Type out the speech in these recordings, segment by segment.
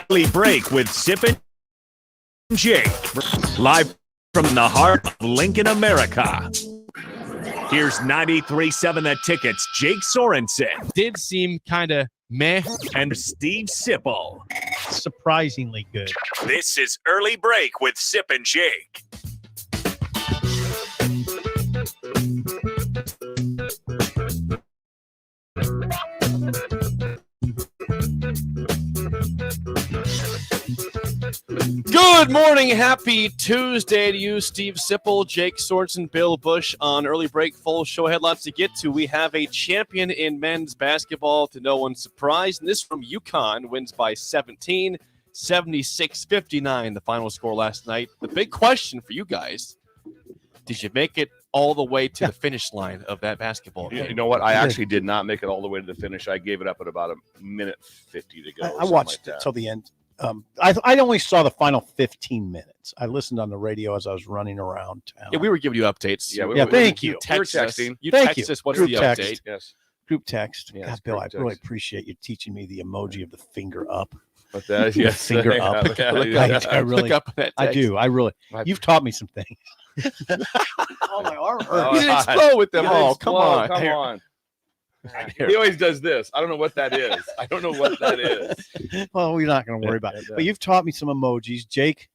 Early break with Sip and Jake, live from the heart of Lincoln, America. Here's 93.7 The Ticket's Jake Sorensen. Did seem kind of meh. And Steve Sipple. Surprisingly good. This is Early Break with Sip and Jake. Good morning. Happy Tuesday to you, Steve Sipple, Jake Sorensen, Bill Busch on Early Break. Full show ahead, lots to get to. We have a champion in men's basketball, to no one's surprise. And this from UConn, wins by 17, 76-59, the final score last night. The big question for you guys, did you make it all the way to the finish line of that basketball game? You know what? I actually did not make it all the way to the finish. I gave it up at about a minute 50 to go. I watched it till the end. I only saw the final 15 minutes. I listened on the radio as I was running around town. Yeah, we were giving you updates. Thank you. You texted us. What's Group the text. update? Yes. Group text. Yes, God, Bill, group I text. really appreciate you teaching me the emoji of the finger up. But that, yes, Finger up. I really, Look up that I text. do. I really. You've taught me some things. Oh, my arm hurts. You didn't explode with them all. Come on. Come on. He always does this. I don't know what that is. Well, we're not going to worry about it. But you've taught me some emojis. Jake,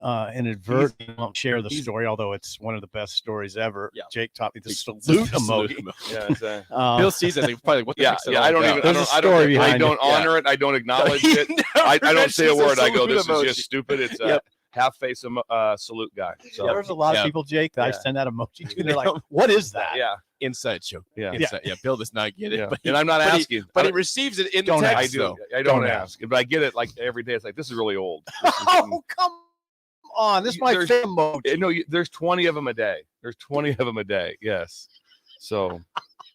inadvertently won't share the story, although it's one of the best stories ever. Yeah. Jake taught me the salute emoji. Yeah, Bill sees it. He's probably like, what the heck's that all I don't about? even. There's a I story don't behind honor it. it. I don't acknowledge it. I don't say a word. I go, this is emoji. just stupid. It's a Yep. half-face salute guy. So There's a lot of people, Jake, that I send that emoji to. They're like, what is that? yeah. Inside joke. Yeah. Inside. Yeah. Bill does not get it. Yeah. But And I'm not asking. But he receives it in the Don't text, I do. though. I don't Don't ask. But I get it like every day. It's like, this is really old. This is Oh, come on. This is my There's- favorite emoji. No, there's 20 of them a day. Yes. So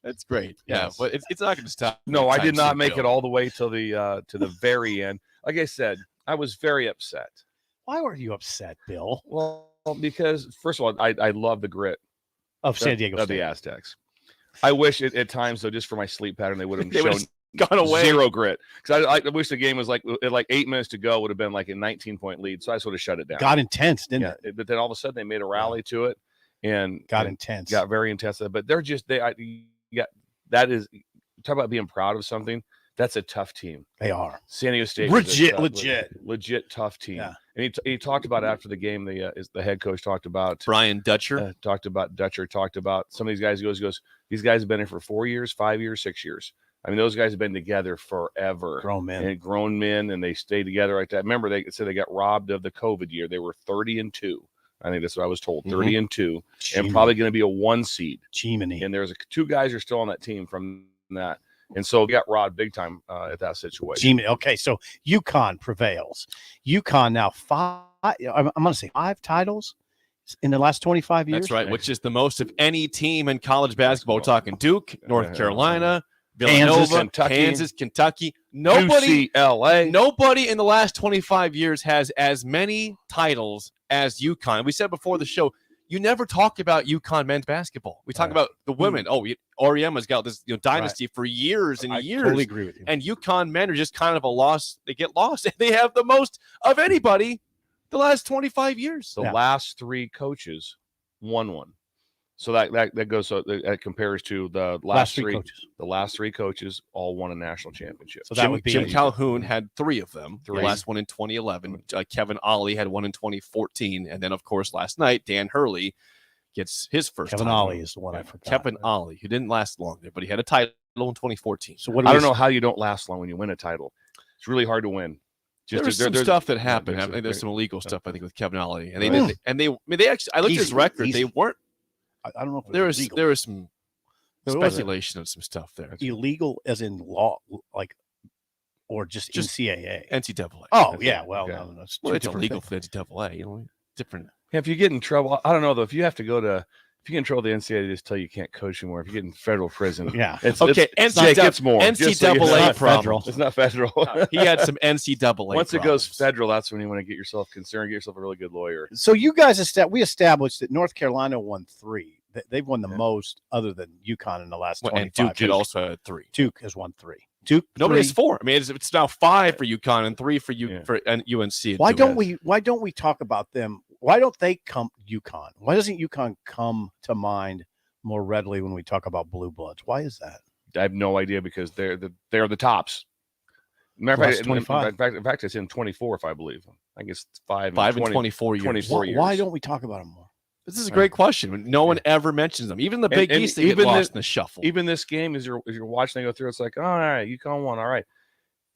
That's great. Yeah. Yes. But it's not going to stop. no, I did anytime not soon, make Bill. it all the way till the very end. Like I said, I was very upset. Why were you upset, Bill? Well, because first of all, I love the grit Of San Diego of State. the Aztecs. I wish at times though, just for my sleep pattern, they would have They shown would've gone away. zero grit. Because I wish the game was like at like 8 minutes to go would have been like a 19-point lead. So I sort of shut it down. Got intense, didn't it? But then all of a sudden they made a rally to it and Got and intense. got very intense. But they're just that is talk about being proud of something. That's a tough team. They are. San Diego State, was a legit tough team. Yeah. And he talked about after the game. The head coach talked about Brian Dutcher. talked about some of these guys. He goes, these guys have been here for 4 years, 5 years, 6 years. I mean, those guys have been together forever. Grown men, and they stay together like that. Remember, they said they got robbed of the COVID year. They were 30-2. I think that's what I was told. 30-2, and probably going to be a 1 seed. Jiminy. And there's 2 guys are still on that team from that. And so got robbed big time at that situation. Jiminy. Okay, so UConn prevails. UConn now I'm going to say 5 titles in the last 25 years. That's right, which is the most of any team in college basketball. We're talking Duke, North Carolina, Villanova, Kansas, Kentucky. Nobody in the last 25 years has as many titles as UConn. We said before the show, you never talk about UConn men's basketball. We talk about the women. Oh, Oriema's got this dynasty for years and years. I totally agree with you. And UConn men are just kind of a loss. They get lost. And they have the most of anybody the last 25 years. The last 3 coaches won one. So that goes. So that compares to the last three coaches. The last 3 coaches all won a national championship. So that would be Jim Calhoun had 3 of them. The 3. last one in 2011. Kevin Ollie had one in 2014, and then of course last night Dan Hurley gets his first. Kevin title. Ollie is the one I forgot. Kevin Ollie, who didn't last long there, but he had a title in 2014. So what? I don't know how you don't last long when you win a title. It's really hard to win. There's some stuff that happened. There's some illegal stuff I think with Kevin Ollie, and they actually. I looked at his record. They weren't. I don't know if there was some speculation of some stuff there. Illegal as in law, like, or just NCAA? NCAA. Oh, yeah. Well, okay. no, It's illegal for the NCAA. Different. Yeah, if you get in trouble, I don't know though. If you get in trouble, the NCAA just tell you can't coach anymore. If you get in federal prison, it's okay. It gets more. NCAA problem. It's not federal. He had some NCAA. Once it goes federal, that's when you want to get yourself concerned. Get yourself a really good lawyer. So you guys established that North Carolina won 3. They've won the most, other than UConn in the last 25 and Duke years. also had 3. Duke has won 3. Duke. Nobody has 3. 4. I mean, it's now 5 for UConn and 3 for for UNC. Why don't we talk about them? Why don't they come UConn? Why doesn't UConn come to mind more readily when we talk about blue bloods? Why is that? I have no idea because they're the tops. Matter of fact, 25. in fact, it's in 24, if I believe. I think it's 5 and 24 years. 24 years. Why don't we talk about them more? This is a great question. No one ever mentions them. Even the Big East, they get lost in the shuffle. Even this game, as you're watching, they go through. It's like, oh, all right, UConn won. All right,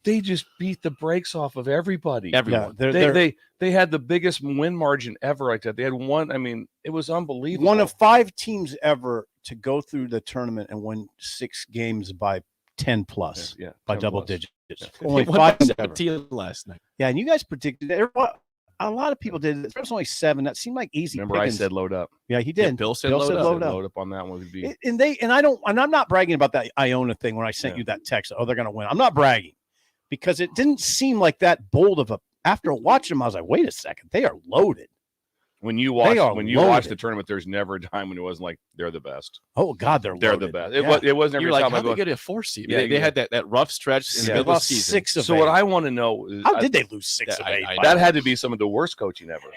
they just beat the brakes off of everybody. Everyone. Yeah, they had the biggest win margin ever like that. They had one. I mean, it was unbelievable. One of 5 teams ever to go through the tournament and win 6 games by 10 plus, by double digits. Yeah. Only 5 last night. Yeah, and you guys predicted it. A lot of people did. There was only 7. That seemed like easy. Remember, pickings. I said load up. Yeah, he did. Yeah, Bill said load up. Load up on that one would be. And I'm not bragging about that Iona thing when I sent you that text. Oh, they're going to win. I'm not bragging because it didn't seem like that bold of a. After watching them, I was like, wait a second, they are loaded. When you watch the tournament, there's never a time when it wasn't like they're the best. Oh God, they're the best. It wasn't every You're time like, I go. How they get a 4 seed? They had that rough stretch in the middle of the season. 6 of so 8. what I want to know is how did they lose 6 of 8? That had to be some of the worst coaching ever.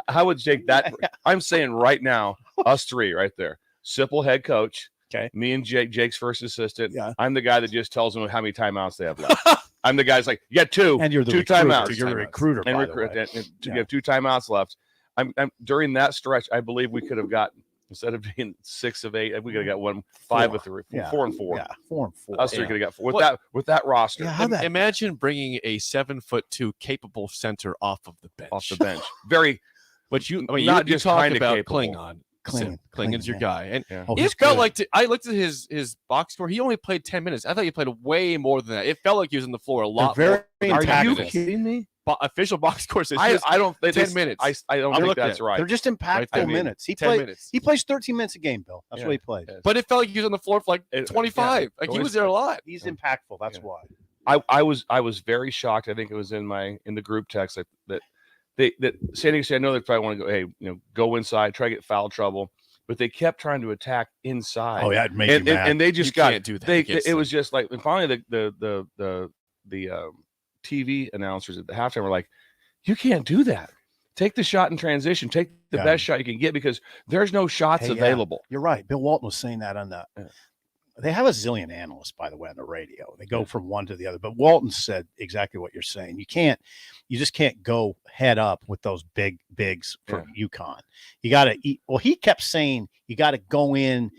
How would Jake that? I'm saying right now, us 3 right there. Sipple head coach. Okay. Me and Jake's first assistant. Yeah. I'm the guy that just tells them how many timeouts they have left. I'm the guy's like, you got 2. And you're the 2 recruiter. timeouts. You're the recruiter. And you have 2 timeouts left. I'm during that stretch, I believe we could have gotten, instead of being 6 of 8, we could have got 5 of 3, 4 and 4. Yeah, 4 and 4. Us 3 could have got 4 with that roster. Yeah, imagine bringing a 7'2" capable center off of the bench. Very. But you not just talk kind of about capable. Klingon's your guy, and Oh, it felt like I looked at his box score. He only played 10 minutes. I thought he played way more than that. It felt like he was on the floor a lot. Very more. Are you kidding me? Official box score says I don't 10 minutes. I don't think that's right. They're just impactful minutes. He 10 minutes. He plays 13 minutes a game, Bill. That's what he plays. But it felt like he was on the floor for like 25. Like he was there a lot. He's impactful. That's why. I was very shocked. I think it was in the group text that San Diego State, I know they probably want to go, hey, go inside, try to get foul trouble, but they kept trying to attack inside. Oh yeah, it made you mad. And they just can't do that. It was just like, and finally the TV announcers at the halftime were like, you can't do that. Take the shot in transition. Take the best shot you can get because there's no shots available. You're right. Bill Walton was saying that on the. They have a zillion analysts, by the way, on the radio. They go from one to the other. But Walton said exactly what you're saying. You just can't go head up with those bigs for UConn. You got to eat. Well, he kept saying you got to go in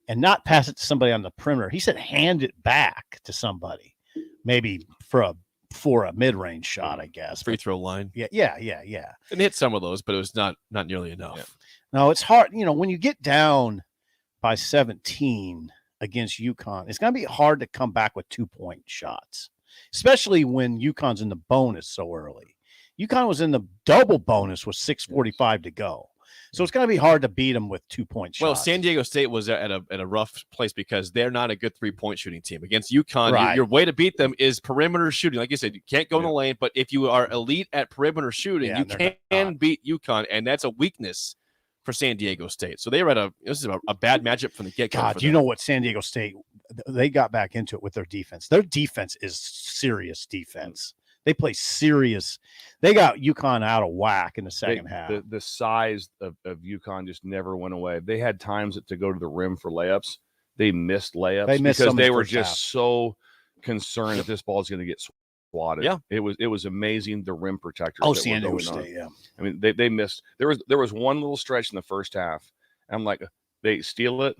and not pass it to somebody on the perimeter. He said hand it back to somebody, maybe for a mid-range shot, I guess. Free throw line. Yeah. And hit some of those, but it was not nearly enough. Yeah. No, it's hard. When you get down by 17 against UConn, it's going to be hard to come back with 2-point shots, especially when UConn's in the bonus so early. UConn was in the double bonus with 6:45 to go. So it's going to be hard to beat them with 2-point shots. Well, San Diego State was at a rough place because they're not a good 3-point shooting team. Against UConn, your way to beat them is perimeter shooting. Like you said, you can't go in the lane, but if you are elite at perimeter shooting, you can beat UConn, and that's a weakness for San Diego State. So they were this is a bad matchup from the get-go. God, you know what San Diego State, they got back into it with their defense. Their defense is serious defense. They play serious. They got UConn out of whack in the second half. The size of UConn just never went away. They had times to go to the rim for layups. They missed layups because they were just so concerned that this ball is going to get swatted. Yeah, it was amazing, the rim protectors. Oh, San Diego State, yeah. I mean, they missed. There was one little stretch in the first half. And I'm like, they steal it.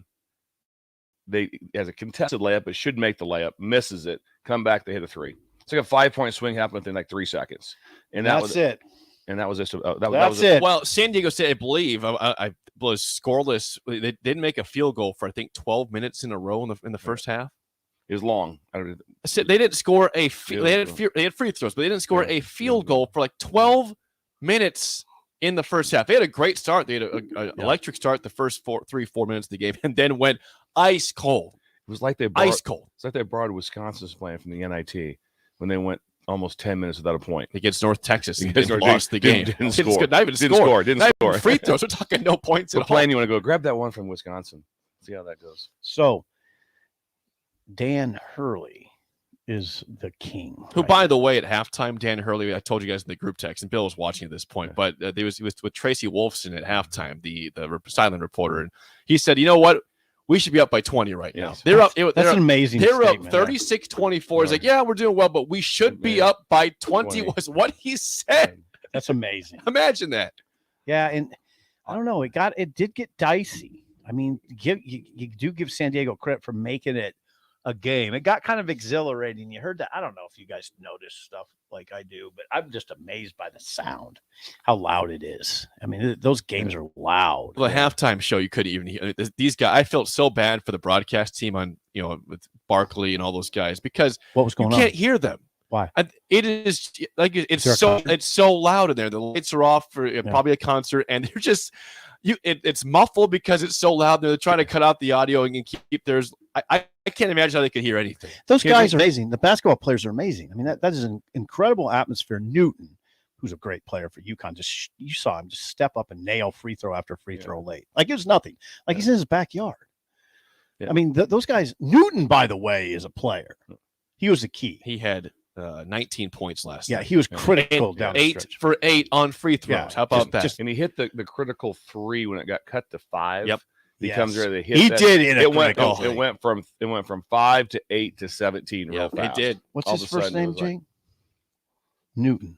They as a contested layup, it should make the layup. Misses it. Come back, they hit a 3. It's like a 5-point swing happened within like 3 seconds, and that's it. And that was just that was it. Well, San Diego State, I believe, I was scoreless. They didn't make a field goal for I think 12 minutes in a row in the first half. It was long. They didn't score a. They had free throws, but they didn't score a field goal for like 12 minutes in the first half. They had a great start. They had an electric start the first 4 minutes of the game, and then went ice cold. It was like they borrowed Wisconsin's plan from the NIT. When they went almost 10 minutes without a point against North Texas, and lost the game. Didn't score. Free throws. We're talking no points. What plan you want to go? Grab that one from Wisconsin. See how that goes. So, Dan Hurley is the king. Who, right by now. the way, at halftime, Dan Hurley, I told you guys in the group text, and Bill was watching at this point, but he was with Tracy Wolfson at halftime, the silent reporter, and he said, "You know what? We should be up by 20 right now. They're up. That's an amazing. They're up statement, 36-24. He's like, yeah, we're doing well, but we should be up by 20. Was what he said. That's amazing. Imagine that. Yeah, and I don't know. It did get dicey. I mean, you do give San Diego credit for making it a game. It got kind of exhilarating. You heard that. I don't know if you guys notice stuff like I do, but I'm just amazed by the sound, how loud it is. I mean, those games are loud. Well, the halftime show, you couldn't even hear these guys. I felt so bad for the broadcast team on, with Barkley and all those guys, because what was going on? You can't hear them. Why? It is like it's so loud in there. The lights are off for probably a concert, and they're just it's muffled because it's so loud. They're trying to cut out the audio and keep theirs. I can't imagine how they could hear anything. Those guys are amazing. The basketball players are amazing. I mean, that is an incredible atmosphere. Newton, who's a great player for UConn, you saw him just step up and nail free throw after free throw late. Like it was nothing. Like he's in his backyard. Yeah. I mean, those guys. Newton, by the way, is a player. He was the key. He had 19 points last night. Yeah, he was critical down 8 for 8 on free throws. Yeah, how about that? And he hit the critical 3 when it got cut to 5. Yep. He comes ready to hit. He that. did it went from 5 to 8 to 17 real fast. He did. What's his first name, Jake? Newton.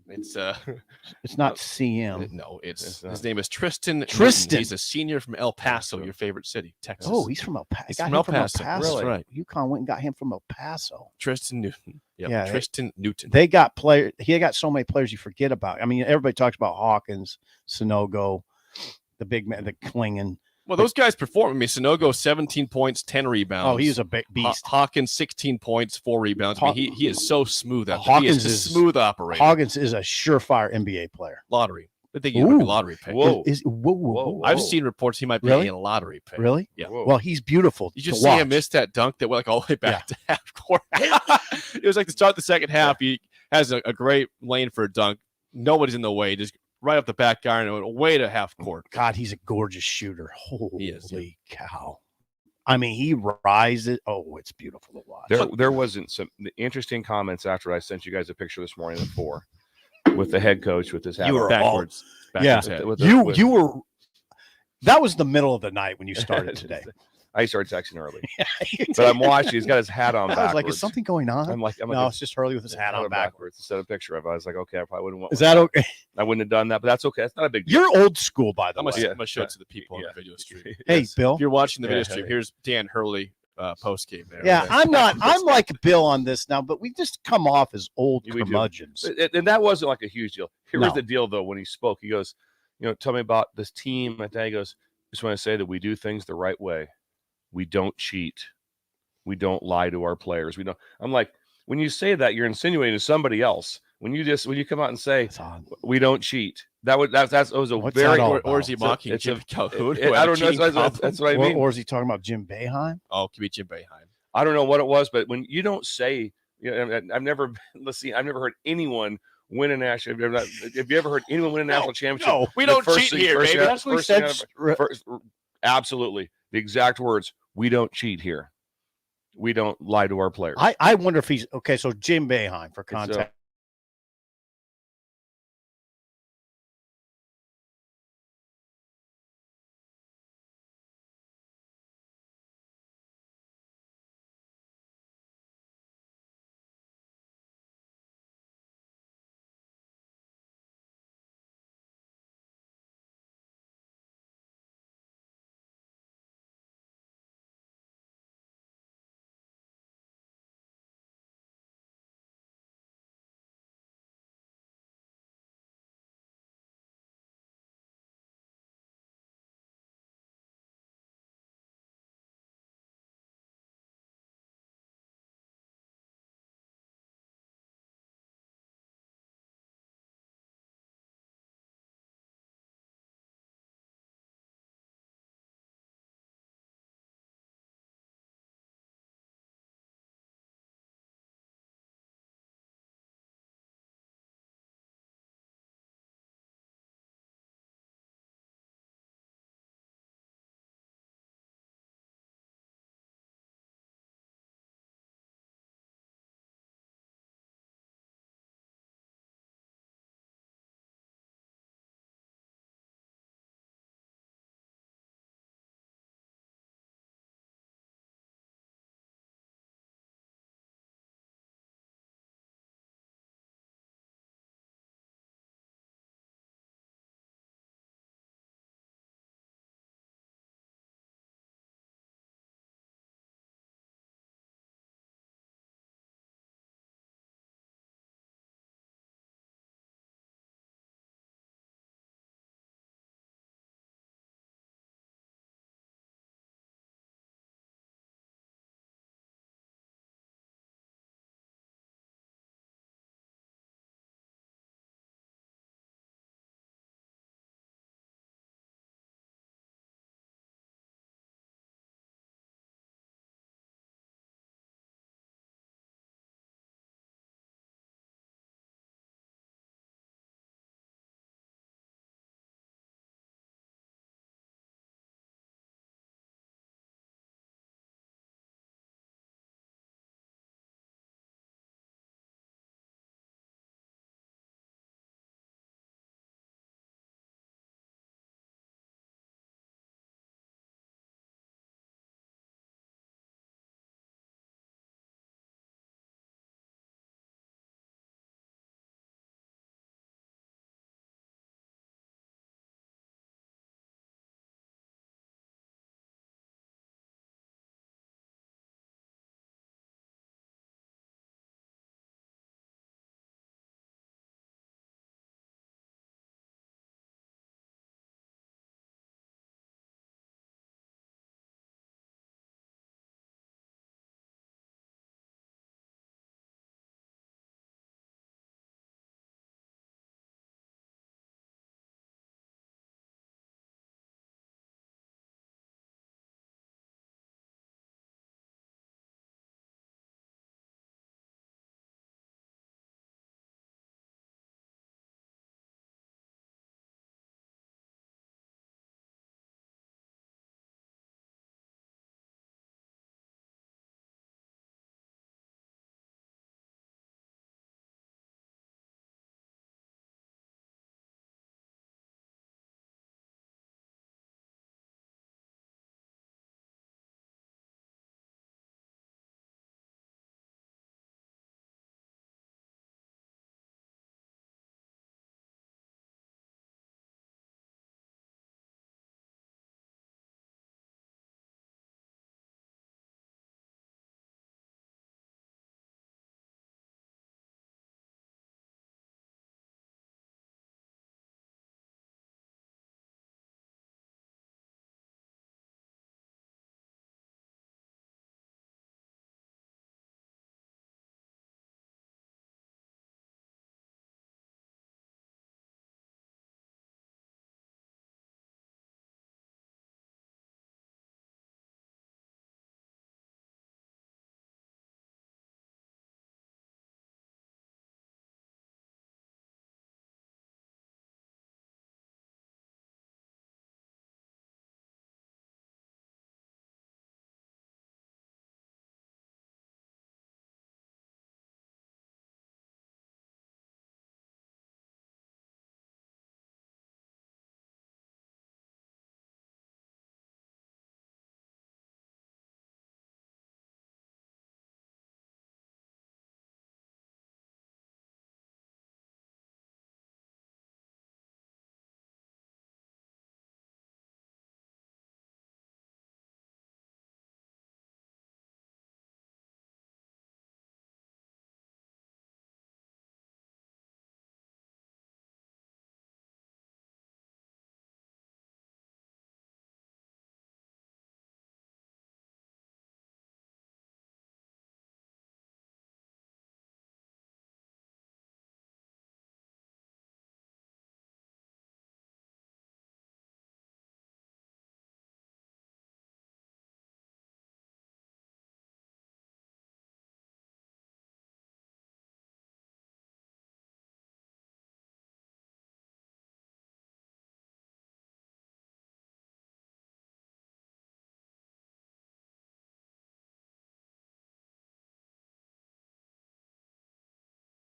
It's not CM. No, his name is Tristan. Tristan. Newton. He's a senior from El Paso, your favorite city, Texas. Oh, he's from El Paso. He's from El Paso. Really? Right. UConn went and got him from El Paso. Tristan Newton. Yep. Yeah, Tristan Newton. They got players. He got so many players you forget about. I mean, everybody talks about Hawkins, Sonogo, the big man, the Klingon. Well, those guys perform. I mean, Sonogo 17 points, 10 rebounds. Oh, he was a beast. Hawkins 16 points, 4 rebounds. I mean, he is so smooth. Hawkins is a smooth operator. Hawkins is a surefire NBA player. Lottery. I think he's a lottery pick. Whoa. I've seen reports he might be a lottery pick. Really? Yeah. Whoa. Well, he's beautiful. You just see him miss that dunk that went like all the way back to half court. It was like to start the second half. He has a great lane for a dunk. Nobody's in the way. Just right up the back iron and way to half court. God, he's a gorgeous shooter. Holy cow. I mean, he rises. Oh, it's beautiful to watch. There wasn't some interesting comments after I sent you guys a picture this morning at 4 with the head coach with his hat. You were backwards. Yeah, head. you were. That was the middle of the night when you started today. I started texting early, but I'm watching. He's got his hat on backwards. I was like, "Is something going on?" I'm like, no, it's just Hurley with his hat on backwards. Instead of a picture of it. I was like, okay, I probably wouldn't want. Is that okay? I wouldn't have done that, but that's okay. It's not a big deal. You're old school, by the way. I'm gonna show it to the people on the video stream. Hey, Bill, if you're watching the video stream, here's Dan Hurley post game there. Yeah, I'm not. I'm like Bill on this now, but we just come off as old curmudgeons. And that wasn't like a huge deal. Here was the deal, though. When he spoke, he goes, tell me about this team. And he goes, just want to say that we do things the right way. We don't cheat. We don't lie to our players. We don't. I'm like, when you say that, you're insinuating to somebody else. When you come out and say we don't cheat, that was a What's very or is he mocking Jim Calhoun? I don't know. That's what I mean. Or is he talking about Jim Boeheim? Oh, it could be Jim Boeheim. I don't know what it was, but when you don't say, I've never heard anyone win a national. Have you ever heard anyone win a national championship? No, we don't cheat here, baby. That's what he said. Absolutely, the exact words. We don't cheat here. We don't lie to our players. I wonder if he's okay. So Jim Boeheim, for context.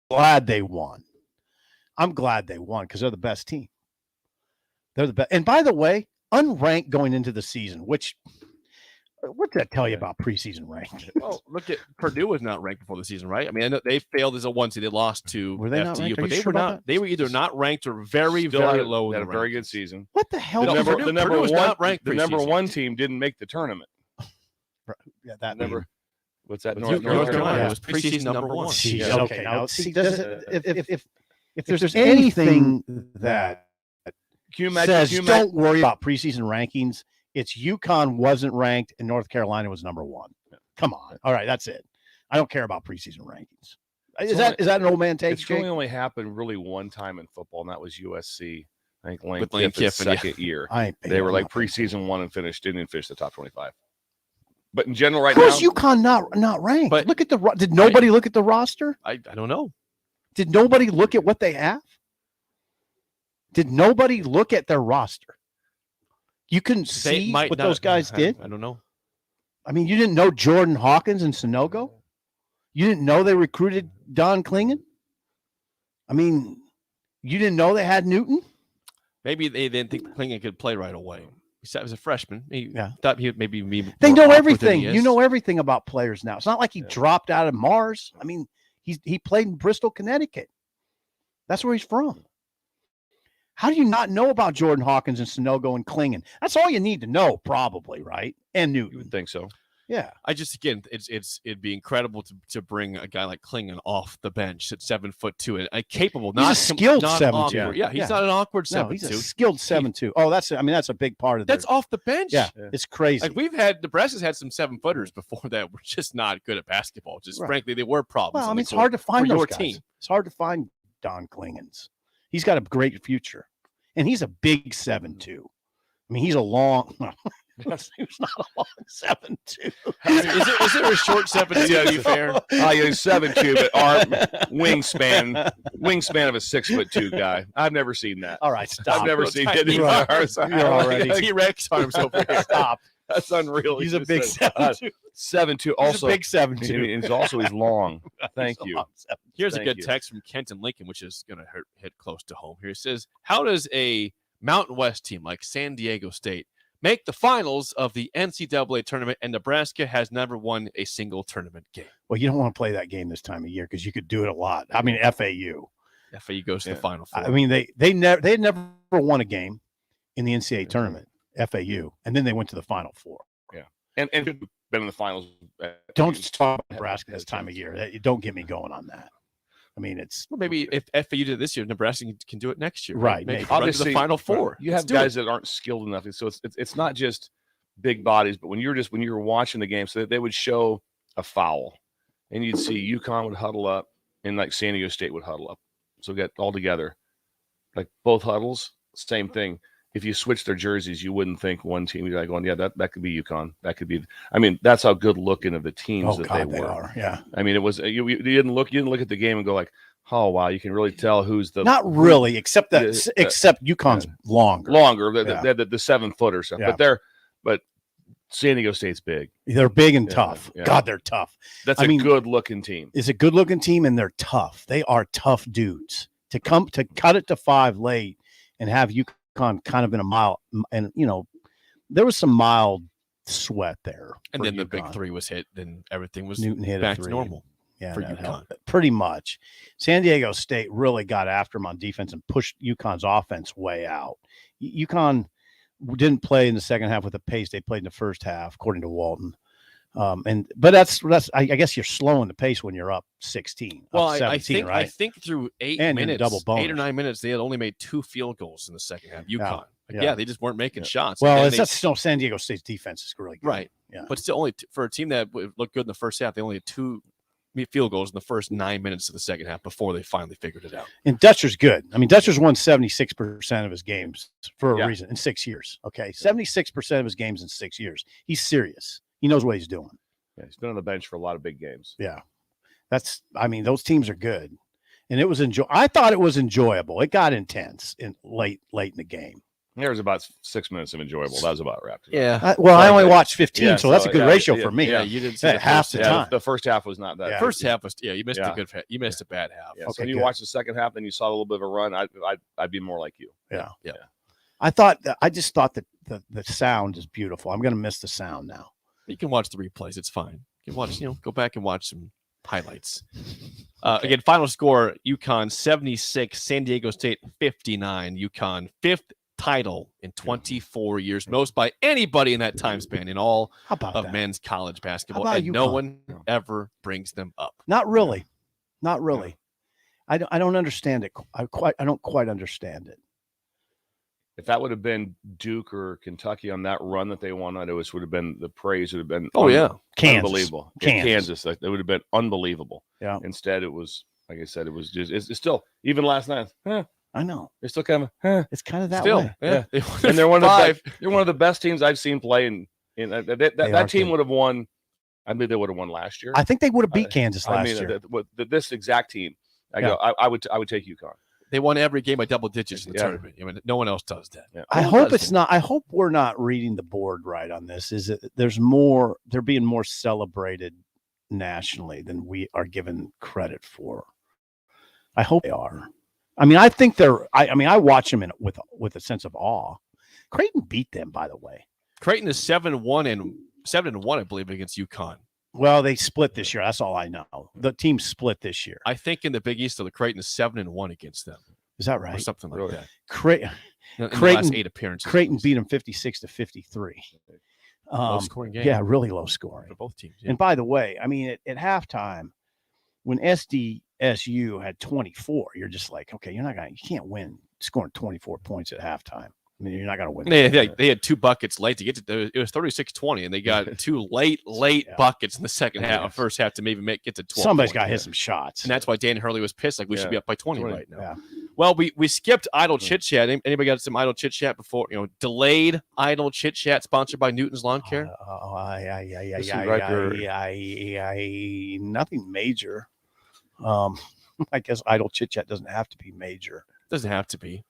glad they won. I'm glad they won because they're the best team. They're the best. And by the way, unranked going into the season, which what did that tell you about preseason ranked? Well, look at Purdue was not ranked before the season, right? I mean, I know they failed as a 1 seed. They lost to Were they not FDU, ranked? Are but you they sure were about not. that? They were either not ranked or very, Still very had low. a in the very rankings. good season. What the hell? No, The Purdue number was one, not ranked the number preseason. one team didn't make the tournament. Yeah, that Number, what's that? North Carolina. Carolina Yeah. was preseason number 1. Jeez, Yeah. okay. Now, see, does it, if there's anything that Can you imagine? says Can you imagine? don't worry about preseason rankings, it's UConn wasn't ranked and North Carolina was number 1. Come on. All right, that's it. I don't care about preseason rankings. Is that an old man take? It's really only happened really one time in football, and that was USC. I think Lane With Lane Kiffin's Kiffin, yeah. second year. I They were like preseason 1 and didn't even finish the top 25. But in general, right Who's now, UConn not ranked? But- Look at did nobody look at the roster? I don't know. Did nobody look at what they have? Did nobody look at their roster? You couldn't They see might what not- those guys did? I don't know. I mean, you didn't know Jordan Hawkins and Sonogo? You didn't know they recruited Don Klingen? I mean, you didn't know they had Newton? Maybe they didn't think Klingen could play right away. He said he was a freshman. He thought he would maybe be They more know awkward everything. than he You is. know everything about players now. It's not like he dropped out of Mars. I mean, he played in Bristol, Connecticut. That's where he's from. How do you not know about Jordan Hawkins and Sonogo and Klingen? That's all you need to know, probably, right? And you Newton. would think so. Yeah. I just it'd be incredible to bring a guy like Klingen off the bench at 7'2" and capable, He's not a skilled not 7'2". awkward. Yeah, he's not an awkward No, 7'2". he's a skilled 7'2". Oh, that's a big part of That's their, off the bench. yeah, it's crazy. Like Nebraska's had some 7-footers before that were just not good at basketball. Just Right. frankly, they were problems. Well, I on mean, the it's court hard to find for those your guys. team. It's hard to find Don Klingen's. He's got a great future, and he's a big 7'2". I mean, he's a long. He was not a long 7'2". Is there a short 7'2"? To be fair, He's 7'2", but arm wingspan of a 6'2" guy. I've never seen that. All right, stop. I've never seen it. You're already T-Rex arms over here. stop. That's unreal. He's He a just big said, 7'2". 7'2". Also, He's a big 7'2". he's long. Thank He's a you. long 7'2". Here's a Thank good you. text from Kenton Lincoln, which is going to hit close to home. Here it says, "How does a Mountain West team like San Diego State make the finals of the NCAA tournament, and Nebraska has never won a single tournament game?" Well, you don't want to play that game this time of year because you could do it a lot. I mean, FAU. FAU goes to the Final Four. I mean, they had never won a game in the NCAA tournament. FAU, and then they went to the Final Four. And been in the finals. Don't talk about Nebraska this time of year. Don't get me going on that. I mean, it's Well, maybe if FAU did it this year, Nebraska can do it next year. Right, Make maybe. it run to the Obviously, Final Four. You Let's have do guys it. that aren't skilled enough, so it's not just big bodies. But when you're watching the game, so that they would show a foul, and you'd see UConn would huddle up, and like San Diego State would huddle up. So get all together, like both huddles, same thing. If you switch their jerseys, you wouldn't think one team. You're like going, yeah, that could be UConn. That could be. I mean, that's how good looking of the teams that God, they were. are. Yeah, I mean, it was you didn't look at the game and go like, oh wow, you can really tell who's the not really, except UConn's longer. the 7-footer stuff. Yeah. But San Diego State's big. They're big and Yeah, tough. yeah. God, they're tough. That's I a mean, good looking team. It's a good looking team, and they're tough. They are tough dudes. To cut it to 5 late and have UConn kind of in a mile, and there was some mild sweat there. And for then the big UConn. 3 was hit, then everything was Newton hit back a to 3. normal. Yeah, for that UConn. helped. Pretty much. San Diego State really got after them on defense and pushed UConn's offense way out. UConn didn't play in the second half with the pace they played in the first half, according to Walton. But that's I guess you're slowing the pace when you're up 16. Well, up 17, I right? think through 8 And in minutes, double bonus. 8 or 9 minutes, they had only made 2 field goals in the second half. UConn, yeah. they just weren't making shots. Well, And it's then that's still San Diego State's defense is really good. right, Yeah. but still only for a team that looked good in the first half, they only had 2 field goals in the first 9 minutes of the second half before they finally figured it out. And Dutcher's good. I mean, Dutcher's won 76% of his games for a Yeah. reason in 6 years. Okay. 76% of his games in 6 years. He's serious. He knows what he's doing. Yeah, he's been on the bench for a lot of big games. Yeah. Those teams are good. And it was I thought it was enjoyable. It got intense late in the game. There was about 6 minutes of enjoyable. That was about wrapped. Yeah. I only watched 15, Yeah, so that's a good ratio for me. Yeah, you didn't see Yeah, the half first the half. time. The first half was not that. Yeah. First half was you missed Yeah. you missed a bad half. Yeah, Okay, so when you good. watch the second half, then you saw a little bit of a run. I'd be more like you. Yeah. Yeah. I just thought that the sound is beautiful. I'm going to miss the sound now. You can watch the replays. It's fine. You can watch, go back and watch some highlights. Again, final score, UConn 76, San Diego State 59. UConn 5th title in 24 years, most by anybody in that time span in all How about of that? men's college basketball, about and no UConn? one ever brings them up. Not really. Not really. I don't understand it. I don't quite understand it. If that would have been Duke or Kentucky on that run that they won on, it would have been the praise would have been Kansas. unbelievable. Kansas. It would have been unbelievable. Yeah. Instead, it was like I said, it was just it's still even last night. I know. It's still kind of It's kind of that Still, way. yeah. and they're one of the best teams I've seen play. In that team would have won. I mean, they would have won last year. I think they would have beat Kansas last year. This exact team. I would take UConn. They won every game by double digits in the tournament. I mean, no one else does that. Yeah. I hope it's not. I hope we're not reading the board right on this. Is that there's more? They're being more celebrated nationally than we are given credit for. I hope they are. I mean, I think they're. I watch them with a sense of awe. Creighton beat them, by the way. Creighton is 7-1 and 7-1, I believe, against UConn. Well, they split this year. That's all I know. The team split this year. I think in the Big East, the Creighton is 7-1 against them. Is that Or right? something like that. Creighton In the last 8 appearances. Beat them 56-53. Low scoring game. Yeah, really low scoring For both teams. Yeah. And by the way, I mean, at halftime, when SDSU had 24, you're just like, okay, you can't win scoring 24 points at halftime. I mean, you're not going to win. They had 2 buckets late to get to. It was 36-20, and they got 2 late buckets in the second half, first half to maybe get to 12. Somebody's got to hit some shots, and that's why Dan Hurley was pissed. Like we should be up by 20 right now. Yeah. Well, we skipped idle chit chat. Anybody got some idle chit chat before? Delayed idle chit chat sponsored by Newton's Lawn Care. Nothing major. I guess idle chit chat doesn't have to be major. Doesn't have to be.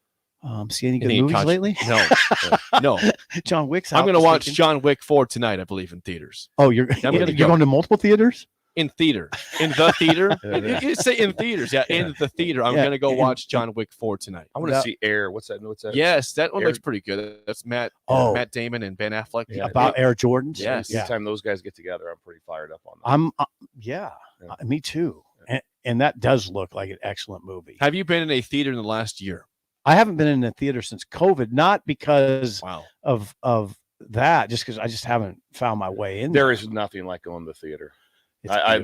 See any good movies lately? No, no. John Wick's. I'm going to watch John Wick 4 tonight, I believe, in theaters. Oh, you're going to multiple theaters? In theater, in the theater. You say in theaters, in the theater. I'm going to go watch John Wick 4 tonight. I want to see Air. What's that? Yes, that one looks pretty good. That's Matt Damon and Ben Affleck. Yeah, about Air Jordans. Yes. Anytime those guys get together, I'm pretty fired up on that. Me too. And that does look like an excellent movie. Have you been in a theater in the last year? I haven't been in a theater since COVID, not because of that, just because I just haven't found my way in. There is nothing like going to the theater. Hey, we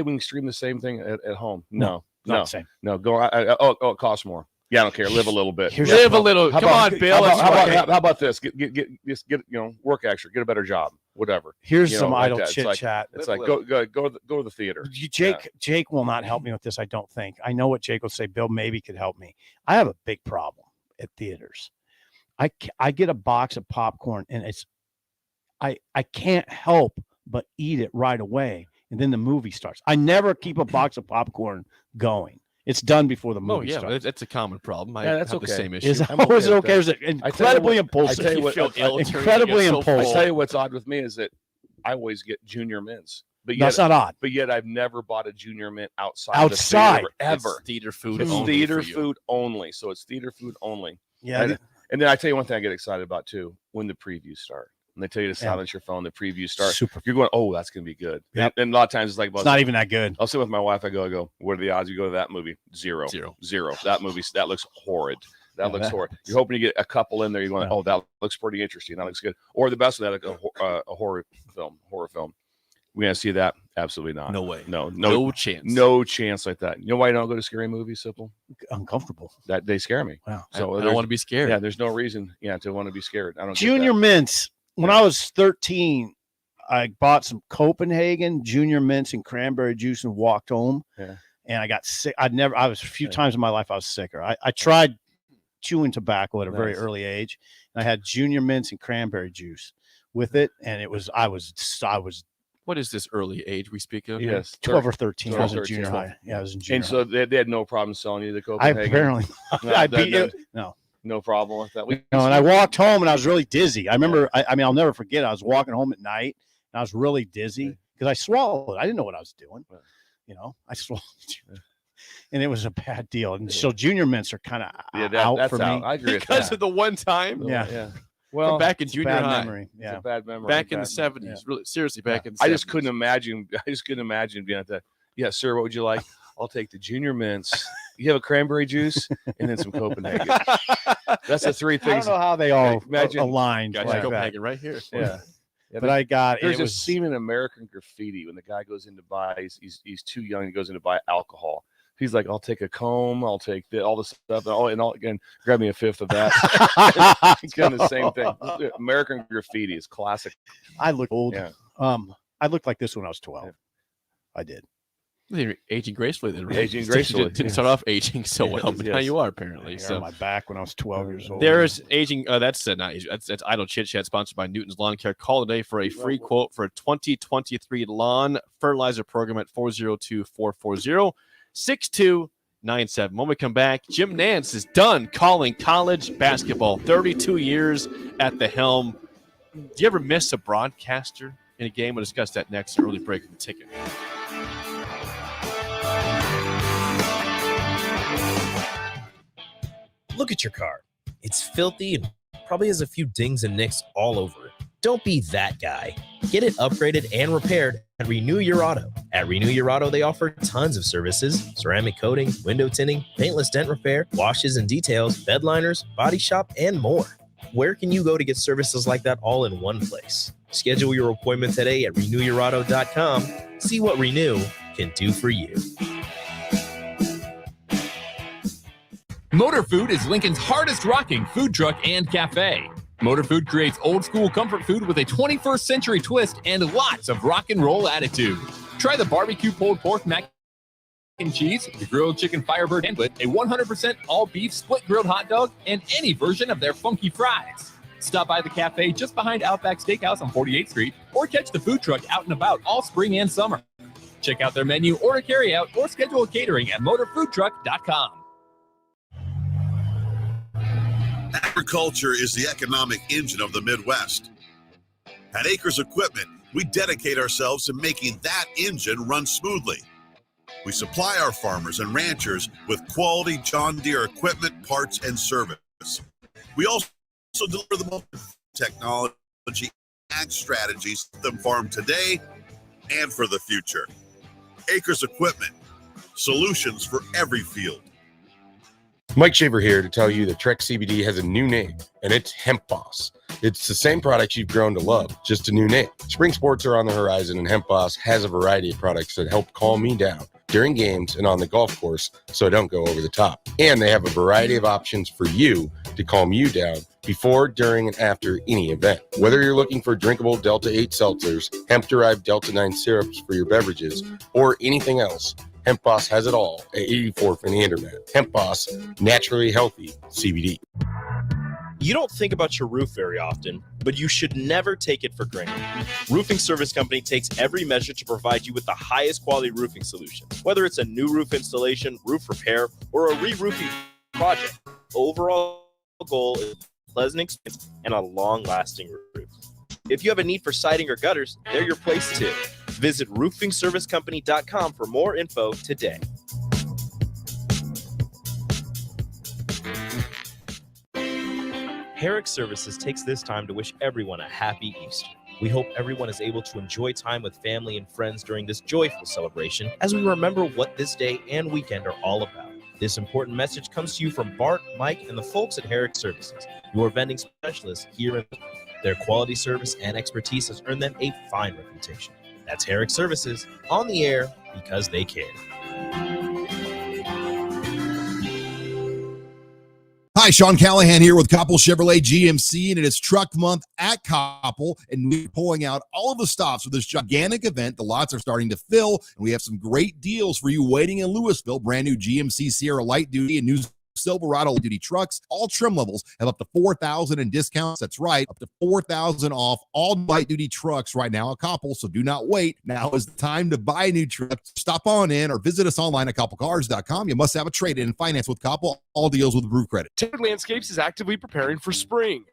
can stream the same thing at home. No, not the same. No, go. It costs more. Yeah, I don't care. Live a little bit. Live a little. Come on, Bill. How about this? Get work extra. Get a better job. Whatever. Here's some idle chit chat. It's like go to the theater. Jake will not help me with this. I don't think. I know what Jake will say. Bill maybe could help me. I have a big problem at theaters. I get a box of popcorn and I can't help but eat it right away, and then the movie starts. I never keep a box of popcorn going. It's done before the movie starts. That's a common problem. That's have okay. the same issue. Is it okay? Is it incredibly impulsive? I tell you what, incredibly impulsive. I tell you what's odd with me is that I always get junior mints. But yet, that's not odd. But yet I've never bought a junior mint outside the theater, ever. It's theater food. It's only theater food only. So it's theater food only. Yeah. And then I tell you one thing I get excited about too, when the previews start. And they tell you to silence your phone, the previews start. Super. You're going, oh, that's going to be good. Yep. And a lot of times it's like, it's not even that good. I'll sit with my wife. I go, what are the odds you go to that movie? Zero. That movie, that looks horrid. That looks horrid. You're hoping to get a couple in there. You're going, oh, that looks pretty interesting. That looks good. Or the best of that, like a horror film. We're going to see that? Absolutely not. No way. No chance. No chance like that. You know why I don't go to scary movies, Simple? Uncomfortable. That they scare me. Wow. So I don't want to be scared. Yeah, there's no reason to want to be scared. I don't Junior mints. When I was 13, I bought some Copenhagen junior mints and cranberry juice and walked home. Yeah. And I got sick. I was a few times in my life I was sicker. I tried chewing tobacco at a very early age. And I had junior mints and cranberry juice with it. And I was What is this early age we speak of? Yes, 12 or 13. I was in 13, junior 12. high. Yeah, I was in junior And so they had no problem selling you the high. I Copenhagen. apparently I beat you. No problem with that. And I walked home and I was really dizzy. I remember, I mean, I'll never forget. I was walking home at night and I was really dizzy because I swallowed. I didn't know what I was doing. I swallowed. And it was a bad deal. And so junior mints are kind of out that's for out. me. I agree with Because that. of the one time. Yeah. Well, from back in junior bad high. memory. It's Yeah. a bad memory. Back in the Bad 70s. Yeah. Really, seriously, back in the 70s. I just couldn't imagine. Being at that. Yeah, sir. What would you like? I'll take the junior mints. You have a cranberry juice and then some Copenhagen. That's the three I things. don't know how they all Imagine- aligned Got like your that. Copenhagen right here. Yeah. But I got There's it a was scene in American Graffiti when the guy goes in to buy. He's too young. He goes in to buy alcohol. He's like, I'll take a comb. I'll take all the stuff. And grab me a fifth of that. It's kind of the same thing. American Graffiti is classic. I look old. Yeah. I looked like this when I was 12. Yeah. I did. You're aging gracefully. Then, right? Aging gracefully. Didn't start off aging so Yes, well, but now yes. you are apparently. Hair So on my back when I was 12 years old. there is aging. That's not aging. That's Idle Chit Chat, sponsored by Newton's Lawn Care. Call today for a free quote for a 2023 lawn fertilizer program at 402-440-6297. When we come back, Jim Nantz is done calling college basketball. 32 years at the helm. Do you ever miss a broadcaster in a game? We'll discuss that next. Early break of the ticket. Look at your car. It's filthy and probably has a few dings and nicks all over it. Don't be that guy. Get it upgraded and repaired at Renew Your Auto. At Renew Your Auto, they offer tons of services: ceramic coating, window tinting, paintless dent repair, washes and details, bed liners, body shop, and more. Where can you go to get services like that all in one place? Schedule your appointment today at renewyourauto.com. See what Renew can do for you. Motor Food is Lincoln's hardest rocking food truck and cafe. Motor Food creates old school comfort food with a 21st century twist and lots of rock and roll attitude. Try the barbecue pulled pork mac and cheese, the grilled chicken Firebird sandwich, a 100% all beef split grilled hot dog, and any version of their funky fries. Stop by the cafe just behind Outback Steakhouse on 48th Street, or catch the food truck out and about all spring and summer. Check out their menu, order carryout, or schedule a catering at motorfoodtruck.com. Agriculture is the economic engine of the Midwest. At Acres Equipment, we dedicate ourselves to making that engine run smoothly. We supply our farmers and ranchers with quality John Deere equipment, parts, and service. We also deliver the most technology and strategies to them farm today and for the future. Acres Equipment, solutions for every field. Mike Shaver here to tell you that Trek CBD has a new name, and it's Hemp Boss. It's the same products you've grown to love, just a new name. Spring sports are on the horizon, and Hemp Boss has a variety of products that help calm me down during games and on the golf course so I don't go over the top. And they have a variety of options for you to calm you down before, during, and after any event. Whether you're looking for drinkable Delta 8 seltzers, hemp-derived Delta 9 syrups for your beverages, or anything else, Hemp Boss has it all at 84th and the Internet. Hemp Boss, naturally healthy CBD. You don't think about your roof very often, but you should never take it for granted. Roofing Service Company takes every measure to provide you with the highest quality roofing solutions. Whether it's a new roof installation, roof repair, or a re-roofing project, overall goal is a pleasant experience and a long-lasting roof. If you have a need for siding or gutters, they're your place too. Visit roofingservicecompany.com for more info today. Herrick Services takes this time to wish everyone a happy Easter. We hope everyone is able to enjoy time with family and friends during this joyful celebration as we remember what this day and weekend are all about. This important message comes to you from Bart, Mike, and the folks at Herrick Services, your vending specialists here in their quality service and expertise has earned them a fine reputation. That's Herrick Services, on the air because they care. Hi, Sean Callahan here with Koppel Chevrolet GMC, and it is Truck Month at Koppel, and we're pulling out all of the stops for this gigantic event. The lots are starting to fill, and we have some great deals for you waiting in Louisville. Brand new GMC Sierra Light Duty and new Silverado duty trucks. All trim levels have up to $4,000 in discounts. That's right, up to $4,000 off all light duty trucks right now at Koppel. So do not wait. Now is the time to buy a new truck. Stop on in or visit us online at koppelcars.com. You must have a trade-in and finance with Koppel. All deals with approved credit. Taylor Landscapes is actively preparing for spring.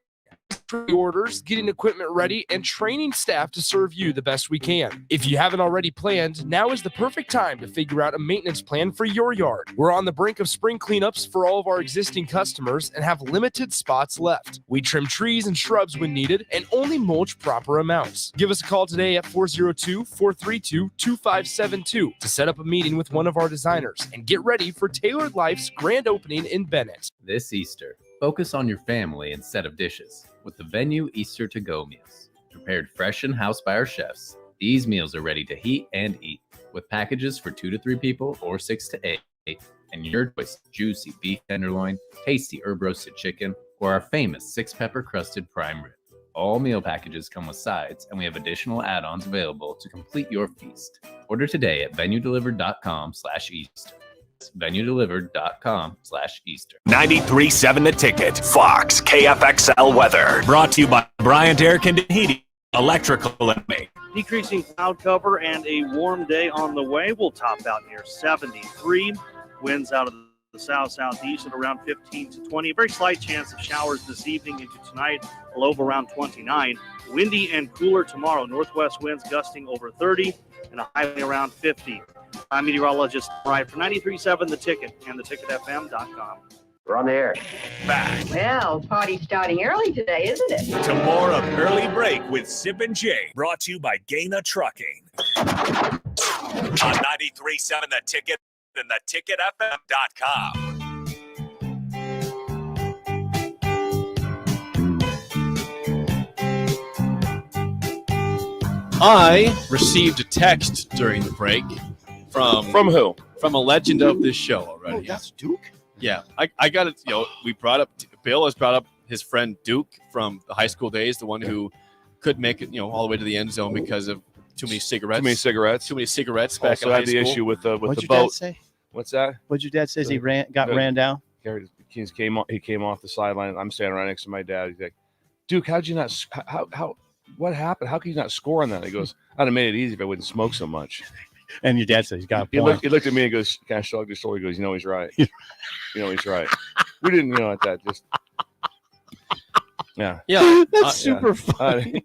Orders, getting equipment ready, and training staff to serve you the best we can. If you haven't already planned, now is the perfect time to figure out a maintenance plan for your yard. We're on the brink of spring cleanups for all of our existing customers and have limited spots left. We trim trees and shrubs when needed and only mulch proper amounts. Give us a call today at 402-432-2572 to set up a meeting with one of our designers and get ready for Tailored Life's grand opening in Bennett. This Easter, focus on your family instead of dishes with the Venue Easter to-go meals. Prepared fresh in-house by our chefs, these meals are ready to heat and eat with packages for 2 to 3 people or 6 to 8, and your choice of juicy beef tenderloin, tasty herb roasted chicken, or our famous 6-pepper crusted prime rib. All meal packages come with sides, and we have additional add-ons available to complete your feast. Order today at venuedelivered.com/Easter. venuedelivered.com/Easter. 93.7 The Ticket. Fox KFXL weather. Brought to you by Bryant Air Conditioning Heating, Electrical and Me. Decreasing cloud cover and a warm day on the way. We'll top out near 73. Winds out of the south-southeast at around 15 to 20. A very slight chance of showers this evening into tonight. A low of around 29. Windy and cooler tomorrow. Northwest winds gusting over 30 and a high around 50. I'm meteorologist Brian for 93.7 The Ticket and theticketfm.com. We're on the air. Back Well, party's starting early today, isn't it? to more of Early Break with Sip and Jay. Brought to you by Gaina Trucking. On 93.7 The Ticket and theticketfm.com. I received a text during the break from who? From a legend of this show already. Oh, that's Duke? Yeah, I got it. We brought up, Bill has brought up his friend Duke from the high school days, the one who couldn't make it, all the way to the end zone because of too many cigarettes. Too many cigarettes. Too many cigarettes back Also in high had school. the issue with the What'd the your boat. dad say? What's that? What'd your dad say? He ran down? Gary Kings came off the sideline. I'm standing right next to my dad. He's like, Duke, how'd you not? How? What happened? How could you not score on that? He goes, I'd have made it easy if I wouldn't smoke so much. And your dad said he's got a He point. looked at me and goes, kind of shrugged his shoulder. He goes, he's right. He's right. We didn't, at that. Just yeah. That's super funny.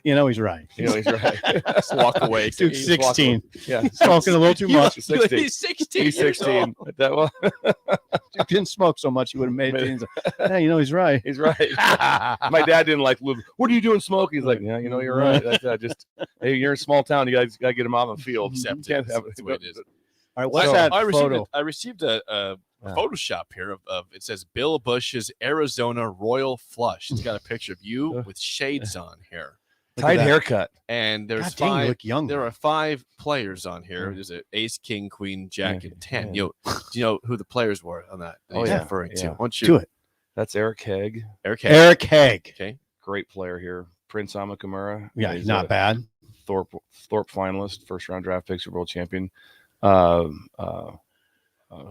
He's right. He's right. Just walk away. Dude's 16. Yeah, He's smoking a little too much. He's 16. He's 16. That one. Dude didn't smoke so much, he would have made it. Yeah, he's right. He's right. My dad didn't like, what are you doing smoking? He's like, yeah, you're right. That's just, hey, you're in a small town. You guys got to get him out on the field. You can't have it. That's the way it is. All right, what's that photo? I received a Photoshop here of it says Bill Busch's Arizona Royal Flush. It's got a picture of you with shades on here. Tight haircut. And there's God dang, you look young. There are 5 players on here. There's an ace, king, queen, jack, and 10. Do you know who the players were on that? He's referring to. Why don't you do it? That's Eric Haig. Eric Haig. Okay. Great player here. Prince Amakamura. Yeah, he's not bad. Thorpe finalist, first round draft picks, world champion.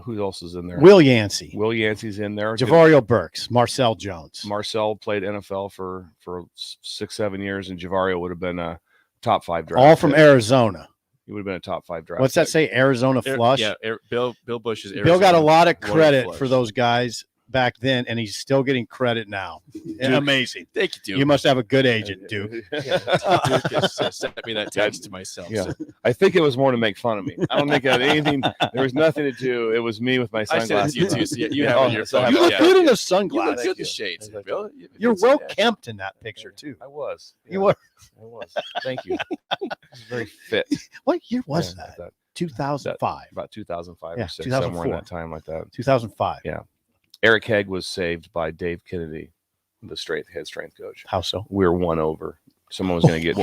Who else is in there? Will Yancey. Will Yancey's in there. Javario Burks. Marcel Jones. Marcel played NFL for 6-7 years, and Javario would have been a top 5 draft. All from Arizona. He would have been a top 5 draft. What's that say? Arizona Flush? Bill Busch's Arizona. Bill got a lot of credit Flush. for those guys back then, and he's still getting credit now. Amazing. Thank you, Duke. You must have a good agent, Duke. Duke has sent me that text to myself. Yeah. So. I think it was more to make fun of me. I don't think it had anything. There was nothing to do. It was me with my sunglasses. I said it's you too. So you have it in your phone. You look good in those You sunglasses. look good in the shades, Bill. You're well kempt in that picture, too. I was. You were. I was. Thank you. I was very fit. What year was that? 2005. About 2005 Yeah, or 6, 2004. somewhere in that time like that. 2005. Yeah. Eric Haig was saved by Dave Kennedy, the head strength coach. How so? We were 1 over. Someone was going to get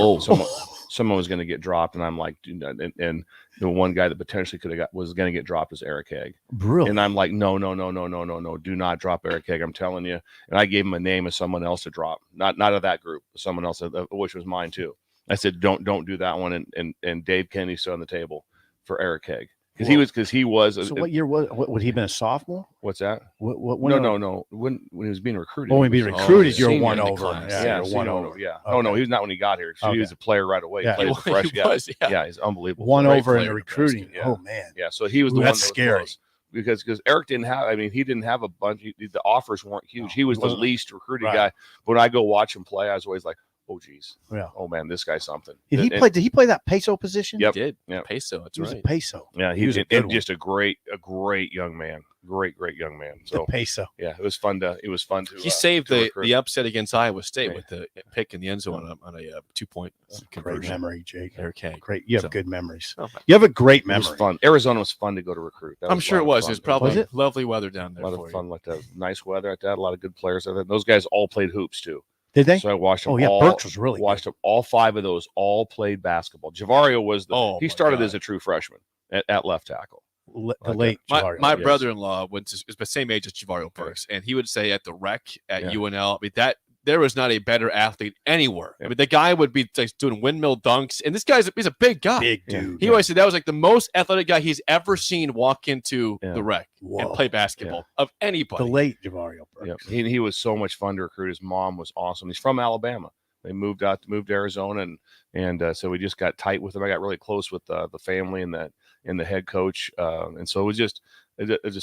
someone was going to get dropped, and I'm like, dude, and the one guy that potentially was going to get dropped was Eric Haig. Really? And I'm like, no, do not drop Eric Haig. I'm telling you. And I gave him a name of someone else to drop, not of that group, someone else, which was mine too. I said, don't do that one. And Dave Kennedy stood on the table for Eric Haig. because he was. So what year was? What would he have been a sophomore? What's that? When No. When he was being recruited. Oh, when he was recruited, you're senior one in the over. class. Yeah, Yeah, you're one over. Yeah. Okay. Oh no, he was not when he got here. He was a player right away. Yeah. He played as a freshman. Yeah, he's unbelievable. One Great over in player the in recruiting. Nebraska. Oh man. Yeah, so he was Ooh, the one that's that was scary. close. Because Eric didn't have. I mean, he didn't have a bunch. The offers weren't huge. He was the least recruited guy. When I go watch him play, I was always like, "Oh, geez, yeah. Oh man, this guy's something." Did he play that peso position? Yep. He did. Yeah. Peso. That's He was right. a peso. Yeah, he was just a great young man. Great young man. So the peso. Yeah, it was fun to. He saved to the recruit. upset against Iowa State with the pick in the end zone on a 2-point conversion. Great memory, Jake. Okay, great. You have good memories. Oh, you have a great It memory. was fun. Arizona was fun to go to recruit. That I'm was a sure lot it of was. fun. It was probably Was it? lovely weather down there. A lot for of you. fun like that. Nice weather at that. A lot of good players. Those guys all played hoops too. Did they? So I watched them. Oh yeah, all, Burks was really watched them. All 5 of those all played basketball. Javario was he started as a true freshman at left tackle. The late Javario. My Yes. brother-in-law is the same age as Javario Burks, and he would say at the rec at Yeah. UNL, I mean, that there was not a better athlete anywhere. I mean, the guy would be like doing windmill dunks, and this he's a big guy. Big dude. He always said that was like the most athletic guy he's ever seen walk into Yeah. the rec and Whoa. play basketball of anybody. The late Javario Burks. Yeah, he was so much fun to recruit. His mom was awesome. He's from Alabama. They moved to Arizona, and so we just got tight with him. I got really close with the family and the head coach, and so it was just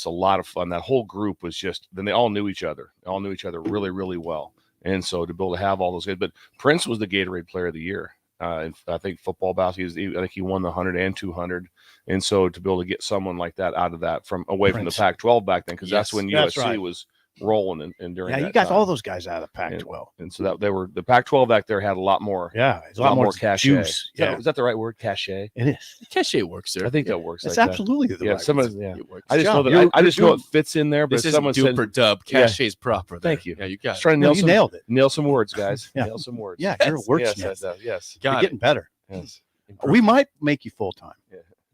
a lot of fun. That whole group was just. Then they all knew each other. They all knew each other really, really well. And so to be able to have all those guys, but Prince was the Gatorade Player of the Year. I think football basketball. I think he won the 100 and 200. And so to be able to get someone like that out of that from away from the Pac-12 back then, because that's when Yes, USC that's right. was rolling and during. Yeah, that you got time. all those guys out of the Pac-12. And so that they were the Pac-12 back there had a lot more. Yeah, it's a lot more cachet. juice. Yeah, is that the right word? Cachet. It is. Cachet works there. I think that works. It's like that. absolutely the Yeah, right some word. of yeah. It works. I just John, know that you're I just know doing- it fits in there. But This if is someone dupe said, or dub. Yeah. Cachet's proper. There. Thank you. Yeah, you got Just it. trying to No, nail you some, nailed it. nail some words, guys. Yeah. Nail some words. Yeah, you're a wordsmith. Yes. You're Got getting better. Yes. We might make you full time.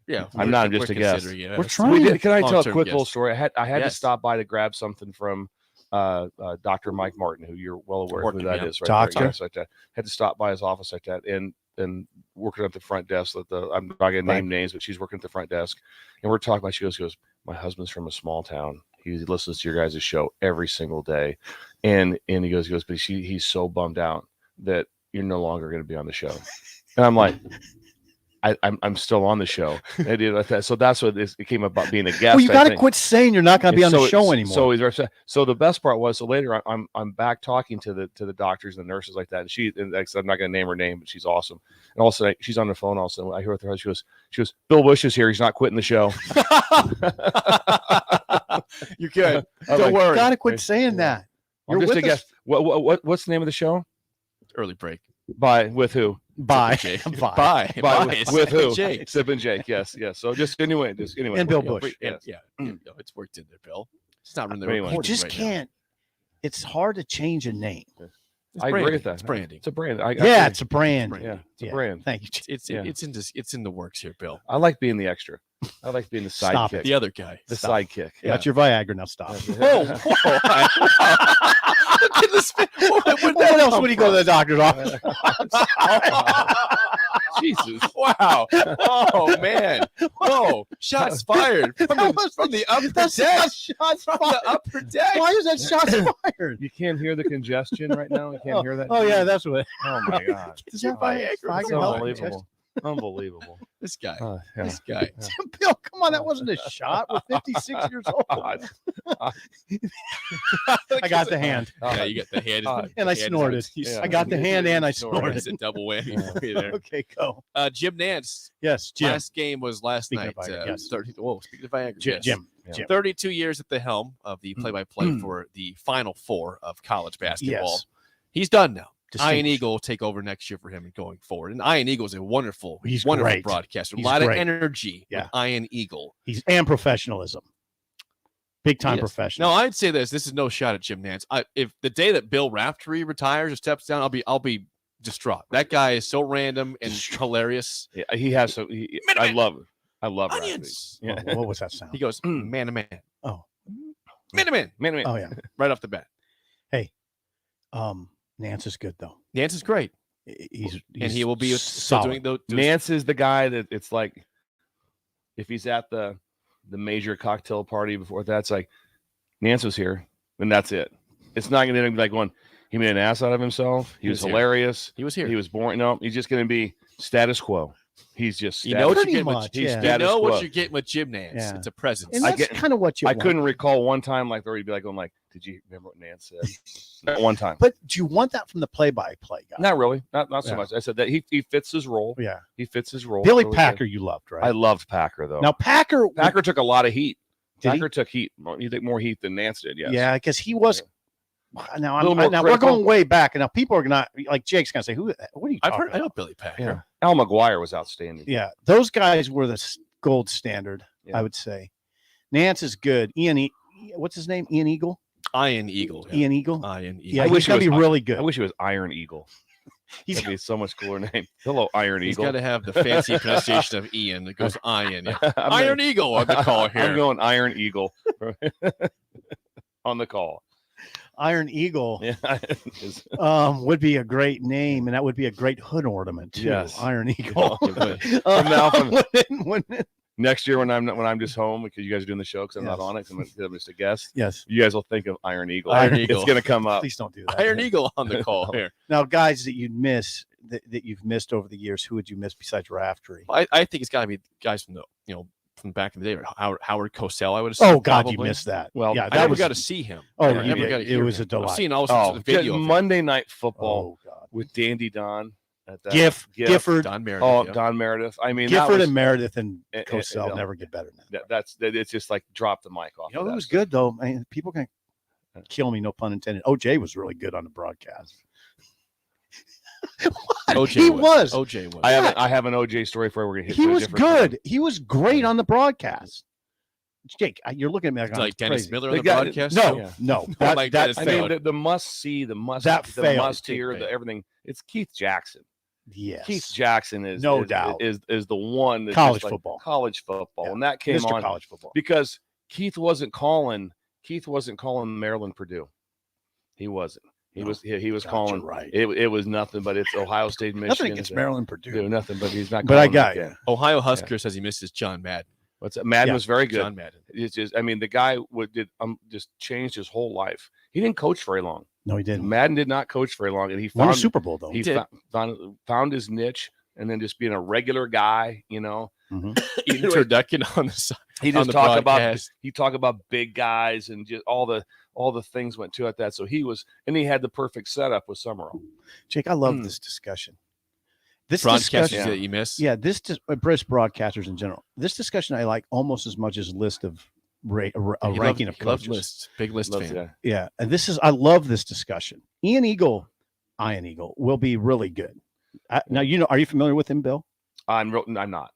Yeah, I'm not just a guest. considering it. We're That's- trying. Can I tell a Long-term quick guest. little story? I had to Yes. stop by to grab something from Dr. Mike Martin, who you're well aware of who Martin, that yeah. is, right Doctor. there. Yes, like that. Had to stop by his office like that, and working at the front desk. I'm not gonna name names, but she's working at the front desk, and we're talking about. She goes, my husband's from a small town. He listens to your guys' show every single day, and he goes, but he's so bummed out that you're no longer going to be on the show, and I'm like. I'm still on the show. I did like that. So that's what it came about being a guest. Well, you got to I think. quit saying you're not going to be on the show anymore. So he's upset. So the best part was, so later I'm back talking to the doctors and the nurses like that, and like I said, I'm not going to name her name, but she's awesome. And all of a sudden she's on the phone. All of a sudden I hear with her. She goes, Bill Busch is here. He's not quitting the show. You're good. I'm Don't like, worry. You got to quit saying that. I'm You're just a with us. guest. What's the name of the show? Early break. With who? Bye. Bye. With who? Jake. Sip and Jake. Yes. So just anyway. And Bill Busch. Yes. Yeah, it's worked in there, Bill. It's not really. Anyway. You just can't. It's hard to change a name. I agree with that. It's branding. It's a brand. Yeah, it's a brand. Yeah, it's a brand. Thank you. It's in the works here, Bill. I like being the extra. I like being the Stop sidekick. it. The other guy. The Stop. sidekick. Yeah. That's your Viagra. Now stop. Whoa! Look at this. What else would he go to the doctor's office? Jesus! Wow! Oh man! Whoa! Shots fired from the upper deck. Shots From fired. the upper deck. Why is that shots fired? You can't hear the congestion right now. You can't hear that. Oh yeah, that's what. Oh my god! Is that Viagra? Viagra It's help? unbelievable. Unbelievable. This guy. Yeah. This guy. Bill, come on, that wasn't a shot. We're 56 years old. I got the hand. Yeah, you got the hand. And I snorted. I got the hand and I snorted. It's a double whammy for you there. Okay, go. Jim Nantz. Yes, Jim. Last game was last Speaking night. of Viagra, yes. 30. Whoa, speaking of Viagra, Jim. yes. Jim. Yeah. Jim. 32 years at the helm of the play-by-play for the Final Four of college basketball. Yes. He's done now. Distinguished. Ian Eagle will take over next year for him and going forward. And Ian Eagle is a wonderful, He's wonderful great. broadcaster. A He's lot great. of energy Yeah. with Ian Eagle. And professionalism. Big time Yes. professional. No, I'd say this. This is no shot at Jim Nantz. If the day that Bill Raftery retires or steps down, I'll be distraught. That guy is so random and hilarious. Yeah, he has so. I love it. I love Onions. Rafferty. Yeah. What was that sound? He goes, man to man. Oh. Man to man. Man, Oh yeah. Right off the bat. Hey, Nance is good though. Nantz is great. He's And he will be still solid. doing those. Nance is the guy that it's like if he's at the major cocktail party before that, it's like Nantz was here, and that's it. It's not going to be like one. He made an ass out of himself. He was hilarious. He was here. He was boring. No, he's just going to be status quo. He's just you know what you're getting much, with, yeah. you know what you're getting with Jim Nantz. Yeah. It's a presence. And that's kind of what you want. couldn't recall one time like where he'd be like, did you remember what Nantz said? Not one time. But do you want that from the play-by-play guy? Not really. Not so much. I said that he fits his role. Yeah. He fits his role. Billy really Packer, good. you loved, right? I loved Packer though. Now Packer took a lot of heat. Did he? Packer took heat. You think more heat than Nantz did? Yes. Yeah, because he was. Now, little more now we're critical. going way back, and now people are gonna like Jake's gonna say, "Who? What are you talking I about?" know Billy Packer. Yeah. Al McGuire was outstanding. Yeah, those guys were the gold standard. Yeah. I would say. Nantz is good. What's his name? Ian Eagle. Ian Eagle. Yeah. Ian Eagle. Ian Eagle. Yeah, I he's wish he gonna be was- really good. I wish it was Iron Eagle. That'd be so much cooler name. Hello, Iron He's Eagle. got to have the fancy pronunciation of Ian. It goes Ian. Yeah. I'm Iron gonna- Eagle on the call here. I'm going Iron Eagle on the call. Iron Eagle Yeah. would be a great name, and that would be a great hood ornament too. Yes. Iron Eagle. From now on, wouldn't it? next year when I'm just home because you guys are doing the show because I'm not on it. I'm just a guest. Yes. You guys will think of Iron Eagle. Iron Eagle. It's going to come up. Please don't do that. Iron Eagle on the call here. Now, guys that you'd miss that you've missed over the years, who would you miss besides Raftery? I think it's got to be guys from from back in the day. Howard Cosell, I would assume. Oh God, you probably. missed that. Well, yeah, I that never was got to see him. Oh, I never got to it hear was him. a delight. I've seen all sorts of video. of him. Monday Night Football Oh God, with Dandy Don. At that. Gifford, Don Meredith. Oh, yeah. Don Meredith. I mean, Gifford that was, and Meredith and it- Cosell it- never get better than that. that's it's just like drop the mic off. You know, of it that was stuff. good though. I mean, people can kill me, no pun intended. OJ was really good on the broadcast. OJ He was. OJ was. I have an OJ story for you. We're gonna hit. He to a was different good. time. He was great on the broadcast. Jake, you're looking at me like I'm like Dennis crazy. Miller on The the guy- broadcast. No, Yeah. no. Or like Dennis I Miller. mean, the must see, the must hear, the everything. It's Keith Jackson. Yes. Keith Jackson is No is, doubt. is the one that College just, like, football. college football, Yeah. and that came Mr. on College football. because Keith wasn't calling Maryland Purdue. He wasn't. He was Gotcha, calling. right. It was nothing, but it's Ohio State, Michigan. Nothing against Maryland, Purdue. Do nothing, but he's not. But I calling got it. you. Ohio Husker says he misses John Madden. What's that? Madden Yeah. was very good. John Madden. It's just, I mean, the guy did just changed his whole life. He didn't coach very long. No, he didn't. Madden did not coach very long, and he Won a found Super Bowl though. he did. found his niche, and then just being a regular guy, Mhm. Turducken on the side. He on just the talked about broadcast. big guys and just all the things went to it that. So he had the perfect setup with Summerall. Jake, I love this discussion. This Broadcasters discussion, that you miss. yeah, British broadcasters in general. This discussion I like almost as much as a list of ranking of He loves coaches. lists. Big list Loves fan. that. Yeah, and I love this discussion. Ian Eagle will be really good. Now, are you familiar with him, Bill? I'm not.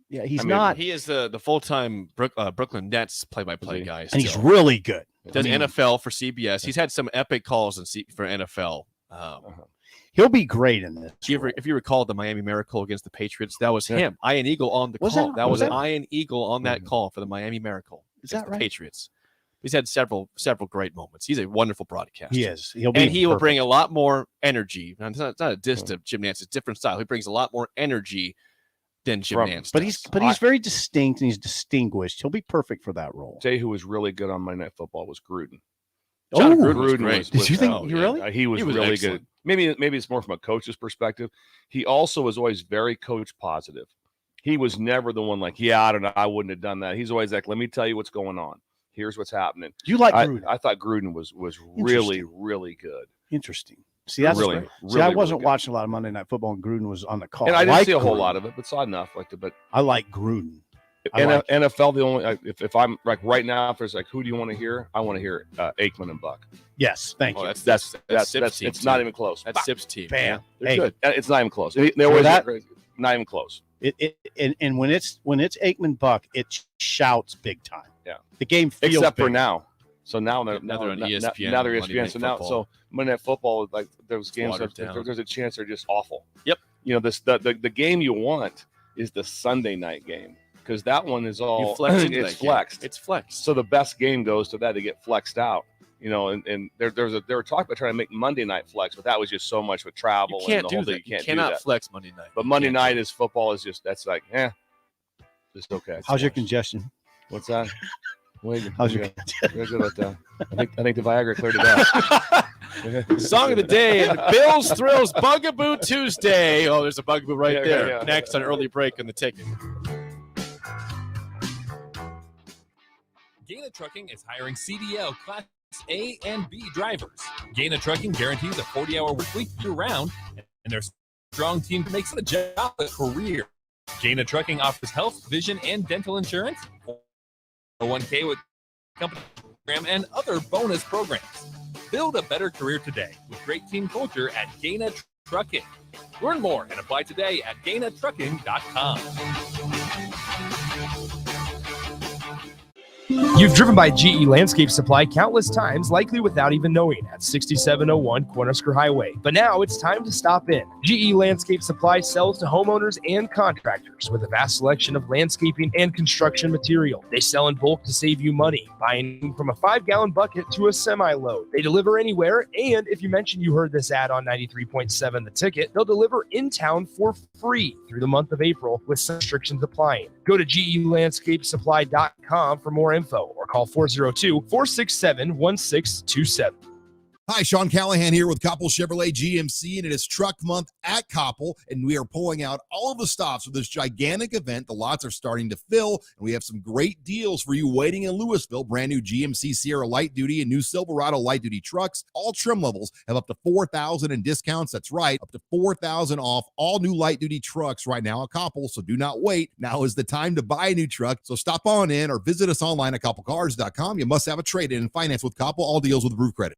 Yeah, he's I mean, not, He is the full-time Brooklyn Nets play-by-play guy. and he's still. really good. Does I mean, NFL for CBS. He's had some epic calls for NFL. He'll be great in this. If you recall the Miami Miracle against the Patriots, that was Yeah. him, Ian Eagle on the Was call. that- That was was that- Ian Eagle on that call for the Miami Miracle. Is against that right? The Patriots. He's had several great moments. He's a wonderful broadcaster. He is. He will bring a lot more energy. Now, it's not a diss to Jim Nantz. It's a different style. He brings a lot more energy than Jim Nantz. But does. he's very distinct and he's distinguished. He'll be perfect for that role. Tell you who was really good on Monday Night Football was Gruden. John Gruden was great. Did you think oh, he yeah. really? He was really excellent. good. Maybe it's more from a coach's perspective. He also was always very coach positive. He was never the one like, yeah, I don't know, I wouldn't have done that. He's always like, let me tell you what's going on. Here's what's happening. You like Gruden? I thought Gruden was really, really good. Interesting. See, that's Really, great. really, See, I really wasn't good. watching a lot of Monday Night Football, and Gruden was on the call. And I didn't like see a whole Gruden. lot of it, but saw enough. But I like Gruden. NFL, the only if I'm like right now, if there's like who do you want to hear? I want to hear Aikman and Buck. Yes, thank you. That's Sip's team, it's not too. even close. That's Sip's team. Bam. They're Hey, good. It's not even close. They always that- not even close. And when it's Aikman Buck, it shouts big time. Yeah. The game feels Except for big. now. So now they're on ESPN. Now they're Monday ESPN. Night So now Football. Monday Night Football, like those games, Watered down. there's a chance they're just awful. Yep. The game you want is the Sunday night game because that one is all You flex into it's that game. flexed. It's flexed. So the best game goes to that. They get flexed out. And they were talking about trying to make Monday night flex, but that was just so much with travel. You can't and the do whole that. thing. You can't cannot do that. flex Monday night. But Monday night is football is just that's like It's okay. How's your congestion? What's that? Wait, How's your good with that? I think the Viagra cleared it out. Song of the day and Bill's Thrills Bugaboo Tuesday. Oh, there's a bugaboo right there. Yeah. Next on Early Break in the Ticket. Gaina Trucking is hiring CDL Class A and B drivers. Gaina Trucking guarantees a 40-hour work week year-round, and their strong team makes the job a career. Gaina Trucking offers health, vision, and dental insurance, 401k with company program, and other bonus programs. Build a better career today with great team culture at Gaina Trucking. Learn more and apply today at gainatrucking.com. You've driven by GE Landscape Supply countless times, likely without even knowing, at 6701 Cornhusker Highway. But now it's time to stop in. GE Landscape Supply sells to homeowners and contractors with a vast selection of landscaping and construction material. They sell in bulk to save you money, buying from a 5-gallon bucket to a semi-load. They deliver anywhere, and if you mention you heard this ad on 93.7 The Ticket, they'll deliver in town for free through the month of April with some restrictions applying. Go to gelandscapesupply.com for more info or call 402-467-1627. Hi, Sean Callahan here with Koppel Chevrolet GMC, and it is Truck Month at Koppel, and we are pulling out all of the stops for this gigantic event. The lots are starting to fill, and we have some great deals for you waiting in Louisville. Brand new GMC Sierra Light Duty and new Silverado Light Duty trucks. All trim levels have up to $4,000 in discounts. That's right, up to $4,000 off all new Light Duty trucks right now at Koppel, so do not wait. Now is the time to buy a new truck, so stop on in or visit us online at koppelcars.com. You must have a trade-in and finance with Koppel. All deals with approved credit.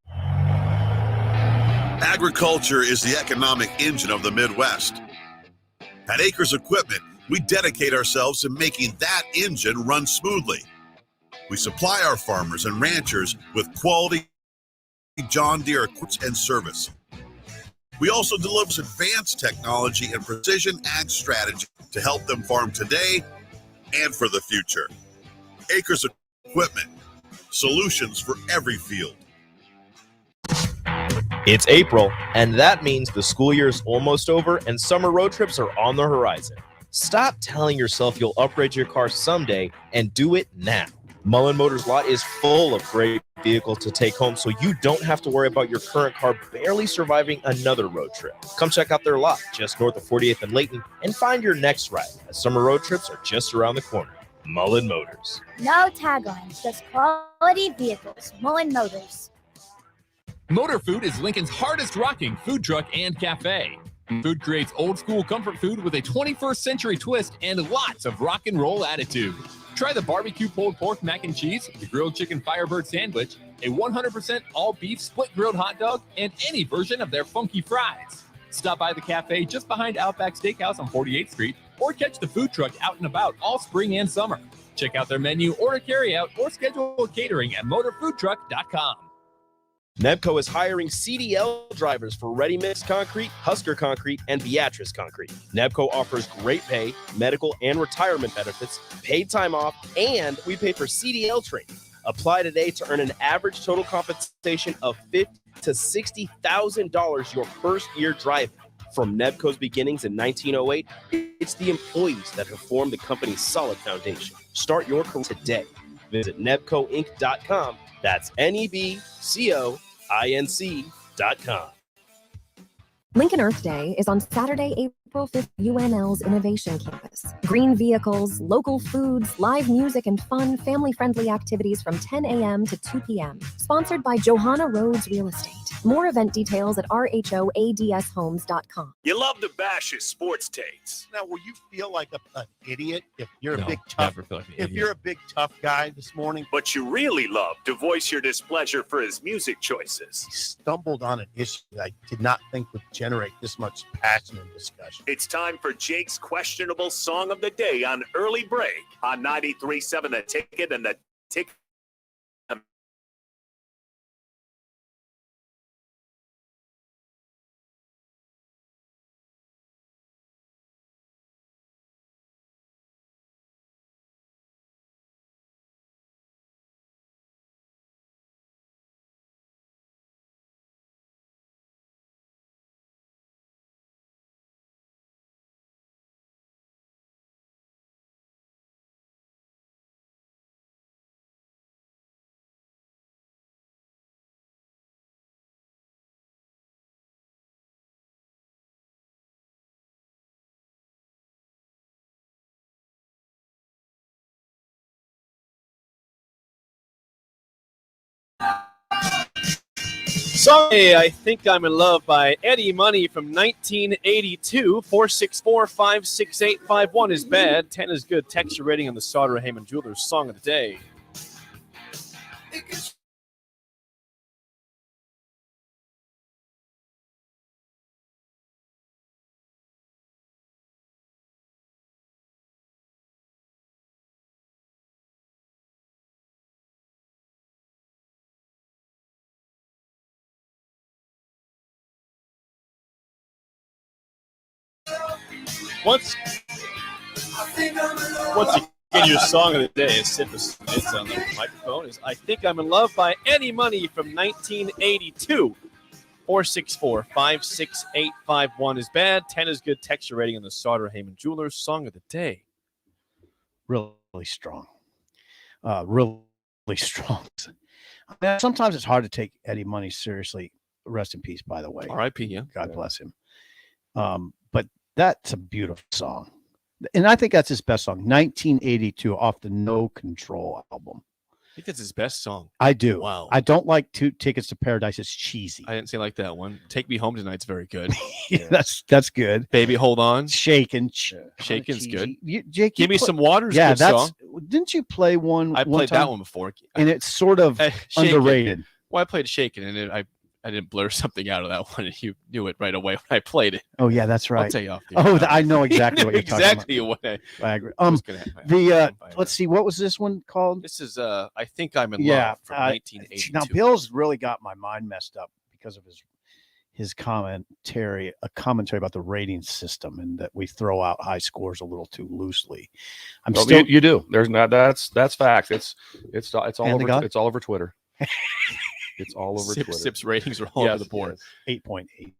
Agriculture is the economic engine of the Midwest. At Acres Equipment, we dedicate ourselves to making that engine run smoothly. We supply our farmers and ranchers with quality John Deere equipment and service. We also deliver advanced technology and precision ag strategy to help them farm today and for the future. Acres Equipment, solutions for every field. It's April, and that means the school year is almost over and summer road trips are on the horizon. Stop telling yourself you'll upgrade your car someday and do it now. Mullen Motors lot is full of great vehicles to take home, so you don't have to worry about your current car barely surviving another road trip. Come check out their lot just north of 48th and Layton and find your next ride, as summer road trips are just around the corner. Mullen Motors. No taglines, just quality vehicles. Mullen Motors. Motor Food is Lincoln's hardest rocking food truck and cafe. Food creates old school comfort food with a 21st century twist and lots of rock and roll attitude. Try the barbecue pulled pork mac and cheese, the grilled chicken Firebird sandwich, a 100% all beef split grilled hot dog, and any version of their funky fries. Stop by the cafe just behind Outback Steakhouse on 48th Street or catch the food truck out and about all spring and summer. Check out their menu, order carry out, or schedule catering at motorfoodtruck.com. Nebco is hiring CDL drivers for Ready Mix Concrete, Husker Concrete, and Beatrice Concrete. Nebco offers great pay, medical, and retirement benefits, paid time off, and we pay for CDL training. Apply today to earn an average total compensation of $50,000 to $60,000 your first year driving. From Nebco's beginnings in 1908, it's the employees that have formed the company's solid foundation. Start your career today. Visit nebcoinc.com. That's NEBCOINC.com. Lincoln Earth Day is on Saturday, April 5th, UNL's Innovation Campus. Green vehicles, local foods, live music, and fun, family-friendly activities from 10 a.m. to 2 p.m. Sponsored by Johanna Rhodes Real Estate. More event details at rhoadshomes.com. You love to bash his sports takes. Now, will you feel like an idiot if you're No, a big tough never feel like an if idiot. you're a big tough guy this morning? But you really love to voice your displeasure for his music choices. He stumbled on an issue that I did not think would generate this much passion and discussion. It's time for Jake's questionable song of the day on Early Break on 93.7 The Ticket and The Ticket. Song A, I Think I'm in Love by Eddie Money from 1982. 464-56851 is bad. 10 is good. Text your rating on the Sauter Heyman Jewelers Song of the Day. Once again, your song of the day is It's on the microphone. Is I Think I'm in Love by Eddie Money from 1982. 464-56851 is bad. 10 is good. Text your rating on the Sauter Heyman Jewelers Song of the Day. Really strong. Really strong. Sometimes it's hard to take Eddie Money seriously. Rest in peace, by the way. R.I.P. Yeah. God bless him. But that's a beautiful song. And I think that's his best song. 1982 off the No Control album. I think that's his best song. I do. Wow. I don't like Two Tickets to Paradise. It's cheesy. I didn't say like that one. Take Me Home Tonight's very good. Yeah, that's good. Baby, Hold On. Shakin'. Shakin's good. Jake, Give Me Some Water's yeah, good song. Didn't you play one? I played time? that one before. And it's sort of underrated. Well, I played Shakin', and I didn't blur something out of that one, and you knew it right away when I played it. Oh yeah, that's right. I'll tell you off. I know exactly what you're talking about. Exactly what I agree. Let's see, what was this one called? This is I Think I'm in Love from 1982. Now Bill's really got my mind messed up because of his commentary about the rating system and that we throw out high scores a little too loosely. You do. There's not that's fact. It's all over Twitter. It's all over Twitter. Sip's ratings are all over the board. 8.8.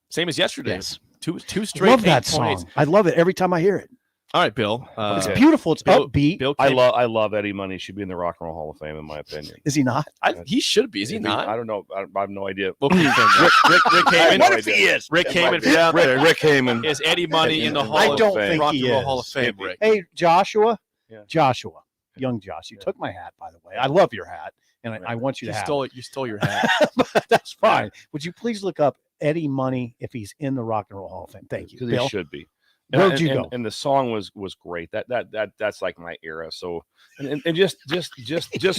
Same as yesterday. Yes. Two straight. Love that song. I love it every time I hear it. All right, Bill. It's beautiful. It's upbeat. Bill I love Eddie Money. He should be in the Rock and Roll Hall of Fame, in my opinion. Is he not? He should be. Is he not? I don't know. I have no idea. Rick Heyman. What if he is? Rick Heyman, if you're out there. Rick Heyman. Is Eddie Money in the Hall I don't of Fame? think Rock he and Roll is. Hall of Fame, Rick. Hey, Joshua. Yeah. Joshua. Young Josh. You took my hat, by the way. I love your hat. And I want you to have it. You stole your hat. But that's fine. Would you please look up Eddie Money if he's in the Rock and Roll Hall of Fame? Thank you. Because Bill? he should be. Where'd you go? And the song was great. That's like my era. So and just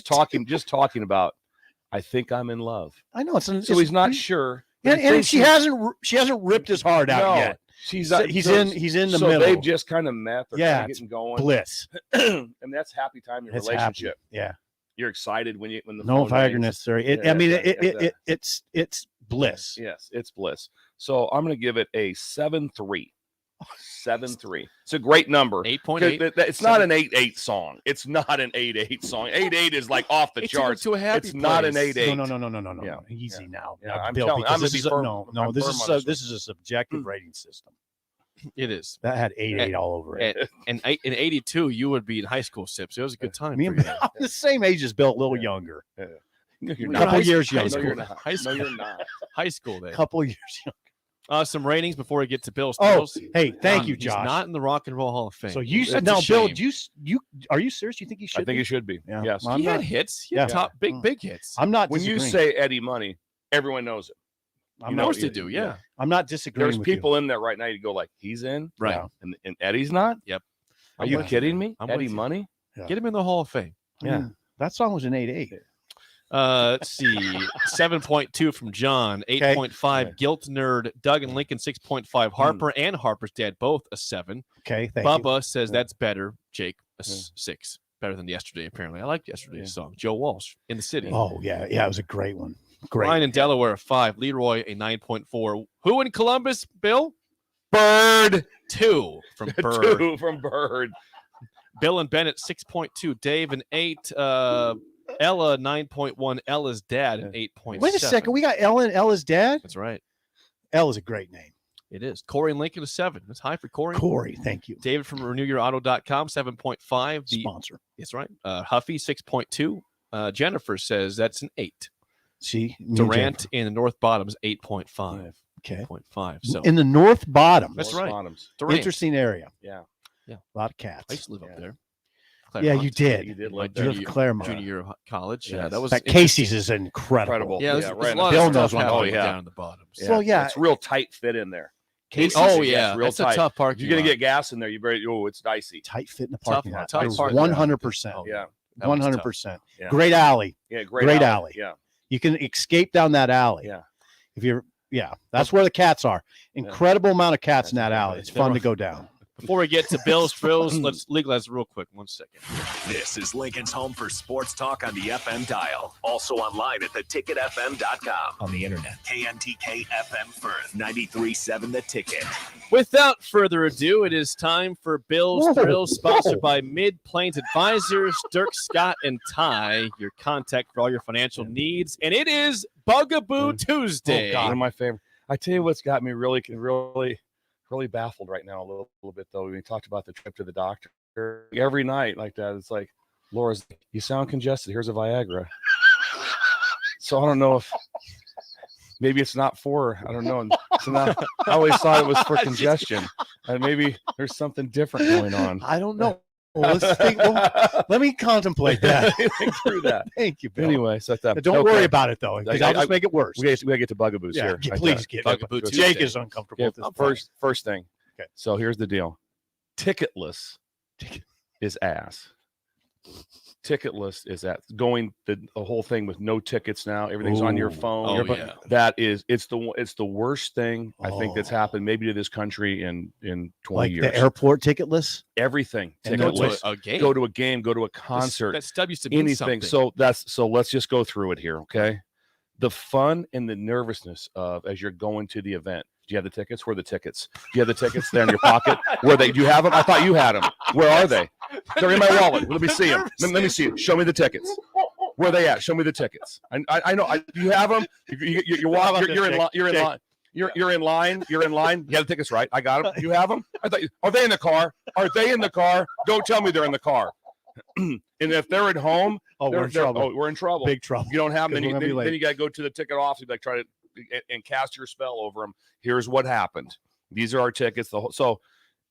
talking about I Think I'm in Love. I know so he's not sure. And she hasn't ripped his heart out yet. He's in the middle. They've just kind of met. They're kind of it's getting going. Bliss. And that's happy time in your It's relationship. happy. Yeah. You're excited when the no phone Viagra rings. necessary. It's bliss. Yes, it's bliss. So I'm going to give it a 7.3. 7.3. It's a great number. 8.8. It's not an 8.8 song. It's not an 8.8 song. 8.8 is like off the charts. It's not an 8.8. No. Yeah. Easy now. Yeah, I'm Bill, telling you, because this is this a subjective rating system. It is. That had 8.8 all over it. And in 82, you would be in high school, Sips. It was a good time. Me and Bill, I'm the same age as Bill, a little younger. Yeah. A couple years younger. No, you're not. High school. No, you're not. High school day. Couple years younger. Some ratings before we get to Bill's. Hey, thank you, Josh. He's not in the Rock and Roll Hall of Fame. So you That's now, a Bill, shame. you are you serious? You think he should? I think he should be. Yeah. Yes. Well, He had hits. He had big hits. I'm not. When you disagreeing. say Eddie Money, everyone knows it. I'm Of course they do. Yeah. I'm not disagreeing. There's with people in there right now. You go like, he's in, Right. And Eddie's not. Yep. Are you kidding me? I'm Eddie with you. Money. Yeah. Get him in the Hall of Fame. Yeah. That song was an 8.8. Let's see. 7.2 from John. 8.5 Guilt Nerd. Doug and Lincoln 6.5. Harper and Harper's Dad both a 7. Okay. Thank Bubba says that's better. Jake a 6. Better than yesterday, apparently. I liked yesterday's song. Joe Walsh in the city. Oh yeah, it was a great one. Great. Ryan in Delaware a 5. Leroy a 9.4. Who in Columbus, Bill? Bird. 2 from Bird. 2 from Bird. Bill and Bennett 6.2. Dave an 8. Ella 9.1. Ella's dad an 8.7. Wait a second. We got Ella and Ella's dad. That's right. Ella's a great name. It is. Corey and Lincoln a 7. That's high for Corey. Corey, thank you. David from renewyourauto.com 7.5. The sponsor. That's right. Huffy 6.2. Jennifer says that's an 8. See, Durant in the North Bottoms 8.5. Okay. 8.5. So in the North Bottom. That's North right. Bottoms. Durant. Interesting area. Yeah. Yeah. A lot of cats. I used to live up there. Yeah, you did. You did My live You there. lived Claremont. junior year of college. Yeah, Yes. that was That Casey's is incredible. Incredible. Yeah, there's, Yeah, there's right a lot Bill of knows stuff what I'm happening talking about. down the bottom. So. Well, yeah. It's real tight fit in there. Casey's Oh is yeah, real that's tight. a tough parking. You're gonna lot. get gas in there. You better. Oh, it's dicey. Tight fit in the Tough- parking lot. tough There's parking lot. 100%. Oh, Yeah. that one's tough. 100%. Yeah. Great alley. Yeah. Great alley. Yeah. You can escape down that alley. Yeah. If you're, that's where the cats are. Incredible amount of cats in that alley. It's fun to go down. Before we get to Bill's Thrills, let's legalize real quick. 1 second. This is Lincoln's home for sports talk on the FM dial. Also online at theticketfm.com. On the internet. KNTK FM Firth. 93.7 The Ticket. Without further ado, it is time for Bill's Thrills, sponsored by Mid-Plains Advisors, Dirk, Scott, and Ty, your contact for all your financial needs. And it is Bugaboo Tuesday. One of my favorite. I tell you what's got me really baffled right now a little bit, though. We talked about the trip to the doctor every night like that. It's like, Laura's, you sound congested. Here's a Viagra. So I don't know if maybe it's not for, I don't know. And so now, I always thought it was for congestion. And maybe there's something different going on. I don't know. Well, let me contemplate that. Think through that. Thank you, Bill. Anyway, so that, Don't worry about it, though, because I'll just make it worse. We gotta get to bugaboos here. Please get Bugaboo Jake Tuesday. is uncomfortable with this. First thing. Okay. So here's the deal. Ticketless is ass. Ticketless is that going the whole thing with no tickets now. Everything's on your phone. Oh, yeah. That is it's the worst thing I think that's happened maybe to this country in 20 Like years. the airport ticketless? Everything. And go to Ticketless. a game. Go to a game, go to a concert. That stub used to mean Anything. something. So let's just go through it here, okay? The fun and the nervousness of as you're going to the event. Do you have the tickets? Where are the tickets? Do you have the tickets there in your pocket? Where they? Do you have them? I thought you had them. Where are they? They're in my wallet. Let me see them. Let me see it. Show me the tickets. Where are they at? Show me the tickets. I know. You have them. You're in line. You're in line. You're in line. You're in line. You have the tickets, right? I got them. You have them? I thought. Are they in the car? Are they in the car? Don't tell me they're in the car. And if they're at home, we're in trouble. we're in trouble. Big trouble. You don't have them. Because we're gonna be Then late. you got to go to the ticket office. You like try to and cast your spell over them. Here's what happened. These are our tickets. So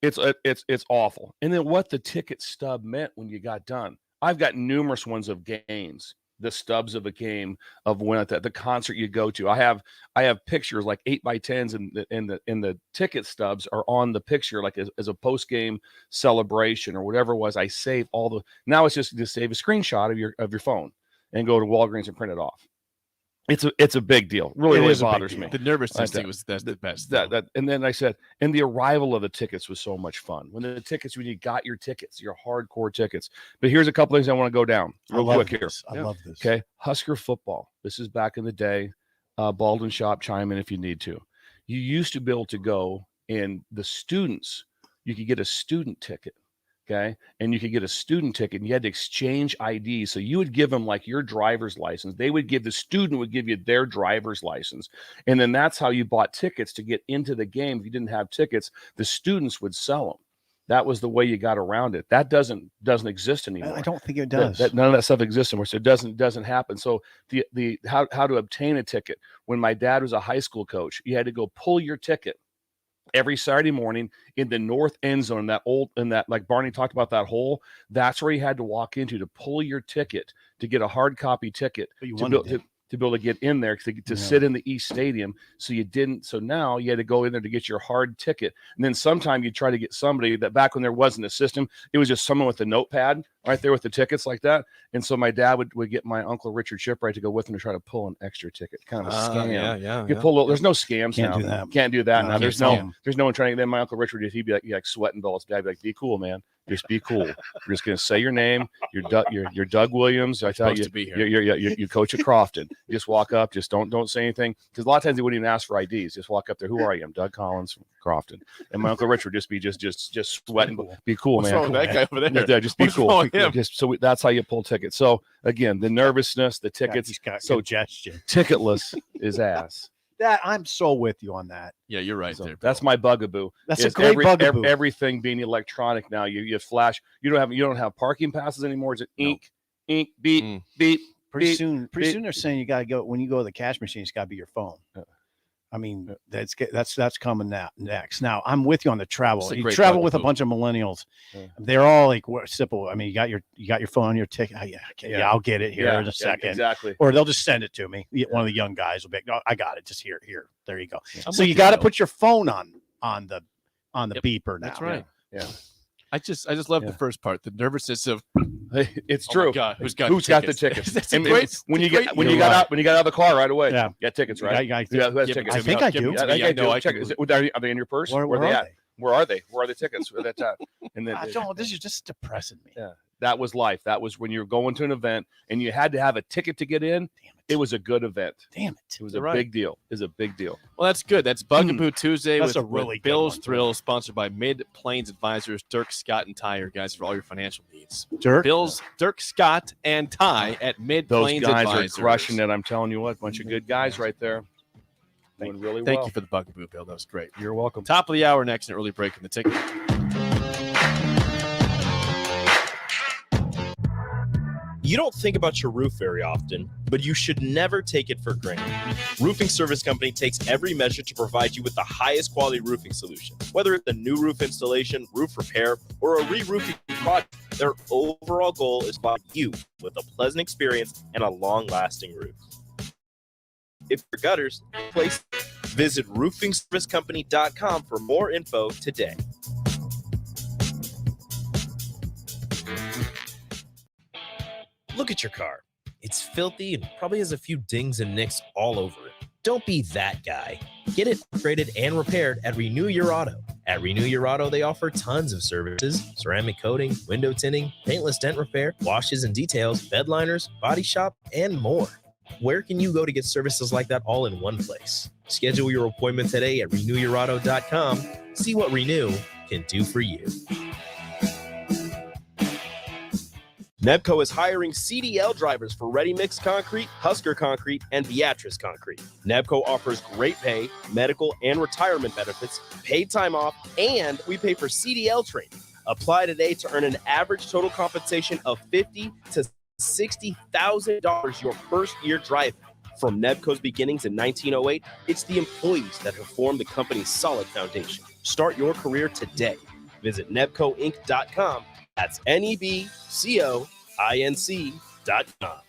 it's awful. And then what the ticket stub meant when you got done. I've got numerous ones of games. The stubs of a game of when at the concert you go to. I have pictures like 8x10s and the ticket stubs are on the picture like as a post game celebration or whatever it was. I save all the now it's just to save a screenshot of your phone and go to Walgreens and print it off. It's a big deal. Really bothers me. The nervousness thing was that's the best. That and then I said, and the arrival of the tickets was so much fun. When you got your tickets, your hardcore tickets. But here's a couple things I want to go down real quick here. I love this. Okay, Husker football. This is back in the day. Baldwin Shop, chime in if you need to. You used to be able to go, and the students, you could get a student ticket. Okay. And you could get a student ticket and you had to exchange IDs. So you would give them like your driver's license. The student would give you their driver's license. And then that's how you bought tickets to get into the game. If you didn't have tickets, the students would sell them. That was the way you got around it. That doesn't exist anymore. I don't think it does. None of that stuff exists anymore. So it doesn't happen. So the how to obtain a ticket. When my dad was a high school coach, you had to go pull your ticket every Saturday morning in the north end zone, that like Barney talked about that hole. That's where you had to walk into to pull your ticket to get a hard copy ticket to be able to get in there to sit in the East Stadium. So now you had to go in there to get your hard ticket. And then sometime you try to get somebody that back when there wasn't a system, it was just someone with a notepad right there with the tickets like that. And so my dad would get my uncle Richard Shipwright to go with him to try to pull an extra ticket. Kind of a scam. There's no scams now. Can't do that now. There's no one trying. Then my uncle Richard, he'd be like sweating balls. Dad would be like, be cool, man. Just be cool. You're just gonna say your name. You're Doug Williams. I tell you, you coach at Crofton. You just walk up. Just don't say anything, because a lot of times they wouldn't even ask for IDs. Just walk up there. Who are you? I'm Doug Collins from Crofton. And my uncle Richard just sweating. Be cool, What's man. wrong with that guy over there? Yeah, just be What's cool. wrong with him? That's how you pull tickets. So again, the nervousness, the tickets. Congestion. Ticketless is ass. That I'm so with you on that. Yeah, you're right there. That's my bugaboo. That's a great bugaboo. Everything being electronic now. You flash. You don't have parking passes anymore. It's ink, beep, beep. Pretty soon they're saying you got to go when you go to the cash machine. It's got to be your phone. I mean, that's coming next. Now, I'm with you on the travel. You great travel with a bugaboo. bunch of millennials. Yeah. They're all like simple. I mean, you got your phone on your ticket. Oh, yeah, I'll get it here in a second. Exactly. Or they'll just send it to me. One of the young guys will be like, "No, I got it. Just here. There you go." I'm So with you you, got to Bill. put your phone on the beeper now. That's right. Yeah. I just love the first part, the nervousness of. It's Oh my true. God, who's got the tickets? And when you got out of the car right away, you got tickets, right? Who has tickets? I think I do. I think I do. Check it. Are they in your purse? Where are they are at? they? Where are they? Where are the tickets at that time? And then This is just depressing me. Yeah, that was life. That was when you were going to an event and you had to have a ticket to get in. It was a good event. Damn it. It was a big deal. It was a big deal. Well, that's good. That's Bugaboo Tuesday That's with, a really with good Bill's one, Thrill, sponsored by Mid Plains Advisors, Dirk, Scott, and Ty, your guys for all your financial needs. Dirk, Scott, and Ty at Mid Those Plains guys Advisors. are crushing it. I'm telling you what, bunch of good guys right there. Doing really Thank well. you for the Bugaboo, Bill. That was great. You're welcome. Top of the hour next, an early break in the ticket. You don't think about your roof very often, but you should never take it for granted. Roofing Service Company takes every measure to provide you with the highest quality roofing solution. Whether it's a new roof installation, roof repair, or a re-roofing project, their overall goal is to provide you with a pleasant experience and a long-lasting roof. If your gutters, visit roofingservicecompany.com for more info today. Look at your car. It's filthy and probably has a few dings and nicks all over it. Don't be that guy. Get it upgraded and repaired at Renew Your Auto. At Renew Your Auto, they offer tons of services: ceramic coating, window tinting, paintless dent repair, washes and details, bed liners, body shop, and more. Where can you go to get services like that all in one place? Schedule your appointment today at renewyourauto.com. See what Renew can do for you. Nebco is hiring CDL drivers for Ready Mix Concrete, Husker Concrete, and Beatrice Concrete. Nebco offers great pay, medical, and retirement benefits, paid time off, and we pay for CDL training. Apply today to earn an average total compensation of $50,000 to $60,000 your first year driving. From Nebco's beginnings in 1908, it's the employees that have formed the company's solid foundation. Start your career today. Visit nebcoinc.com. That's NEBCOINC.com.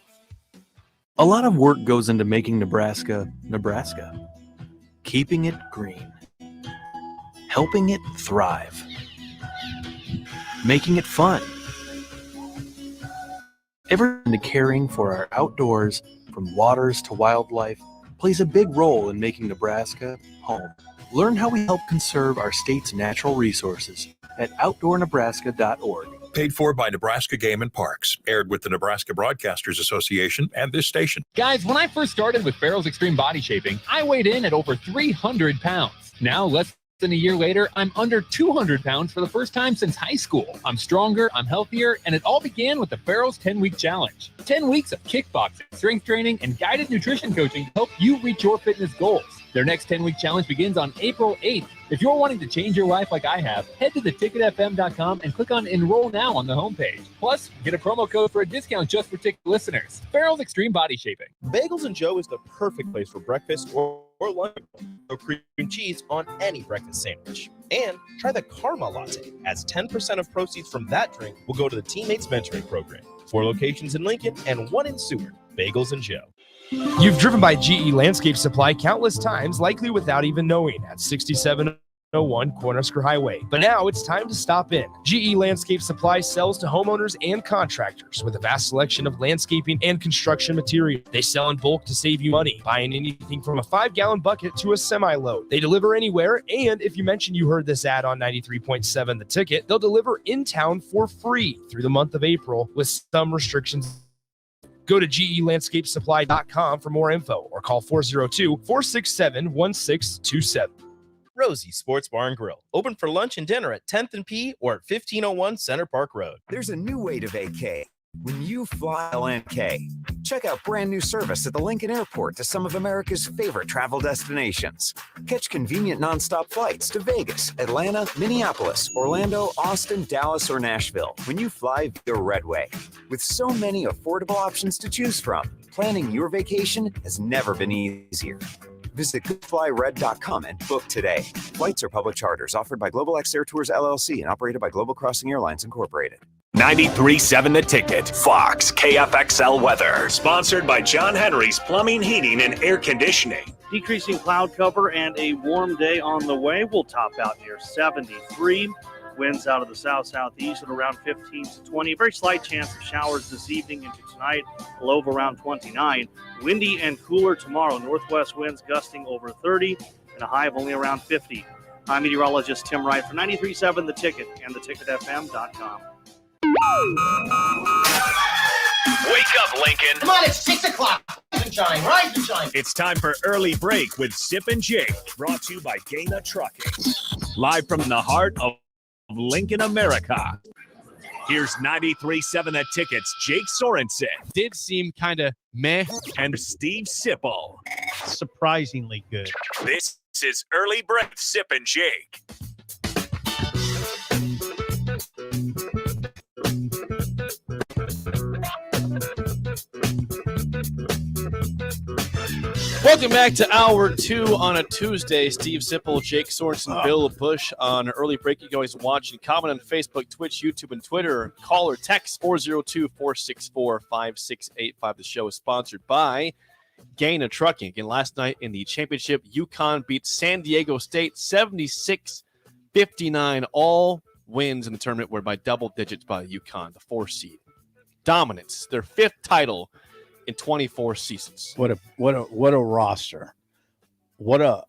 A lot of work goes into making Nebraska, Nebraska. Keeping it green. Helping it thrive. Making it fun. Everything to caring for our outdoors, from waters to wildlife, plays a big role in making Nebraska home. Learn how we help conserve our state's natural resources at outdoornebraska.org. Paid for by Nebraska Game and Parks. Aired with the Nebraska Broadcasters Association and this station. Guys, when I first started with Farrell's Extreme Body Shaping, I weighed in at over 300 pounds. Now, less than a year later, I'm under 200 pounds for the first time since high school. I'm stronger, I'm healthier, and it all began with the Farrell's 10-week challenge. 10 weeks of kickboxing, strength training, and guided nutrition coaching to help you reach your fitness goals. Their next 10-week challenge begins on April 8th. If you're wanting to change your life like I have, head to theticketfm.com and click on Enroll Now on the homepage. Plus, get a promo code for a discount just for Ticket listeners. Farrell's Extreme Body Shaping. Bagels and Joe is the perfect place for breakfast or lunch. No cream cheese on any breakfast sandwich. And try the Karma Latte, as 10% of proceeds from that drink will go to the Teammates Mentoring Program. 4 locations in Lincoln and 1 in Seward. Bagels and Joe. You've driven by GE Landscape Supply countless times, likely without even knowing, at 6701 Cornhusker Highway. But now it's time to stop in. GE Landscape Supply sells to homeowners and contractors with a vast selection of landscaping and construction material. They sell in bulk to save you money, buying anything from a 5-gallon bucket to a semi-load. They deliver anywhere, and if you mention you heard this ad on 93.7 The Ticket, they'll deliver in town for free through the month of April with some restrictions. Go to GELandscapeSupply.com for more info or call 402-467-1627. Rosie Sports Bar and Grill. Open for lunch and dinner at 10th and P or at 1501 Center Park Road. There's a new way to vacay when you fly LNK. Check out brand new service at the Lincoln Airport to some of America's favorite travel destinations. Catch convenient nonstop flights to Vegas, Atlanta, Minneapolis, Orlando, Austin, Dallas, or Nashville when you fly via Redway. With so many affordable options to choose from, planning your vacation has never been easier. Visit goodflyred.com and book today. Flights are public charters offered by Global X Air Tours LLC and operated by Global Crossing Airlines Incorporated. 93.7 The Ticket, Fox, KFXL weather. Sponsored by John Henry's Plumbing, Heating, and Air Conditioning. Decreasing cloud cover and a warm day on the way. We'll top out near 73. Winds out of the south-southeast at around 15 to 20. Very slight chance of showers this evening into tonight. A low of around 29. Windy and cooler tomorrow. Northwest winds gusting over 30 and a high of only around 50. I'm meteorologist Tim Wright for 93.7 The Ticket and theticketfm.com. Wake up, Lincoln. Come on, it's 6 o'clock. Rise and shine, rise and shine. It's time for Early Break with Sip and Jake, brought to you by Gaina Trucking. Live from the heart of Lincoln, America. Here's 93.7 The Ticket's Jake Sorensen. Did seem kind of meh. And Steve Sipple. Surprisingly good. This is Early Break with Sip and Jake. Welcome back to Hour 2 on a Tuesday. Steve Sipple, Jake Sorensen, Bill Busch on Early Break. You can always watch and comment on Facebook, Twitch, YouTube, and Twitter. Call or text 402-464-5685. The show is sponsored by Gaina Trucking. Again, last night in the championship, UConn beat San Diego State 76-59. All wins in the tournament were by double digits by UConn, the 4 seed. Dominance, their 5th title in 24 seasons. What a roster. What a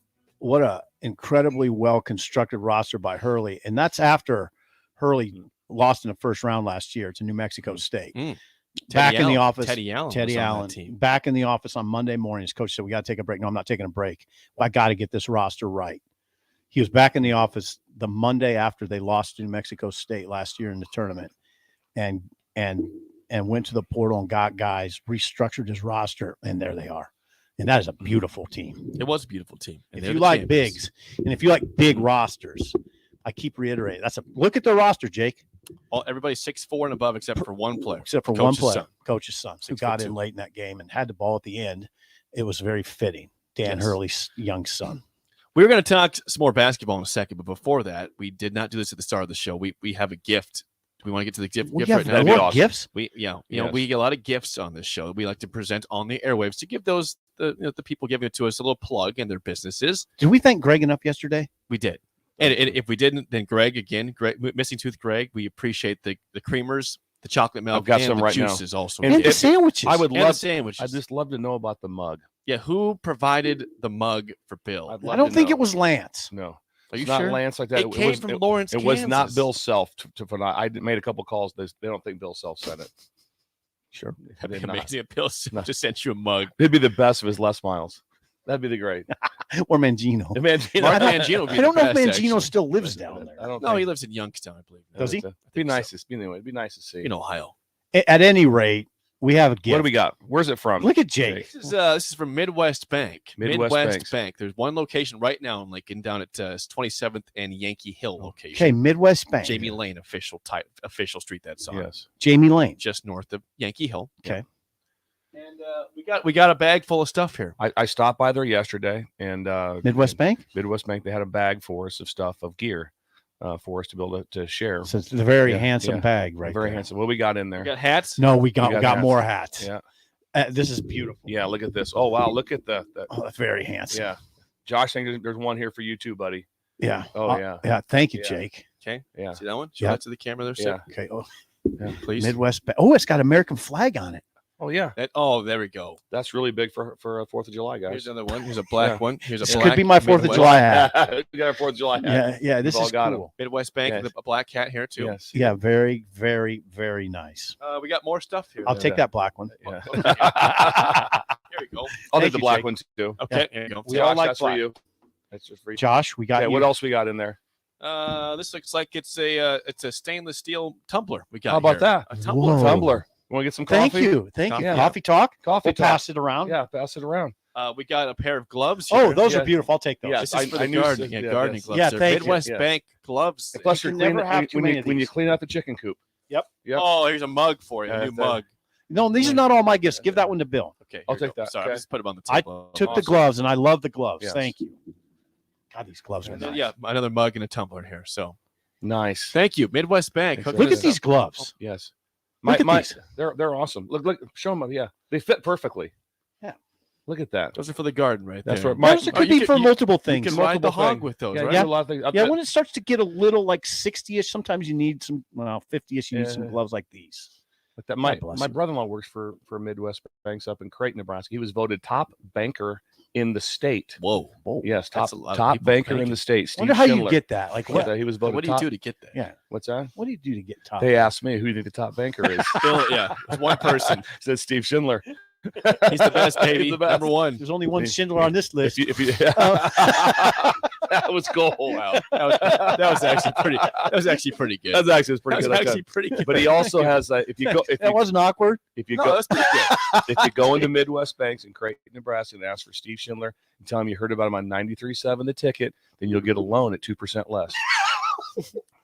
incredibly well constructed roster by Hurley. And that's after Hurley lost in the first round last year to New Mexico State. Back in the office. Teddy Allen team. Back in the office on Monday morning. His coach said, we got to take a break. No, I'm not taking a break. I got to get this roster right. He was back in the office the Monday after they lost to New Mexico State last year in the tournament and went to the portal and got guys, restructured his roster, and there they are. And that is a beautiful team. It was a beautiful team. If you like bigs, and if you like big rosters, I keep reiterating, look at the roster, Jake. Well, everybody's 6'4" and above except for one player. Except for one player, Coach's son, who got in late in that game and had the ball at the end. It was very fitting. Dan Hurley's young son. We were going to talk some more basketball in a second, but before that, we did not do this at the start of the show. We have a gift. Do we want to get to the gift right now? More gifts? We get a lot of gifts on this show that we like to present on the airwaves to give those the people giving it to us a little plug in their businesses. Did we thank Greg enough yesterday? We did. And if we didn't, then Greg, Missing Tooth Greg, we appreciate the creamers, the chocolate milk, I've got and some the right juices now. also. And the sandwiches. I would and love the sandwiches. I'd just love to know about the mug. Yeah, who provided the mug for Bill? I don't think it was Lance. No. Are you It's not sure? Lance like that. It came from Lawrence, It was not Kansas. Bill Self. I made a couple calls. They don't think Bill Self said it. Sure. That'd be amazing if Bill just sent you a mug. It'd be the best of his Les Miles. That'd be the great. Or Mangino. Mark Mangino would be I don't the know if best, Mangino actually. still lives down there. I don't No, think- he lives in Youngstown, I believe. Does he? It'd be nice to see. In Ohio. At any rate, we have a gift. What do we got? Where's it from? Look at Jake. This is from Midwest Bank. Midwest Bank. There's one location right now in Lincoln down at 27th and Yankee Hill location. Okay, Midwest Bank. Jamie Lane, official street that's on. Yes. Jamie Lane. Just north of Yankee Hill. Okay. And we got a bag full of stuff here. I stopped by there yesterday and Midwest Bank? Midwest Bank. They had a bag for us of stuff, of gear for us to be able to share. So it's a very handsome bag right Very there. handsome. What we got in there? We got hats? No, we got hats. more hats. Yeah. This is beautiful. Yeah, look at this. Oh, wow. Look at the Oh, that's very handsome. yeah. Josh, I think there's one here for you too, buddy. Yeah. Oh, yeah. Yeah. Thank you, Yeah. Jake. Okay. Yeah. See that one? Show Yeah. that to the camera there, Yeah. sir. Okay. Oh, Yeah. Please. Midwest Bank. Oh, it's got American flag on it. Oh, yeah. There we go. That's really big for 4th of July, guys. Here's another one. Here's a black Yeah. one. Here's a This black. could be my 4th of Midwest- July hat. We got our 4th of July hat. Yeah. This We've all is got 'em. cool. Midwest Bank, Yes. with a black hat here too. Yes. Yeah. Very, very, very nice. We got more stuff here. I'll take that black one. Yeah. Here we go. I'll Thank take the you, black Jake. one too. Okay. Here you go. We all Josh, like that's black. for you. That's just for you. Josh, we got Yeah, you. what else we got in there? This looks like it's a stainless steel tumbler we got. How about here. that? A tumbler. Whoa. Tumbler. Want to get some coffee? Thank you. Thank you. Yeah. Coffee talk. Coffee We'll talk. pass it around. Yeah, pass it around. We got a pair of gloves here. Oh, those Yeah. are beautiful. I'll take those. Yeah. This is for I the knew- gardening. yeah, Gardening yes. gloves. Yeah, They're thank you. Midwest Yeah. Bank gloves. Plus, You you're can never cleaning have too many of when you these. clean out the chicken coop. Yep. Yep. Oh, here's a mug for you. A Yeah, new that's- mug. No, these are not all my gifts. Give that one to Bill. Okay, I'll take that. Sorry, Okay. just put them on the I table. took the gloves, and I love the gloves. Yes. Thank you. God, these gloves are nice. Yeah, another mug and a tumbler here. So nice. Thank you, Midwest Bank. Look at these gloves. Yes. Look at these. They're awesome. Look, show them. Yeah, they fit perfectly. Yeah. Look at that. Those are for the garden, right That's there. right. Those could be for multiple things. You can ride the Multiple hog things. with those, Yeah, right? yeah. A lot of things. Yeah, when it starts to get a little like 60-ish, sometimes you need some, 50-ish, you need some gloves like these. Like that. God bless My him. brother-in-law works for Midwest Banks up in Creighton, Nebraska. He was voted top banker in the state. Whoa. Yes, That's a lot of top people banker in banking. the state. I wonder Steve how you Schindler. get that. Like, Yeah, what? he was voted What do you top. do to get that? Yeah. What's that? What do you do to get top? They asked me who you think the top banker is. Bill, yeah, it's one person. Said Steve Schindler. He's the best, baby. He's the best. Number one. There's only one Schindler on this list. If you that was gold. Wow, that was actually pretty. That was actually pretty good. That's actually pretty That good. was Okay. actually pretty good. But he also has if you go if that you, wasn't awkward. if you No, go that's pretty good. if you go into Midwest Banks in Creighton, Nebraska, and ask for Steve Schindler and tell him you heard about him on 93.7 The Ticket, then you'll get a loan at 2% less.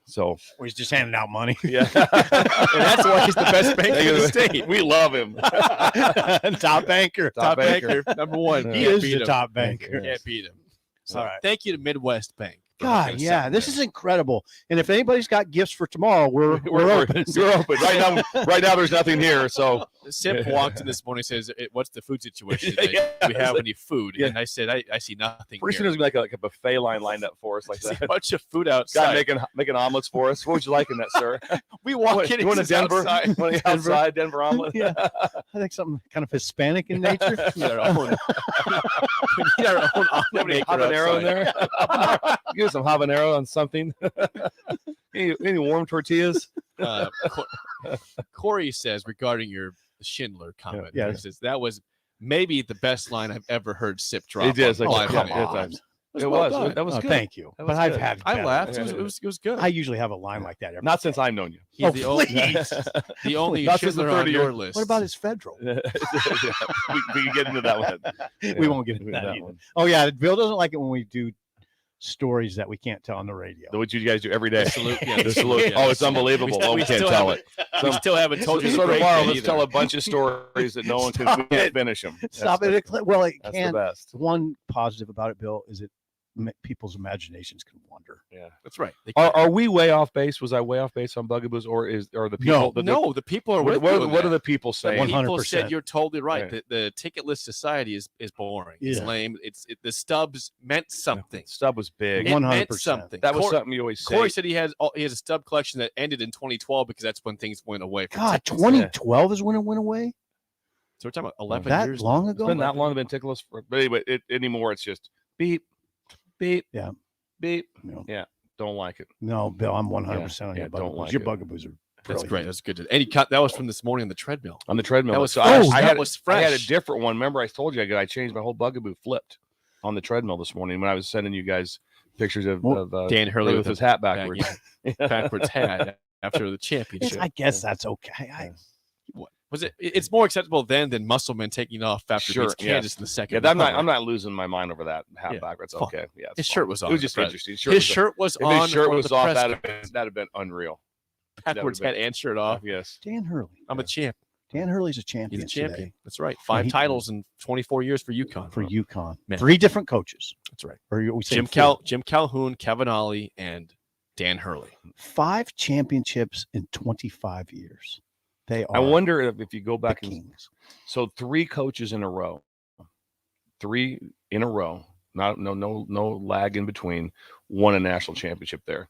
So he's just handing out money. Yeah, and that's why he's the best banker in the state. We love him. Top banker. Top banker, number one. He Can't is beat the him. top banker. Can't beat him. So All right. thank you to Midwest Bank. God, yeah, this is incredible. And if anybody's got gifts for tomorrow, we're open. We're open. Right now, there's nothing here. So Sip walked in this morning and says, "What's the food situation today? Yeah. Do we have any food?" Yeah. And I said, "I see nothing pretty soon here. there's gonna be like a buffet line lined up for us like I see that. a bunch of food Guy outside." making omelets for us. What would you like in that, sir? We walk in. You want a it's Denver? outside. Want an outside Denver omelet? Yeah, I think something kind of Hispanic in nature. We need our own. We need our own omelet maker Habanero in outside. there? Give us some habanero on something. any warm tortillas? Corey says regarding your Schindler comment, Yeah. he says that was maybe the best line I've ever heard Sip drop. It is. on Like, live yeah, on yeah, air. times. It It well was. done. That was Oh, good. thank you. That But was I've good. had. I better. laughed. Yeah. It was good. I usually have a line like that. Every Not since I've known you. He's the only, please. the only Not since the Schindler on 30 your years. list. What about his federal? we can get into that one. We won't get into that either. Oh yeah, Bill doesn't like it when we do stories that we can't tell on the radio. What you guys do every day. The salute, yeah, The the salute. salute, Oh, yeah. it's unbelievable. Well, we can't still tell haven't- it. We still haven't told you. So the great tomorrow, bit let's either. tell a bunch of stories that no one can. We can't finish them. Stop it. Well, it That's can. the best. One positive about it, Bill, is it people's imaginations can wander. Yeah, That's right. They Are we way off base? Was I way off base on Bugaboos, or are the people? No, the people are What, with you on what are that. the people The saying? people 100%. said you're totally right. Yeah. The ticketless society is boring. It's Yeah. lame. The stubs meant something. Stub was big. It meant 100%. something. That was Corey- something you always say. Corey said he has a stub collection that ended in 2012 because that's when things went away. From God, tickets. 2012 is when it went away. So we're talking about 11 That years. long now. ago? It's been that long been tickless for, but anyway, anymore it's just beep, beep, Yeah. beep. No. Yeah, don't like it. No, Bill, I'm 100% on Yeah, your don't bugaboos. like Your it. bugaboos are That's brilliant. great. That's good. And he cut, that was from this morning on the treadmill. On the treadmill. That was so fresh. I That had, was I had a fresh. different one. Remember, I told you I changed my whole Bugaboo flipped on the treadmill this morning when I was sending you guys pictures of, Dan Hurley with his hat backwards. backwards hat after the championship. I guess that's okay. What was it? It's more acceptable then than Muscleman taking off after Sure, beats Kansas in the second. Yeah, recovery. I'm not losing my mind over that hat Yeah, backwards. fine. Okay, yeah, His it's shirt fine. was It on was the just press- interesting. His shirt was if on His shirt for was the off. press That'd have been unreal. backwards That hat and shirt off. Yes. Dan Hurley. I'm a champ. Dan Hurley's a champion. He's a champion. today That's right. 5 he- titles in 24 years for UConn. for UConn. Man. 3 different coaches. That's right. Or we say Jim Calhoun, Kevin Ollie, and Dan Hurley. 5 championships in 25 years. They are. I wonder if you go back the and Kings. so 3 coaches in a row, 3 in a row, no lag in between, won a national championship there.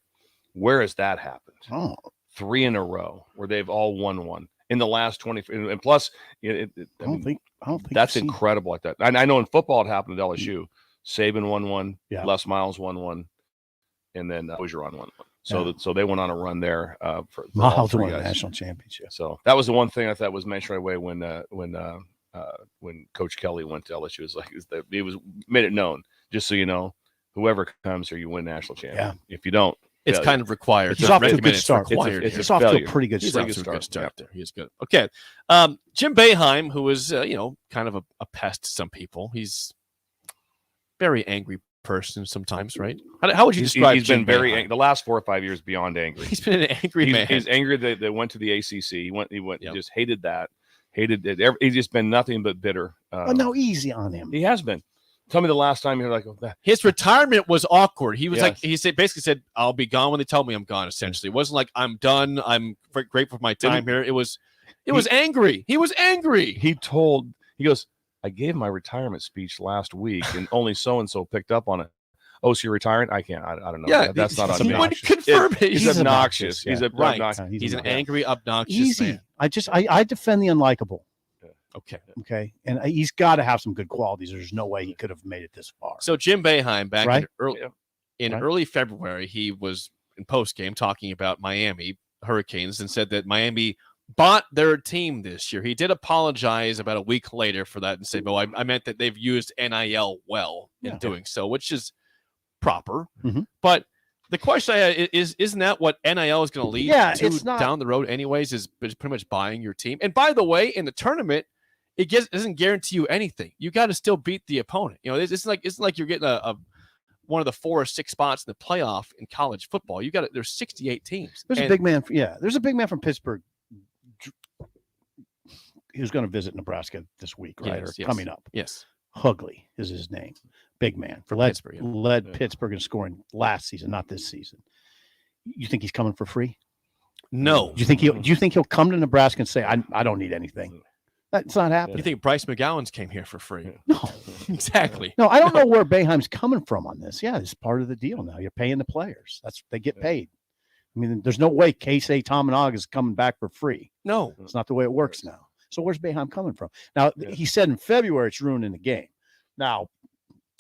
Where has that happened? Oh, 3 in a row where they've all won one in the last 20 and plus. I don't think that's I've seen- incredible like that. And I know in football it happened at LSU. Saban won one, Yeah. Les Miles won one, and then Ogeron won one. So Yeah. so they went on a run there for all Miles 3 won a guys. national championship. So that was the one thing I thought was mentioned right away when Coach Kelly went to LSU. It was like he was made it known, just so you know, whoever comes here, you win national champion. If you don't, It's failure. kind of required. He's off to a Recommended. good It's start. required. It's a He's off to a failure. pretty good He's start. off to a good start there. He is good. Okay. Jim Boeheim, who is, kind of a pest to some people. He's very angry person sometimes, right? How would you describe He's Jim been very Boeheim? angry. The last 4 or 5 years beyond angry. He's been an angry man. He's angry that they went to the ACC. He went. Yep. Just hated that Hated it. He's just been nothing but bitter. No, easy on him. He has been. Tell me the last time you're like, oh, his retirement was awkward. He was Yes. basically said, I'll be gone when they tell me I'm gone, essentially. It wasn't like I'm done. I'm grateful for my time here. It was angry. He was angry. He goes, I gave my retirement speech last week and only so-and-so picked up on it. Oh, so you're retiring? I can't. I don't know. Yeah, that's not he obnoxious. wouldn't confirm it. He's obnoxious. He's obnoxious. He's an angry, obnoxious Easy. man. I defend the unlikable. Okay. Okay. And he's got to have some good qualities. There's no way he could have made it this far. So Jim Boeheim back Right? in early February, he was in post game talking about Miami Hurricanes and said that Miami bought their team this year. He did apologize about a week later for that and say, "Well, I meant that they've used NIL well in doing so," which is proper. Mhm. But the question I had is, isn't that what NIL is going to lead to it's not down the road anyways, is pretty much buying your team? And by the way, in the tournament, it doesn't guarantee you anything. You got to still beat the opponent. You know, it's like you're getting a one of the 4 or 6 spots in the playoff in college football. There's 68 teams. There's a big man. There's a big man from Pittsburgh. He was going to visit Nebraska this week, right? Yes, or coming up. Yes. Hurley is his name. Big man. Led Pittsburgh in scoring last season, not this season. You think he's coming for free? No. Do you think he'll come to Nebraska and say, I don't need anything? That's not happening. You think Bryce McGowan's came here for free? No. Exactly. No, I don't know where Boeheim's coming from on this. Yeah, it's part of the deal now. You're paying the players. They get paid. I mean, there's no way Casey Tominaga is coming back for free. No. It's not the way it works now. So where's Boeheim coming from? Now, he said in February it's ruining the game. Now,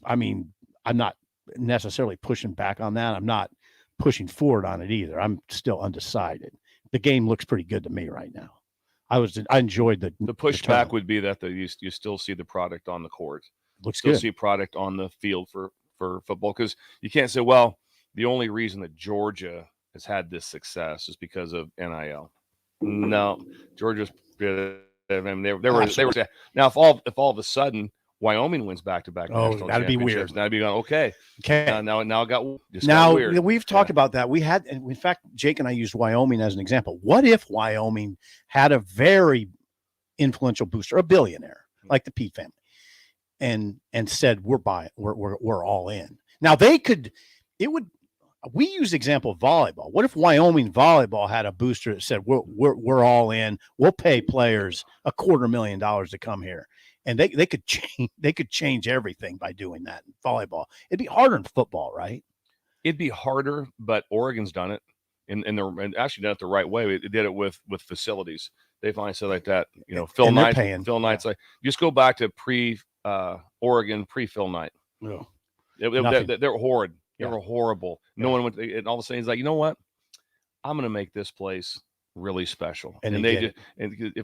I mean, I'm not necessarily pushing back on that. I'm not pushing forward on it either. I'm still undecided. The game looks pretty good to me right now. I enjoyed the pushback would be that you still see the product on the court. Looks still good. See product on the field for football, because you can't say, well, the only reason that Georgia has had this success is because of NIL. No, Georgia's. I mean, they were now if all of a sudden Wyoming wins back-to-back national that'd be weird. championships, that'd be going okay. Now it got now weird. We've talked about that. We had, in fact, Jake and I used Wyoming as an example. What if Wyoming had a very influential booster, a billionaire like the Pete family, and said we're all in? Now we use the example of volleyball. What if Wyoming volleyball had a booster that said we're all in? We'll pay players $250,000 to come here, and they could change everything by doing that in volleyball. It'd be harder in football, right? It'd be harder, but Oregon's done it, and actually done it the right way. They did it with facilities. They finally said like that. You know, Phil Knight's like, just go back to Oregon pre-Phil Knight. No, they're horrid. They Yeah. were horrible. No one went. And all of a sudden, he's like, you know what? I'm going to make this place really special. And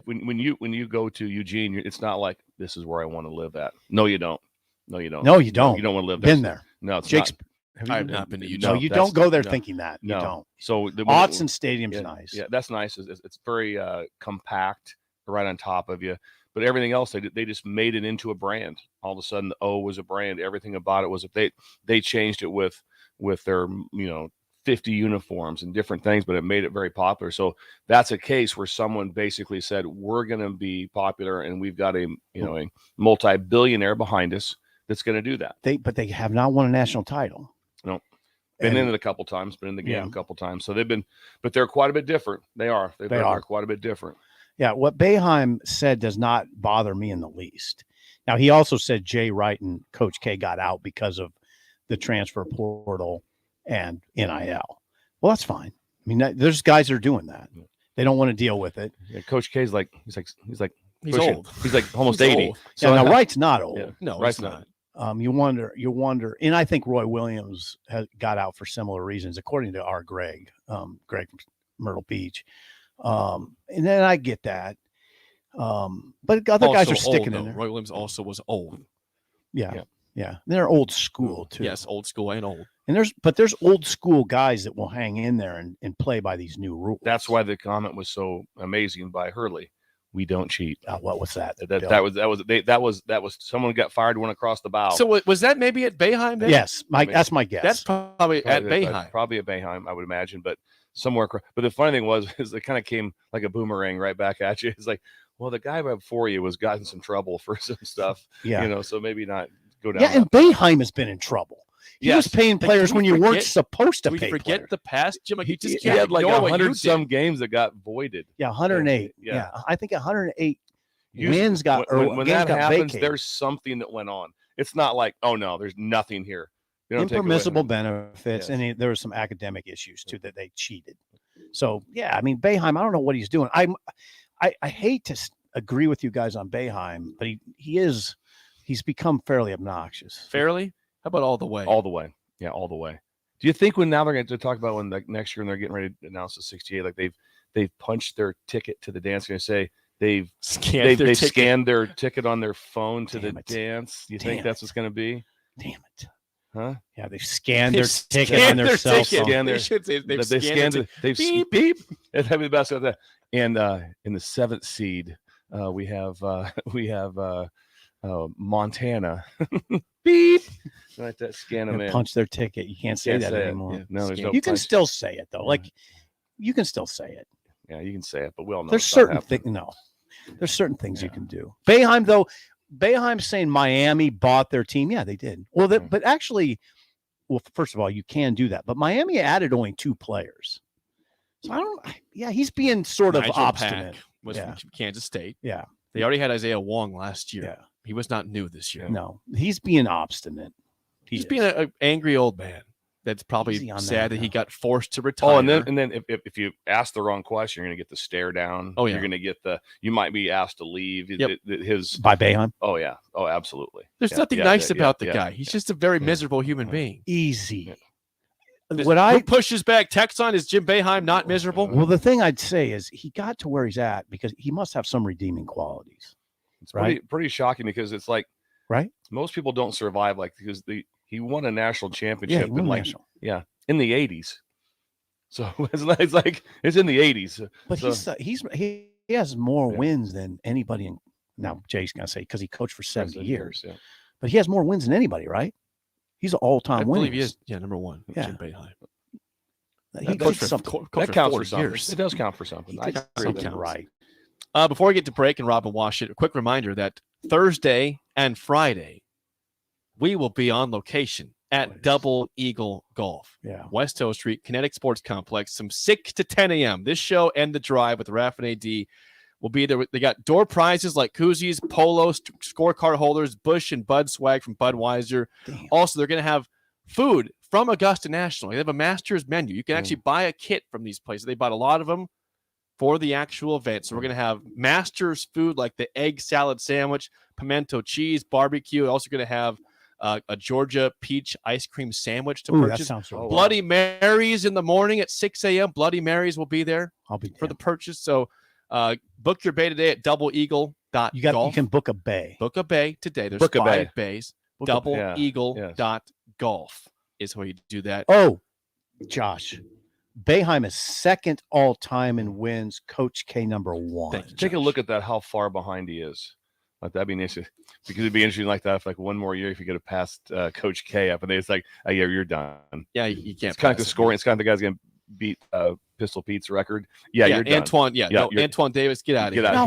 when you go to Eugene, it's not like this is where I want to live at. No, you don't. No, you don't. You don't want to live there. Been there. No, it's Jake's. not. I have not been to Eugene. No, you don't go there thinking that. You don't. So Autzen Stadium's nice. Yeah, that's nice. It's very compact, right on top of you. But everything else, they just made it into a brand. All of a sudden, the O was a brand. Everything about it was they changed it with their 50 uniforms and different things, but it made it very popular. So that's a case where someone basically said, we're going to be popular, and we've got a multi-billionaire behind us that's going to do that. But they have not won a national title. No. Been in it a couple times, been in the game a couple times. So but they're quite a bit different. They are quite a bit different. Yeah, what Boeheim said does not bother me in the least. Now, he also said Jay Wright and Coach K got out because of the transfer portal and NIL. Well, that's fine. I mean, there's guys that are doing that. They don't want to deal with it. Yeah, Coach K's he's old. He's like almost 80. Old. So now Wright's not old. Yeah, no, Wright's it's not. You wonder, and I think Roy Williams got out for similar reasons, according to our Greg from Myrtle Beach. And then I get that. But other guys are sticking in there. Roy Williams also was old. Yeah. They're old school too. Yes, old school and old. And there's old school guys that will hang in there and play by these new rules. That's why the comment was so amazing by Hurley. We don't cheat. What was that? That was someone got fired, went across the bow. So was that maybe at Boeheim? Then? Yes, that's my guess. That's probably at Boeheim. Probably at Boeheim, I would imagine, but somewhere. But the funny thing is it kind of came like a boomerang right back at you. It's like, well, the guy before you was got in some trouble for some stuff. Yeah. So maybe not go down. Yeah, and Boeheim has been in trouble. He was paying players when you weren't supposed to pay. Forget the past, Jim. Like, He just had like ignore what you 100 some did. games that got voided. Yeah, 108. Yeah, I think 108 wins got when that happens, vacated. there's something that went on. It's not like, oh no, there's nothing here. You don't take away Impermissible anything. benefits, and there were some academic issues too that they cheated. So yeah, I mean Boeheim, I don't know what he's doing. I hate to agree with you guys on Boeheim, but he's become fairly obnoxious. Fairly? How about all the way? All the way. Yeah, all the way. Do you think when now they're going to talk about when next year when they're getting ready to announce the 68, like they've punched their ticket to the dance, going to say they've scanned their ticket on their phone to the dance? Do you think that's what's going to be? Damn it. Huh? Yeah, they've scanned their ticket on their cell phone. They should say they've scanned it. They've beep beep. That'd be the best of that. And in the 7th seed, we have Montana. Beep. Like that. Scan them in. Punch their ticket. You can't say that anymore. Yeah. No, there's no. You can still say it though. Like you can still say it. Yeah, you can say it, but we all know there's certain things. No, there's certain things you can do. Boeheim though. Boeheim's saying Miami bought their team. Yeah, they did. Well, but actually, well, first of all, you can do that. But Miami added only 2 players. So I don't. Yeah, he's being sort of Nigel obstinate. Pack was from Kansas State. Yeah, they already had Isaiah Wong last year. Yeah, he was not new this year. No, he's being obstinate. He's being an angry old man. That's probably sad that he got forced to retire. Oh, and then if you ask the wrong question, you're going to get the stare down. Oh, yeah. You're going to get you might be asked to leave. Yep. By Boeheim. Oh yeah. Oh, absolutely. There's nothing nice about the guy. He's just a very miserable human being. Easy. Who pushes back text on is Jim Boeheim not miserable? Well, the thing I'd say is he got to where he's at because he must have some redeeming qualities. It's pretty shocking because it's like right. Most people don't survive because he won a national championship in the 80s. So it's like it's in the 80s. But he has more wins than anybody in. Now Jay's gonna say because he coached for 70 years. Yeah. But he has more wins than anybody, right? He's an all-time winner. I believe he is. Yeah, number 1. Yeah. Jim Boeheim. He coached for something. That counts for 4 something. years. It does count for something. I agree with you. Right. Before we get to break and Robin wash it, a quick reminder that Thursday and Friday we will be on location at Double Eagle Golf. Yeah. West Hill Street, Kinetic Sports Complex, from 6 to 10 a.m. This show and the drive with Raf and AD will be there. They got door prizes like koozies, polos, scorecard holders, Busch and Bud swag from Budweiser. Damn. Also, they're going to have food from Augusta National. They have a master's menu. You can actually buy a kit from these places. They bought a lot of them for the actual event. So we're going to have master's food like the egg salad sandwich, pimento cheese, barbecue. Also going to have a Georgia peach ice cream sandwich to purchase. That sounds really Bloody Marys in the morning at 6 a.m. Bloody Marys will be there. I'll be for the purchase. So book your bay today at doubleeagle.golf. You can book a bay. Book a bay today. There's Book a 5 bay. bays. Book a bay. Doubleeagle.golf is where you do that. Oh, Josh. Boeheim is second all-time in wins. Coach K number 1. Take a look at that. How far behind he is. Like that'd be nice because it'd be interesting like that. If like one more year, if you get past Coach K up, and then it's like, oh yeah, you're done. Yeah, you can't. It's kind of like the scoring. It's kind of the guy's gonna beat Pistol Pete's record. Yeah, you're done. Antoine. Antoine Davis, get out of here. Now,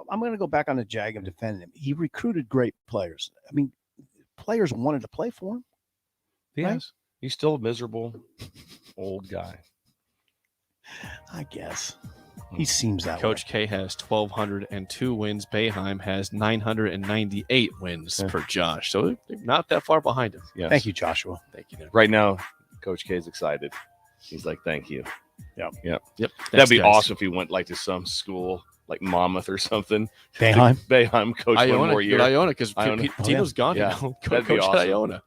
I'm going to go back on the jag of defending him. He recruited great players. I mean, players wanted to play for him. Yes, right? He's still a miserable old guy. I guess. He seems that Coach K has 1,202 wins. Boeheim has 998 wins for Josh. So they're not that far behind him. Yes. Thank you, Joshua. Thank you. Right now, Coach K is excited. He's like, thank you. Yep. Yep. Yep. That'd be guys. awesome if he went like to some school like Monmouth or something. Boeheim? Boeheim coach Iona, one more year. Iona, because Tino's gone. Yeah. Now. That'd be Coach awesome. at Iona.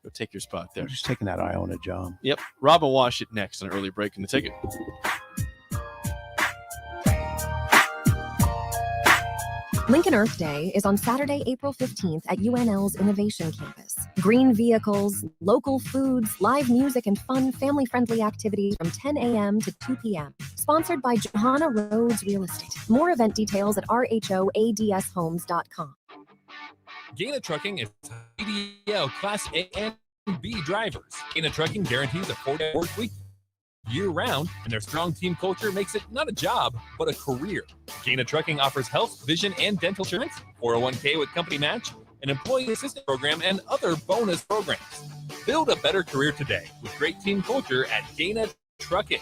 Go take your spot there. I'm just taking that Iona job. Yep. Robin Wash it next on early break in the ticket. Lincoln Earth Day is on Saturday, April 15th at UNL's Innovation Campus. Green vehicles, local foods, live music, and fun family-friendly activities from 10 a.m. to 2 p.m. Sponsored by Johanna Rhodes Real Estate. More event details at rhoadshomes.com. Gaina Trucking is CDL Class A and B drivers. Gaina Trucking guarantees a 4-day work week year-round, and their strong team culture makes it not a job, but a career. Gaina Trucking offers health, vision, and dental insurance, 401k with company match, an employee assistance program, and other bonus programs. Build a better career today with great team culture at Gaina Trucking.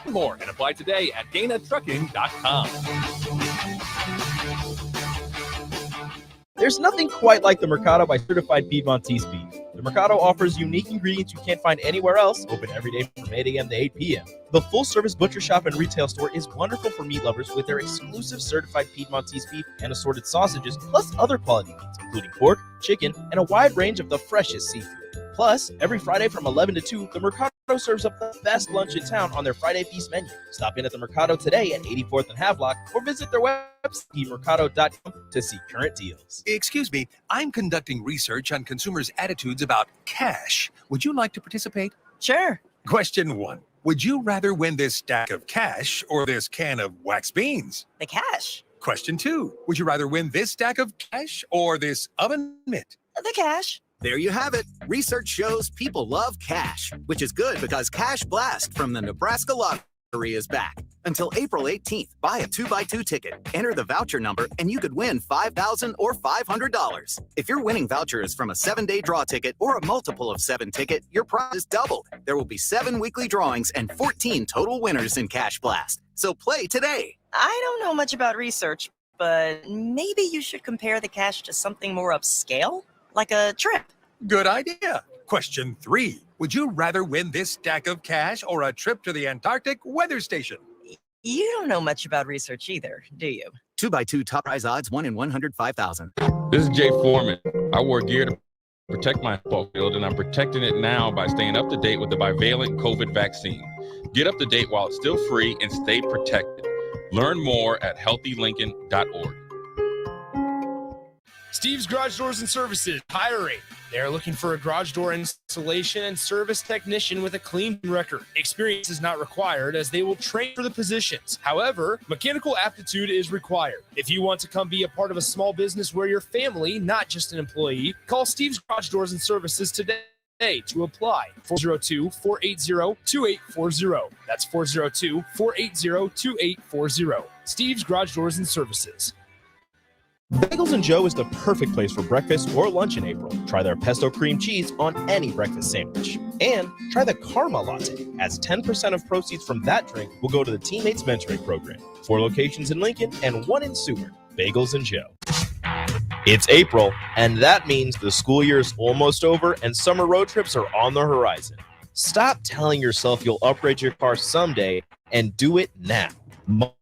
Learn more and apply today at gainatrucking.com. There's nothing quite like the Mercado by Certified Piedmontese beef. The Mercado offers unique ingredients you can't find anywhere else, open every day from 8 a.m. to 8 p.m. The full-service butcher shop and retail store is wonderful for meat lovers with their exclusive Certified Piedmontese beef and assorted sausages, plus other quality meats, including pork, chicken, and a wide range of the freshest seafood. Plus, every Friday from 11 to 2, the Mercado serves up the best lunch in town on their Friday Feast menu. Stop in at the Mercado today at 84th and Havelock or visit their website, mercado.com, to see current deals. Excuse me, I'm conducting research on consumers' attitudes about cash. Would you like to participate? Sure. Question 1. Would you rather win this stack of cash or this can of wax beans? The cash. Question 2. Would you rather win this stack of cash or this oven mitt? The cash. There you have it. Research shows people love cash, which is good because Cash Blast from the Nebraska Lottery is back. Until April 18th, buy a 2x2 ticket, enter the voucher number, and you could win $5,000 or $500. If your winning voucher is from a 7-day draw ticket or a multiple of 7 ticket, your prize is doubled. There will be 7 weekly drawings and 14 total winners in Cash Blast. So play today. I don't know much about research, but maybe you should compare the cash to something more upscale, like a trip. Good idea. Question 3. Would you rather win this stack of cash or a trip to the Antarctic weather station? You don't know much about research either, do you? 2x2 top prize odds 1 in 105,000. This is Jay Foreman. I wore gear to protect my football field, and I'm protecting it now by staying up to date with the bivalent COVID vaccine. Get up to date while it's still free and stay protected. Learn more at healthylincoln.org. Steve's Garage Doors and Services, hiring. They are looking for a garage door installation and service technician with a clean record. Experience is not required as they will train for the positions. However, mechanical aptitude is required. If you want to come be a part of a small business where you're family, not just an employee, call Steve's Garage Doors and Services today to apply. 402-480-2840. That's 402-480-2840. Steve's Garage Doors and Services. Bagels and Joe is the perfect place for breakfast or lunch in April. Try their pesto cream cheese on any breakfast sandwich. And try the Karma Latte, as 10% of proceeds from that drink will go to the Teammates Mentoring Program. 4 locations in Lincoln and 1 in Seward. Bagels and Joe. It's April, and that means the school year is almost over and summer road trips are on the horizon. Stop telling yourself you'll upgrade your car someday and do it now.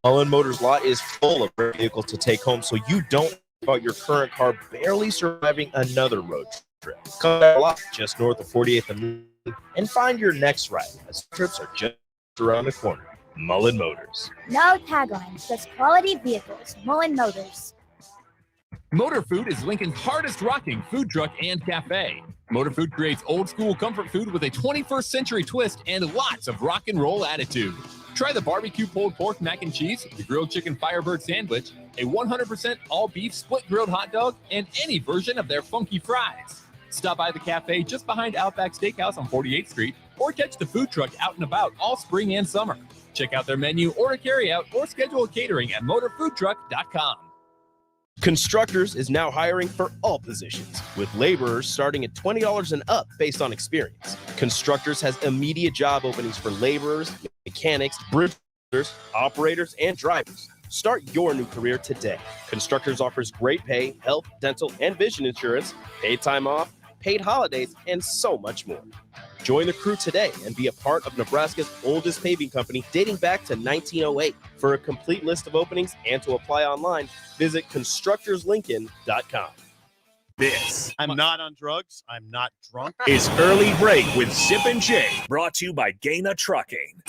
Mullen Motors lot is full of vehicles to take home, so you don't think about your current car barely surviving another road trip. Come to our lot just north of 48th and find your next ride, as trips are just around the corner. Mullen Motors. No taglines, just quality vehicles. Mullen Motors. Motor Food is Lincoln's hardest rocking food truck and cafe. Motor Food creates old school comfort food with a 21st century twist and lots of rock and roll attitude. Try the barbecue pulled pork mac and cheese, the grilled chicken Firebird sandwich, a 100% all beef split grilled hot dog, and any version of their funky fries. Stop by the cafe just behind Outback Steakhouse on 48th Street, or catch the food truck out and about all spring and summer. Check out their menu, order carry out, or schedule a catering at motorfoodtruck.com. Constructors is now hiring for all positions, with laborers starting at $20 and up based on experience. Constructors has immediate job openings for laborers, mechanics, bridgers, operators, and drivers. Start your new career today. Constructors offers great pay, health, dental, and vision insurance, paid time off, paid holidays, and so much more. Join the crew today and be a part of Nebraska's oldest paving company dating back to 1908. For a complete list of openings and to apply online, visit constructorslincoln.com. This I'm not on drugs. I'm not drunk. is Early Break with Sip and Jay, brought to you by Gaina Trucking.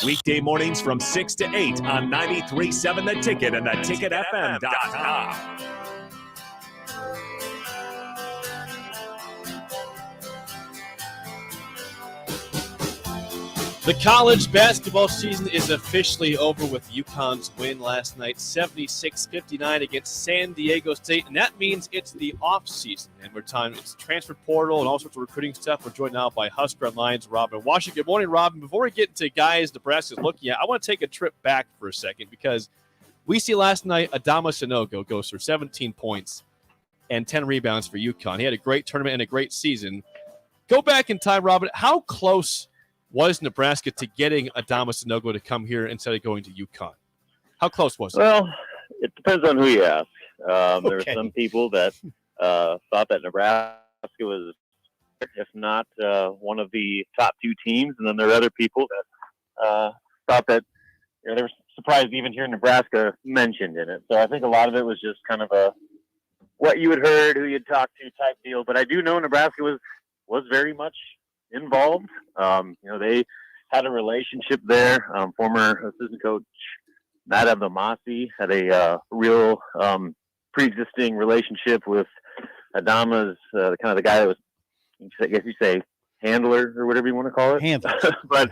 Weekday mornings from 6 to 8 on 93.7 The Ticket and theticketfm.com. The college basketball season is officially over with UConn's win last night, 76-59 against San Diego State, and that means it's the off season, and it's transfer portal and all sorts of recruiting stuff. We're joined now by Husker Online's Robin Washington. Good morning, Robin. Before we get into guys Nebraska's looking at, I want to take a trip back for a second because we see last night Adama Sanogo goes for 17 points and 10 rebounds for UConn. He had a great tournament and a great season. Go back in time, Robin. How close was Nebraska to getting Adama Sanogo to come here instead of going to UConn? How close was it? Well, it depends on who you ask. There were some people that thought that Nebraska was, if not one of the top two teams, and then there were other people that thought that they were surprised to even hear Nebraska mentioned in it. So I think a lot of it was just kind of a what you had heard, who you'd talked to type deal. But I do know Nebraska was very much involved. They had a relationship there. Former assistant coach Matt Abdelmassi had a real pre-existing relationship with Adama's kind of the guy that was, I guess you say, handler or whatever you want to call it. Handler. But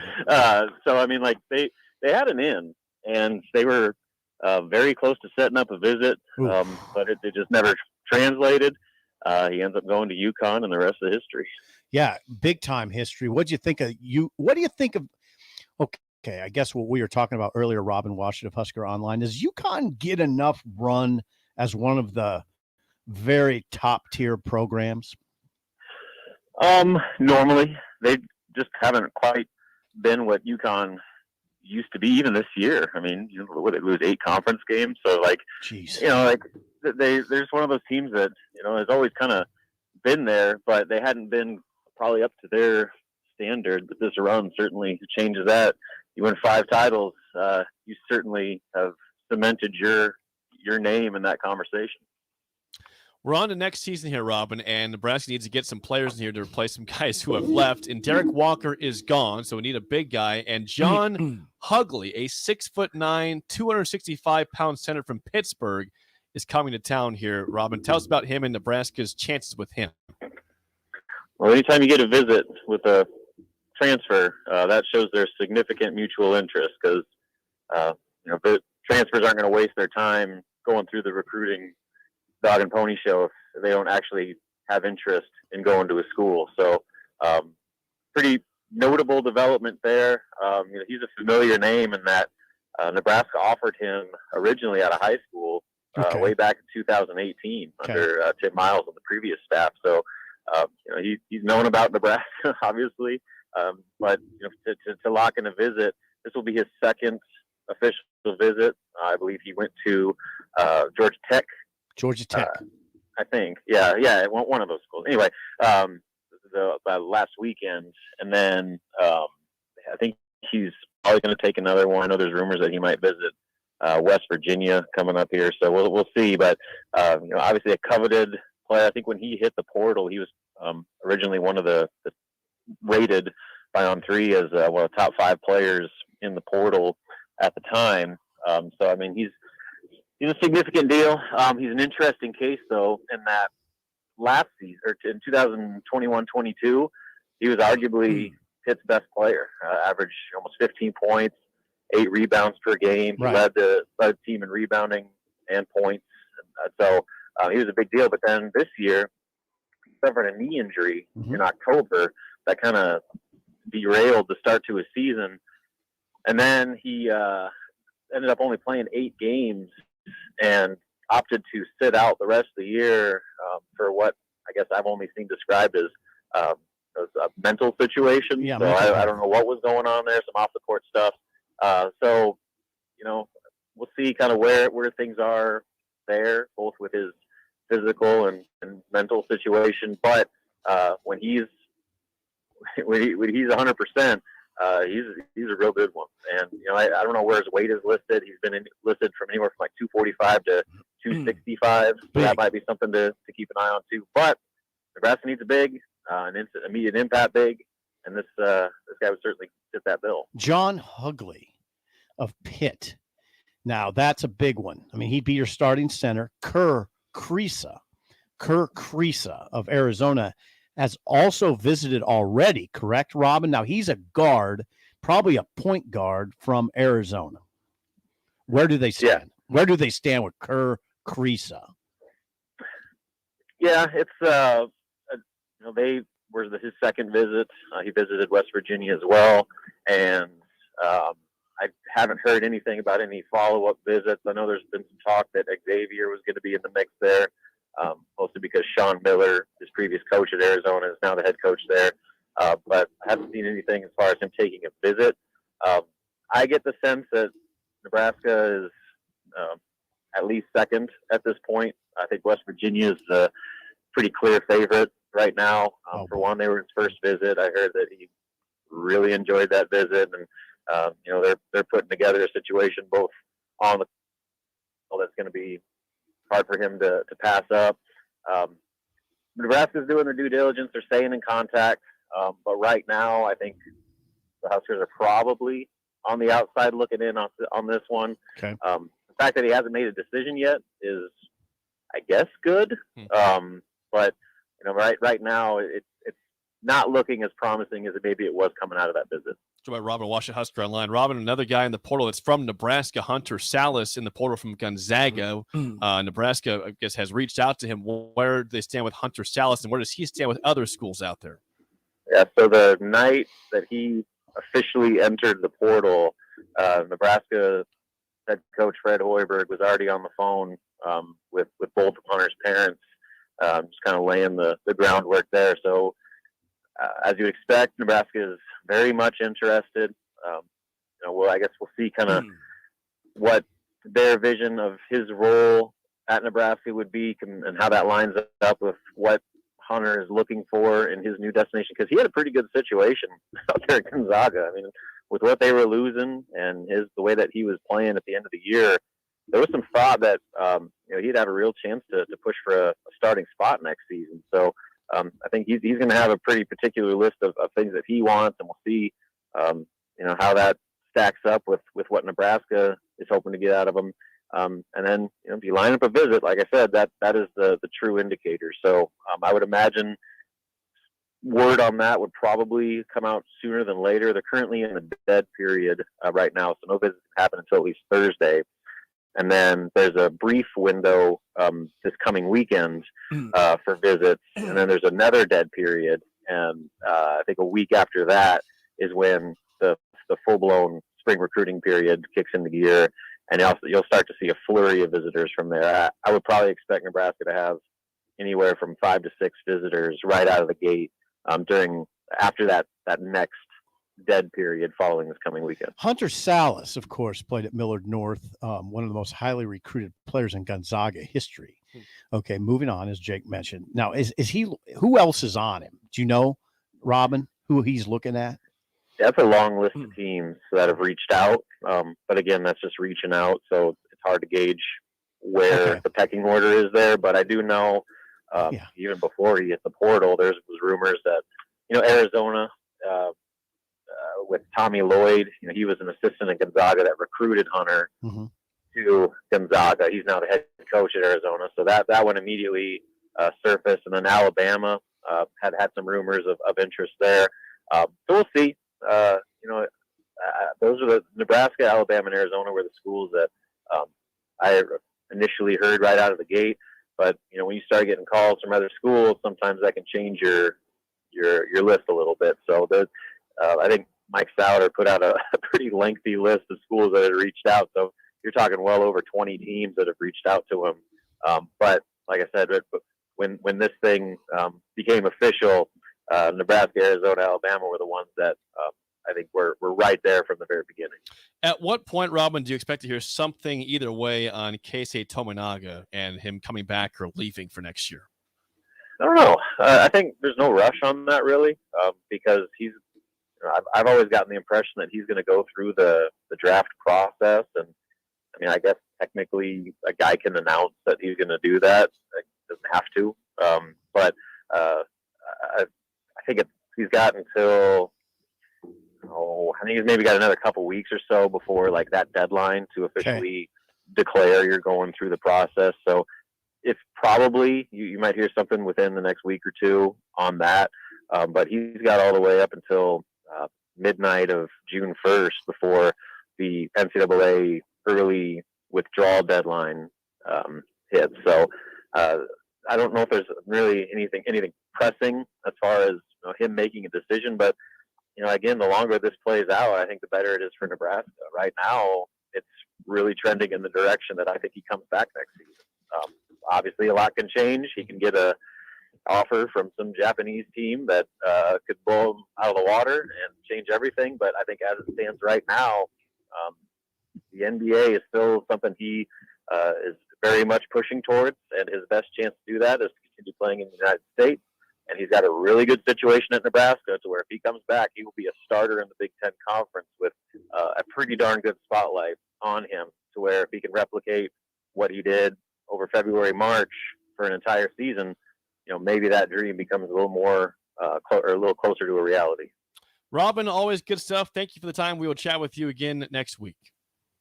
so I mean, like they had an in, and they were very close to setting up a visit, but it just never translated. He ends up going to UConn, and the rest of history. Yeah, big time history. What do you think of you? What do you think of? Okay, I guess what we were talking about earlier, Robin Washington of Husker Online, does UConn get enough run as one of the very top tier programs? Normally, they just haven't quite been what UConn used to be, even this year. I mean, they lose 8 conference games, so there's one of those teams that has always kind of been there, but they hadn't been probably up to their standard. But this run certainly changes that. You win 5 titles, you certainly have cemented your name in that conversation. We're on to next season here, Robin, and Nebraska needs to get some players in here to replace some guys who have left. And Derek Walker is gone, so we need a big guy. And John Hurley, a 6'9", 265-pound center from Pittsburgh, is coming to town here. Robin, tell us about him and Nebraska's chances with him. Well, anytime you get a visit with a transfer, that shows there's significant mutual interest because the transfers aren't going to waste their time going through the recruiting dog and pony show if they don't actually have interest in going to a school. So pretty notable development there. He's a familiar name in that Nebraska offered him originally out of high school way back in 2018 under Tim Miles on the previous staff. So he's known about Nebraska, obviously, but to lock in a visit, this will be his second official visit. I believe he went to Georgia Tech, I think. Yeah, one of those schools. Anyway, the last weekend, and then I think he's probably going to take another one. I know there's rumors that he might visit West Virginia coming up here, so we'll see. But obviously a coveted player. I think when he hit the portal, he was originally one of the rated by On3 as one of the top 5 players in the portal at the time. So I mean, he's a significant deal. He's an interesting case, though, in that last season, or in 2021-22, he was arguably Pitt's best player. Averaged almost 15 points, 8 rebounds per game. He led the team in rebounding and points. So he was a big deal. But then this year, he suffered a knee injury in October that kind of derailed the start to his season. And then he ended up only playing 8 games and opted to sit out the rest of the year for what I guess I've only seen described as a mental situation. Yeah, so I don't know what was going on there, some off-the-court stuff. So, we'll see kind of where things are there, both with his physical and mental situation. But when he's 100%, he's a real good one. And I don't know where his weight is listed. He's been listed from anywhere from like 245 to 265. So that might be something to keep an eye on too. But Nebraska needs a big, an immediate impact big, and this guy would certainly fit that bill. John Hurley of Pitt. Now that's a big one. I mean, he'd be your starting center. Kerr Kriisa of Arizona has also visited already, correct, Robin? Now he's a guard, probably a point guard from Arizona. Where do they stand? Where do they stand with Kerr Kriisa? Yeah, it's they were his second visit. He visited West Virginia as well, and I haven't heard anything about any follow-up visits. I know there's been some talk that Xavier was going to be in the mix there, mostly because Sean Miller, his previous coach at Arizona, is now the head coach there. But I haven't seen anything as far as him taking a visit. I get the sense that Nebraska is at least second at this point. I think West Virginia is a pretty clear favorite right now. For one, they were his first visit. I heard that he really enjoyed that visit, and they're putting together a situation both on the that's going to be hard for him to pass up. Nebraska's doing their due diligence. They're staying in contact, but right now, I think the Huskers are probably on the outside looking in on this one. Okay. The fact that he hasn't made a decision yet is, I guess, good. But right now it's not looking as promising as maybe it was coming out of that visit. Joined by Robin Washington Husker Online. Robin, another guy in the portal that's from Nebraska, Hunter Salas, in the portal from Gonzaga. Nebraska, I guess, has reached out to him. Where do they stand with Hunter Salas, and where does he stand with other schools out there? Yeah, so the night that he officially entered the portal, Nebraska head coach Fred Hoiberg was already on the phone with both of Hunter's parents, just kind of laying the groundwork there. So as you expect, Nebraska is very much interested. I guess we'll see kind of what their vision of his role at Nebraska would be and how that lines up with what Hunter is looking for in his new destination, because he had a pretty good situation out there at Gonzaga. I mean, with what they were losing and the way that he was playing at the end of the year, there was some thought that he'd have a real chance to push for a starting spot next season. So I think he's going to have a pretty particular list of things that he wants, and we'll see how that stacks up with what Nebraska is hoping to get out of him. And then if you line up a visit, like I said, that is the true indicator. So I would imagine word on that would probably come out sooner than later. They're currently in the dead period right now, so no visits happen until at least Thursday. And then there's a brief window this coming weekend for visits, and then there's another dead period. And I think a week after that is when the full-blown spring recruiting period kicks into gear, and you'll start to see a flurry of visitors from there. I would probably expect Nebraska to have anywhere from 5 to 6 visitors right out of the gate after that next dead period following this coming weekend. Hunter Salas, of course, played at Millard North, one of the most highly recruited players in Gonzaga history. Okay, moving on, as Jake mentioned. Now, is he? Who else is on him? Do you know, Robin, who he's looking at? That's a long list of teams that have reached out, but again, that's just reaching out, so it's hard to gauge where the pecking order is there. But I do know, even before he hit the portal, there was rumors that Arizona. With Tommy Lloyd, he was an assistant at Gonzaga that recruited Hunter to Gonzaga. He's now the head coach at Arizona, so that one immediately surfaced. And then Alabama had some rumors of interest there. So we'll see. Those are the Nebraska, Alabama, and Arizona were the schools that I initially heard right out of the gate. But when you start getting calls from other schools, sometimes that can change your list a little bit. So I think Mike Sauter put out a pretty lengthy list of schools that had reached out. So you're talking well over 20 teams that have reached out to him. But like I said, when this thing became official, Nebraska, Arizona, Alabama were the ones that I think were right there from the very beginning. At what point, Robin, do you expect to hear something either way on Keisei Tominaga and him coming back or leaving for next year? I don't know. I think there's no rush on that really, because I've always gotten the impression that he's going to go through the draft process. And I mean, I guess technically a guy can announce that he's going to do that. He doesn't have to. But I think he's got until, I think he's maybe got another couple weeks or so before like that deadline to officially declare you're going through the process. So it's probably, you might hear something within the next week or two on that. But he's got all the way up until midnight of June 1st before the NCAA early withdrawal deadline hits. So I don't know if there's really anything pressing as far as him making a decision, but again, the longer this plays out, I think the better it is for Nebraska. Right now, it's really trending in the direction that I think he comes back next season. Obviously, a lot can change. He can get a offer from some Japanese team that could blow him out of the water and change everything. But I think as it stands right now, the NBA is still something he is very much pushing towards, and his best chance to do that is to continue playing in the United States. And he's got a really good situation at Nebraska to where if he comes back, he will be a starter in the Big Ten Conference with a pretty darn good spotlight on him to where if he can replicate what he did over February, March for an entire season, maybe that dream becomes a little more or a little closer to a reality. Robin, always good stuff. Thank you for the time. We will chat with you again next week.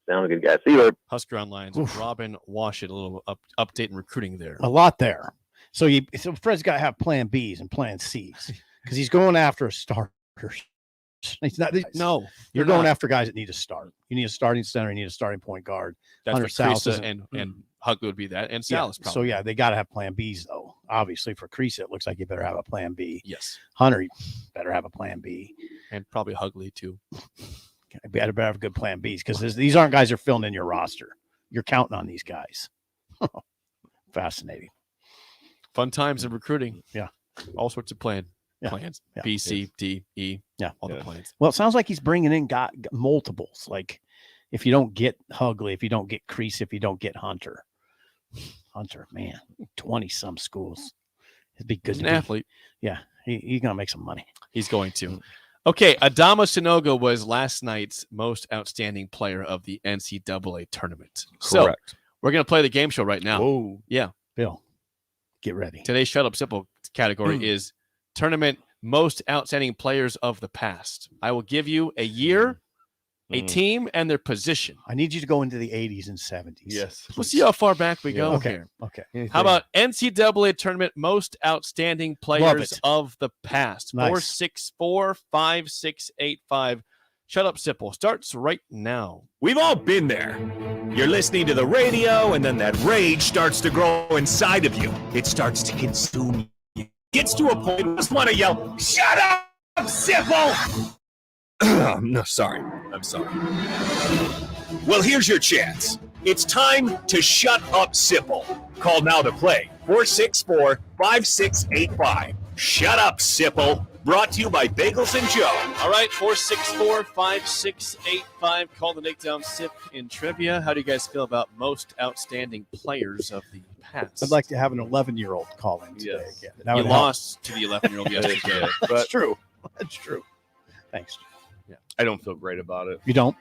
Sounds good, guys. See you later. Husker Online. Robin Washit, a little update in recruiting there. A lot there. So Fred's got to have plan Bs and plan Cs because he's going after a starter. He's not. No, you're going after guys that need to start. You need a starting center. You need a starting point guard. That's Hunter what Sallis Krisa and Hug would be that, and Sallis probably. So they got to have plan Bs though. Obviously, for Krisa, it looks like you better have a plan B. Yes. Hunter, you better have a plan B, and probably Hugley too. Better have good plan Bs because these aren't guys that are filling in your roster. You're counting on these guys. Fascinating. Fun times in recruiting. Yeah. All sorts of plans. Yeah. B, C, D, E. Yeah. All the plans. Well, it sounds like he's bringing in multiples. Like if you don't get Hugley, if you don't get Kreese, if you don't get Hunter, man, 20-some schools. It'd be good. He's an athlete. Yeah. He's going to make some money. He's going to. Okay. Adama Sanogo was last night's most outstanding player of the NCAA tournament. Correct. So we're going to play the game show right now. Whoa. Yeah. Bill. Get ready. Today's Shut Up Simple category is tournament most outstanding players of the past. I will give you a year, a team, and their position. I need you to go into the 80s and 70s. Yes. We'll see how far back we go okay. here. Okay. How about NCAA tournament most outstanding players of the past? Nice. 464-5685. Shut Up Simple starts right now. We've all been there. You're listening to the radio, and then that rage starts to grow inside of you. It starts to consume you. Gets to a point where you just want to yell, "Shut up, Sipple!" No, sorry. I'm sorry. Well, here's your chance. It's time to shut up, Sipple. Call now to play. 464-5685. Shut up, Sipple. Brought to you by Bagels and Joe. All right, 464-5685. Call the Nick Down Sip in trivia. How do you guys feel about most outstanding players of the past? I'd like to have an 11-year-old call in today again. That You would help. lost to the 11-year-old yesterday. That's true. That's true. Thanks. Yeah. I don't feel great about it. You don't?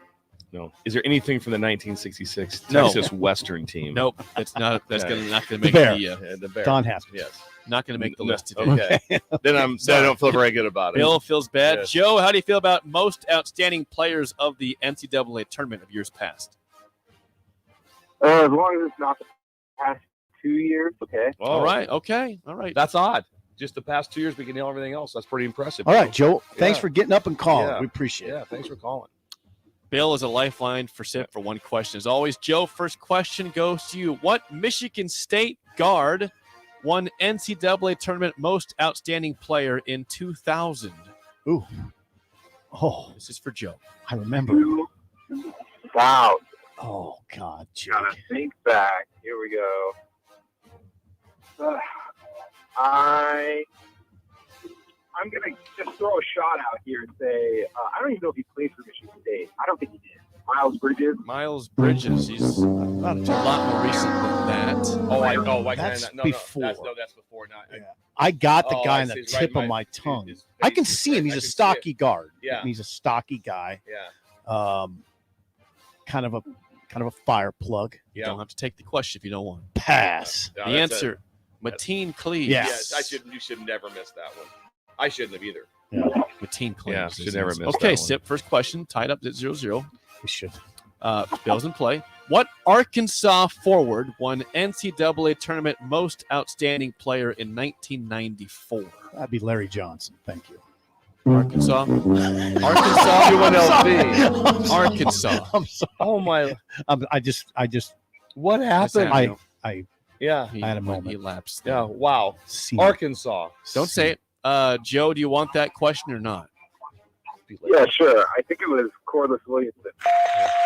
No. Is there anything from the 1966 No. Texas Western team? Nope, that's not. That's not going to The make Bear. The Bear. Don Haskins. Yes. Not going to make the list today. Okay. Then I don't feel very good about it. Bill feels bad. Yes. Joe, how do you feel about most outstanding players of the NCAA tournament of years past? As long as it's not the past 2 years, okay. All right. Okay. All right. That's odd. Just the past 2 years, we can nail everything else. That's pretty impressive. All right, Joe. Thanks Yeah. for getting up and calling. Yeah. We appreciate it. Yeah, thanks for calling. Bill is a lifeline for Sip for one question. As always, Joe, first question goes to you. What Michigan State guard won NCAA tournament most outstanding player in 2000? Ooh. Oh. This is for Joe. I remember. Wow. Oh, God, Joe. Gotta think back. Here we go. I'm going to just throw a shot out here and say, I don't even know if he played for Michigan State. I don't think he did. Miles Bridges. Miles Bridges. He's a lot more recent than that. That's no, before. That's before. Not, I got the guy I on the see. It's tip right of in my tongue. his I can face. see him. He's I a can see stocky it. guard. Yeah. He's a stocky guy. Yeah. Kind of a fire plug. You don't have to take the question if you don't want. Pass. No, The that's answer, Mateen Cleaves. Yes. You should never miss that one. I shouldn't have either. Mateen Cleaves. Yeah, is should his never answer. miss Okay, that one. Sip, first question, tied up at 0-0. We should. Bill's in play. What Arkansas forward won NCAA tournament most outstanding player in 1994? That'd be Larry Johnson. Thank you. Arkansas. UNLV. Arkansas. I'm sorry. Oh my! I just. What happened? I Yeah. I had a moment. He lapsed. Yeah. Wow. See. Arkansas. Don't say it. Joe, do you want that question or not? Yeah, sure. I think it was Corliss Williamson.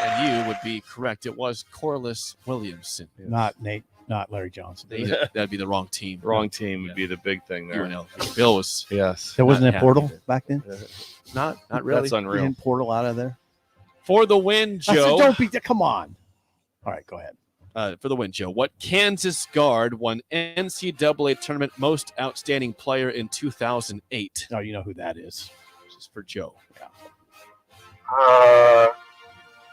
And you would be correct. It was Corliss Williamson. Not Nate. Not Larry Johnson. That'd be the wrong team. Wrong team would be the big thing there. UNLV. Bill was. Yes. There wasn't not a portal happy. back then. Not really. That's unreal. Didn't portal out of there. For the win, Joe. Don't be. Come on. All right, go ahead. For the win, Joe. What Kansas guard won NCAA tournament most outstanding player in 2008? Oh, you know who that is. This is for Joe. Yeah.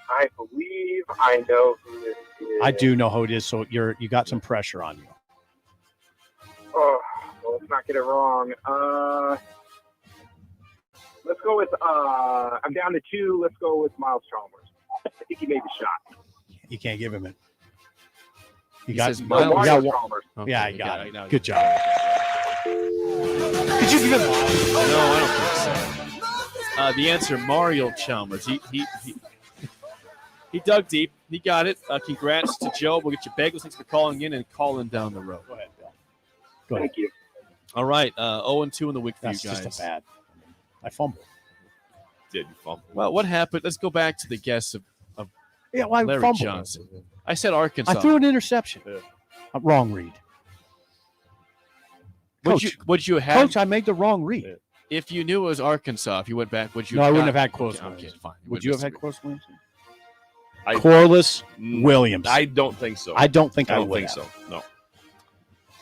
I believe I know who this is. I do know who it is. So you got some pressure on you. Oh, well, let's not get it wrong. Let's go with. I'm down to 2. Let's go with Miles Chalmers. I think he made the shot. You can't give him it. You He got says you Miles got- Chalmers. Okay, yeah, you got it. now Good job. Could you give him? No, I don't think so. The answer, Mario Chalmers. He dug deep. He got it. Congrats to Joe. We'll get you bagels. Thanks for calling in and calling down the road. Go ahead, Bill. Go ahead. Thank you. All right. 0-2 in the week for That's you guys. just a bad. I fumbled. Did you fumble? Well, what happened? Let's go back to the guess of Yeah, well, I Larry fumbled. Johnson. I said Arkansas. I threw an interception. Wrong read. Would you have? Coach, I made the wrong read. If you knew it was Arkansas, if you went back, would you? No, I wouldn't have had Corliss Okay, Williamson. fine. Would you have had Corliss Williamson? Corliss Williams. I don't think so. I don't think I don't would think have. so.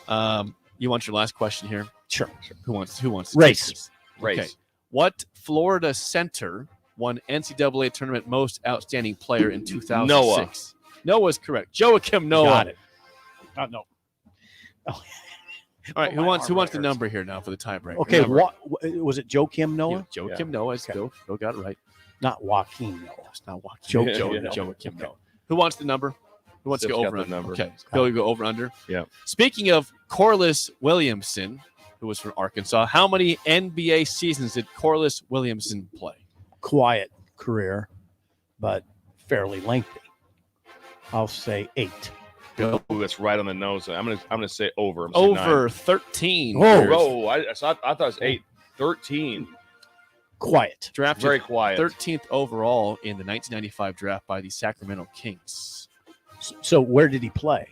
No. You want your last question here? Sure. Who wants to Race. take this? Race. Okay. What Florida center won NCAA tournament most outstanding player in 2006? Noah's correct. Joachim Noah. Got it. No. All right. Who wants the number here now for the tiebreaker? Okay, Number. what was it? Joachim Noah? Joachim Noah. Bill got it right. Not Joaquin Noah. It's not Joachim. Joachim Noah. Who wants the number? Who wants to Sip's go got over the under? number. Okay. Bill, you go over under. Yeah. Speaking of Corliss Williamson, who was from Arkansas, how many NBA seasons did Corliss Williamson play? Quiet career, but fairly lengthy. I'll say 8. Ooh, that's right on the nose. I'm gonna say over. I'm saying Over 9. 13. Whoa. years. Oh, I thought it was 8. 13. Quiet. Drafted Very quiet. 13th overall in the 1995 draft by the Sacramento Kings. So where did he play?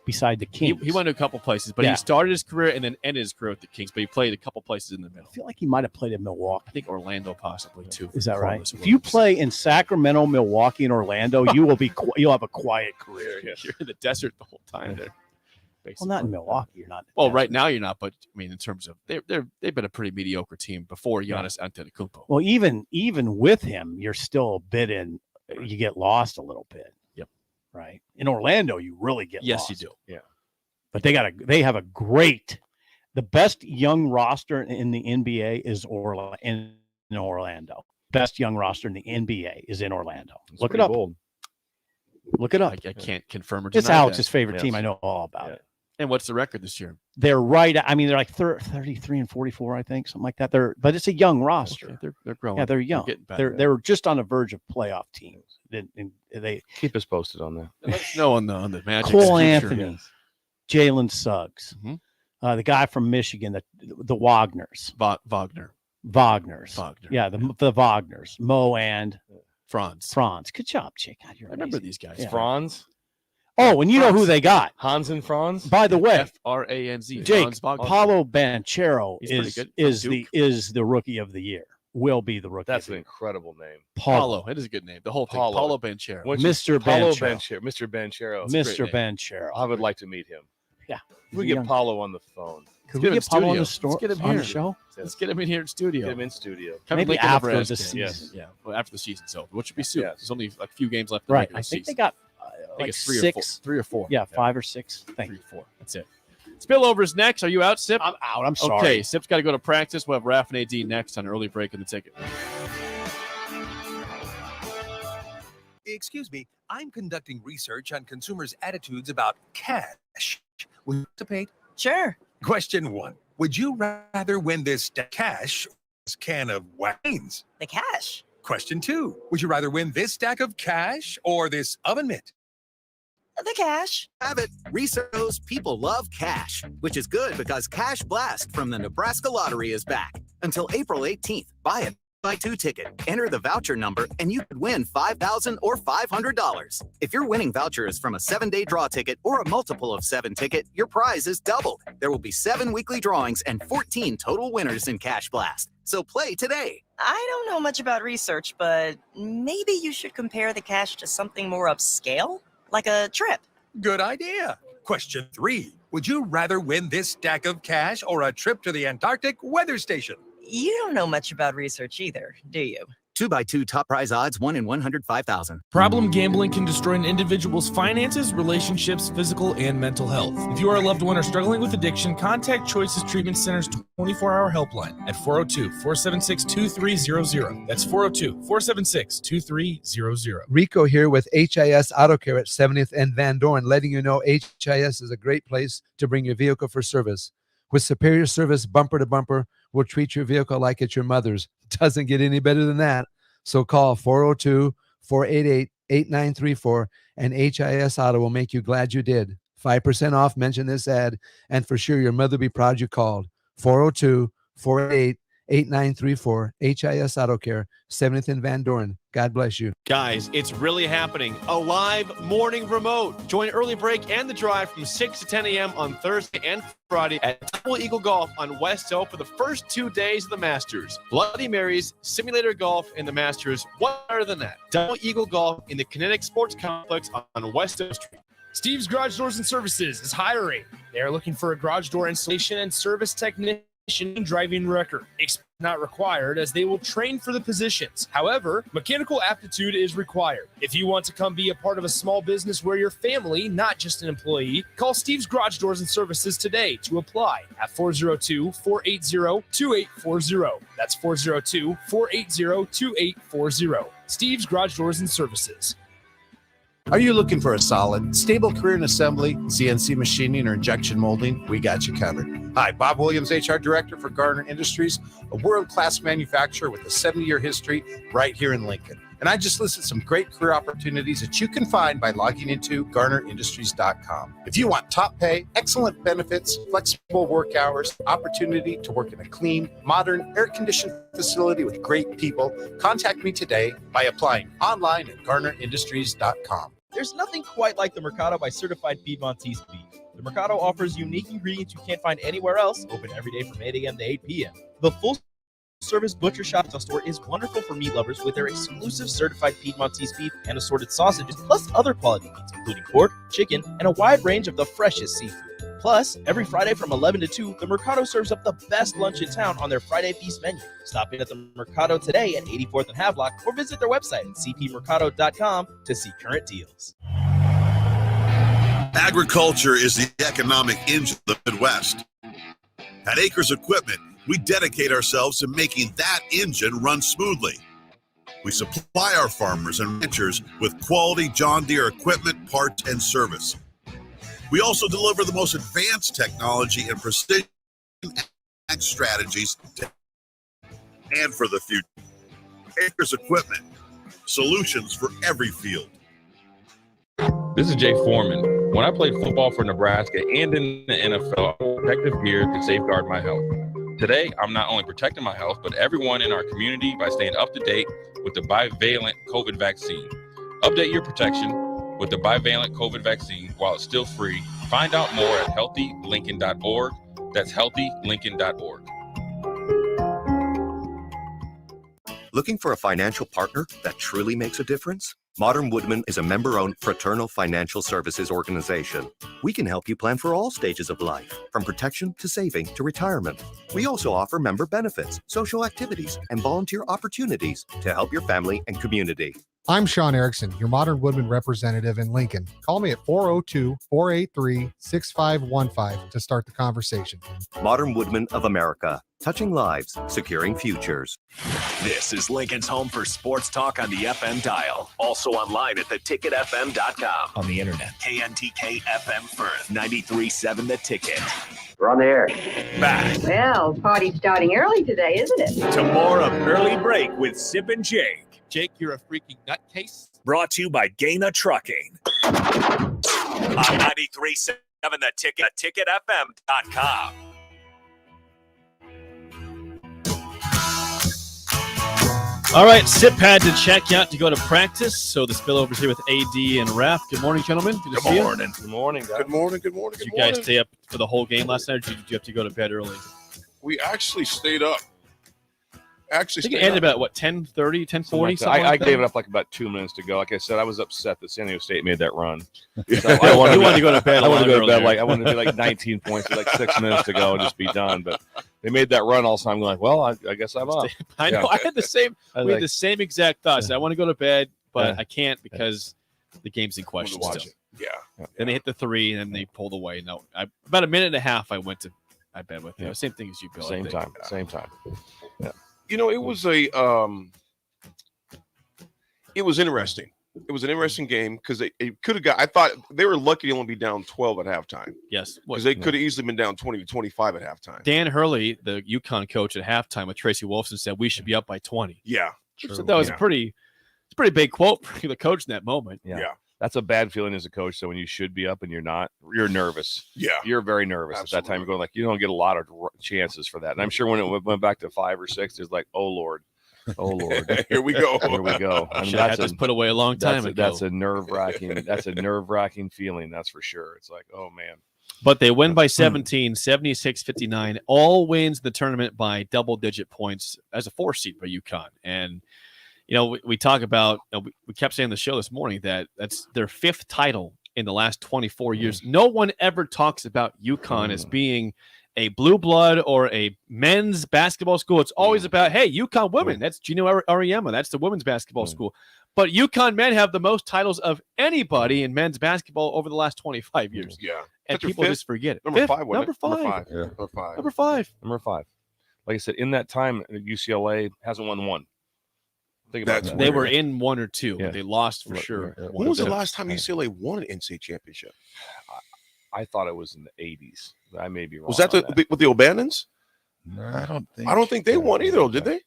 Beside the Kings. He went to a couple places, but Yeah. he started his career and then ended his career with the Kings. But he played a couple places in the middle. I feel like he might have played in Milwaukee. I think Orlando possibly too. Is that right? Corliss If you Williamson. play in Sacramento, Milwaukee, and Orlando, you will be you'll have a quiet career. You're in the desert the whole time there. Well, not in Milwaukee. You're not. Well, right now you're not, but I mean, in terms of they've been a pretty mediocre team before Giannis Antetokounmpo. Well, even with him, you're still a bit in. You get lost a little bit. Yep. Right. In Orlando, you really get Yes, lost. you do. Yeah. But they have a great, the best young roster in the NBA is in Orlando. Best young roster in the NBA is in Orlando. Look it up. Bold. Look it up. I can't confirm or deny It's Alex's that. favorite Yes. team. I know all about it. And what's the record this year? They're right. I mean, they're like 33 and 44, I think, something like that. But it's a young roster. Okay, they're growing. Yeah, they're young. getting better. They're just on the verge of playoff teams. They Keep us posted on that. Let us know on the Magic's Cole future. Anthony, Jalen Suggs, Mhm. The guy from Michigan, the Wagners, Wagner. Wagners, yeah, the Wagners, Mo and Franz. Good job, Jake. God, you're I remember amazing. these guys. Yeah. Franz. Oh, and you know who they got? Hans and Franz. By the way, Franz. Jake, Franz Wagner. Paulo Banchero He's pretty good. is the rookie of the year. Will be the rookie. That's of an the incredible name. year. Paulo. It is a good name. The whole thing. Paulo Banchero. What's Mr. Paulo Banchero. Mr. Banchero. Mr. Banchero. I would like to meet him. Yeah. We He's get young. Paulo on the phone. Could Get we him get Paulo on studio. the store Let's get him on here. the show? Let's get him in here in studio. Get him in studio. Come Maybe Lincoln, after Nebraska. the season. Yeah, well, after the season's over, which should be soon. Yes. There's only a few games left. In the Right. regular I think season. they got I think like it's 3 6. 3 or 4. Yeah, 5 or 6. Thank 3 you. or 4. That's it. Spillover's next. Are you out, Sip? I'm out. I'm sorry. Okay, Sip's got to go to practice. We'll have Raph and AD next on early break in the ticket. Excuse me, I'm conducting research on consumers' attitudes about cash. Will you participate? Sure. Question 1. Would you rather win this cash can of wines? The cash. Question 2. Would you rather win this stack of cash or this oven mitt? The cash. Have it. Research shows people love cash, which is good because Cash Blast from the Nebraska Lottery is back. Until April 18th, buy a 2x2 ticket, enter the voucher number, and you could win $5,000 or $500. If your winning voucher is from a 7-day draw ticket or a multiple of 7 ticket, your prize is doubled. There will be 7 weekly drawings and 14 total winners in Cash Blast. So play today. I don't know much about research, but maybe you should compare the cash to something more upscale, like a trip. Good idea. Question 3. Would you rather win this stack of cash or a trip to the Antarctic weather station? You don't know much about research either, do you? 2x2 top prize odds, 1 in 105,000. Problem gambling can destroy an individual's finances, relationships, physical, and mental health. If you are a loved one or struggling with addiction, contact Choices Treatment Center's 24-hour helpline at 402-476-2300. That's 402-476-2300. Rico here with HIS Auto Care at 70th and Van Dorn, letting you know HIS is a great place to bring your vehicle for service. With superior service, bumper to bumper, we'll treat your vehicle like it's your mother's. Doesn't get any better than that. So call 402-488-8934 and HIS Auto will make you glad you did. 5% off, mention this ad, and for sure your mother will be proud you called. 402-488-8934, HIS Auto Care, 70th and Van Dorn. God bless you. Guys, it's really happening. A live morning remote. Join Early Break and The Drive from 6 to 10 a.m. on Thursday and Friday at Double Eagle Golf on West Hill for the first 2 days of the Masters. Bloody Marys, simulator golf, and the Masters. What better than that? Double Eagle Golf in the Kinetic Sports Complex on West Hill Street. Steve's Garage Doors and Services is hiring. They are looking for a garage door installation and service technician and driving record. Experience not required, as they will train for the positions. However, mechanical aptitude is required. If you want to come be a part of a small business where your family, not just an employee, call Steve's Garage Doors and Services today to apply at 402-480-2840. That's 402-480-2840. Steve's Garage Doors and Services. Are you looking for a solid, stable career in assembly, CNC machining, or injection molding? We got you covered. Hi, Bob Williams, HR Director for Garner Industries, a world-class manufacturer with a 70-year history right here in Lincoln. And I just listed some great career opportunities that you can find by logging into GarnerIndustries.com. If you want top pay, excellent benefits, flexible work hours, opportunity to work in a clean, modern, air-conditioned facility with great people, contact me today by applying online at GarnerIndustries.com. There's nothing quite like the Mercado by Certified Piedmontese beef. The Mercado offers unique ingredients you can't find anywhere else, open every day from 8 a.m. to 8 p.m. The full-service butcher shop store is wonderful for meat lovers with their exclusive certified Piedmontese beef and assorted sausages, plus other quality meats, including pork, chicken, and a wide range of the freshest seafood. Plus, every Friday from 11 to 2, the Mercado serves up the best lunch in town on their Friday Feast menu. Stop in at the Mercado today at 84th and Havelock or visit their website at cpmercado.com to see current deals. Agriculture is the economic engine of the Midwest. At Acres Equipment, we dedicate ourselves to making that engine run smoothly. We supply our farmers and ranchers with quality John Deere equipment, parts, and service. We also deliver the most advanced technology and precision ag strategies and for the future. Acres Equipment, solutions for every field. This is Jay Foreman. When I played football for Nebraska and in the NFL, I wore protective gear to safeguard my health. Today, I'm not only protecting my health, but everyone in our community by staying up to date with the bivalent COVID vaccine. Update your protection with the bivalent COVID vaccine while it's still free. Find out more at healthylincoln.org. That's healthylincoln.org. Looking for a financial partner that truly makes a difference? Modern Woodman is a member-owned fraternal financial services organization. We can help you plan for all stages of life, from protection to saving to retirement. We also offer member benefits, social activities, and volunteer opportunities to help your family and community. I'm Sean Erickson, your Modern Woodman representative in Lincoln. Call me at 402-483-6515 to start the conversation. Modern Woodman of America, touching lives, securing futures. This is Lincoln's home for sports talk on the FM dial. Also online at theticketfm.com. On the internet, KNTK FM Firth, 93.7 The Ticket. We're on the air. Back Well, party's starting early today, isn't it? to more of Early Break with Sip and Jake. Jake, you're a freaking nutcase. Brought to you by Gaina Trucking. On 93.7 The Ticket, ticketfm.com. All right, Sip had to check out to go to practice, so the spillover's here with AD and Raf. Good morning, gentlemen. Good to see you. Good morning, guys. Good morning. Good morning. Did Good you guys morning. stay up for the whole game last night, or did you have to go to bed early? We actually stayed up. I think it ended about, 10:30, 10:40? I gave it up like about 2 minutes to go. Like I said, I was upset that San Diego State made that run. So I wanted to go to bed. I wanted to go to bed I wanted to be like 19 points with like 6 minutes to go and just be done. But they made that run all the time. I'm like, well, I guess I'm up. I know. Yeah. I had the same. We had the same exact thoughts. I want to go to bed, but Yeah. I can't because the game's in question watch still. it. Yeah. Then they hit the 3, and then they pulled away. No, about a minute and a half. I went to bed with you. Yeah. Same thing as you, Bill. I Same think. time. Yeah. You know, it was it was interesting. It was an interesting game because it could have got. I thought they were lucky to only be down 12 at halftime. Yes, because they could have easily been down 20 to 25 at halftime. Dan Hurley, the UConn coach at halftime with Tracy Wolfson, said we should be up by 20. Yeah, So that was a pretty big quote for the coach in that moment. Yeah. That's a bad feeling as a coach. So when you should be up and you're not, you're nervous. Yeah. You're very nervous at that time. You're going like, you don't get a lot of chances for that. And I'm sure when it went back to 5 or 6, there's like, oh Lord. Here we go. Here we go. I mean, Should have had this put away a long time ago. That's a nerve-wracking feeling. That's for sure. It's like, oh man. But they win by 17, 76-59. All wins the tournament by double-digit points as a 4 seed by UConn. And you know, we talk about, we kept saying on the show this morning that that's their 5th title in the last 24 years. No one ever talks about UConn as being a blue blood or a men's basketball school. It's always about, hey, UConn women. That's Gino Auriemma. That's the women's basketball school. But UConn men have the most titles of anybody in men's basketball over the last 25 years. Yeah. And people just forget it. Number 5, Number 5. Yeah. Number 5. Number 5. Number 5. Like I said, in that time, UCLA hasn't won one. Think about that. They were in 1 or 2. But they lost for sure. When was the last time UCLA won an NCAA championship? I thought it was in the 80s. I may be wrong. Was that with the O'Bannons? No, I don't I don't think they won either, did they?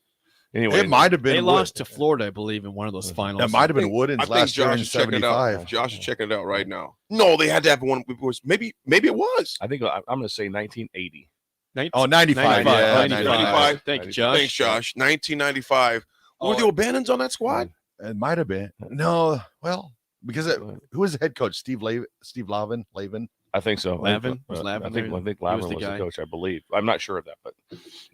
Anyway, it might have been. They lost to Florida, I believe, in one of those finals. That might have been Woodens last year in checking it out. 75. Josh is checking it out right now. No, they had to have one. Maybe it was. I think I'm going to say 1980. Oh, 95. 95. Thank you, Josh. Thanks, Josh. 1995. Were the O'Bannons on that squad? It might have been. No, well, because who was the head coach? Steve Lavin? I think so. Lavin? Was Lavin I think there? Lavin was the coach, I believe. I'm not sure of that, but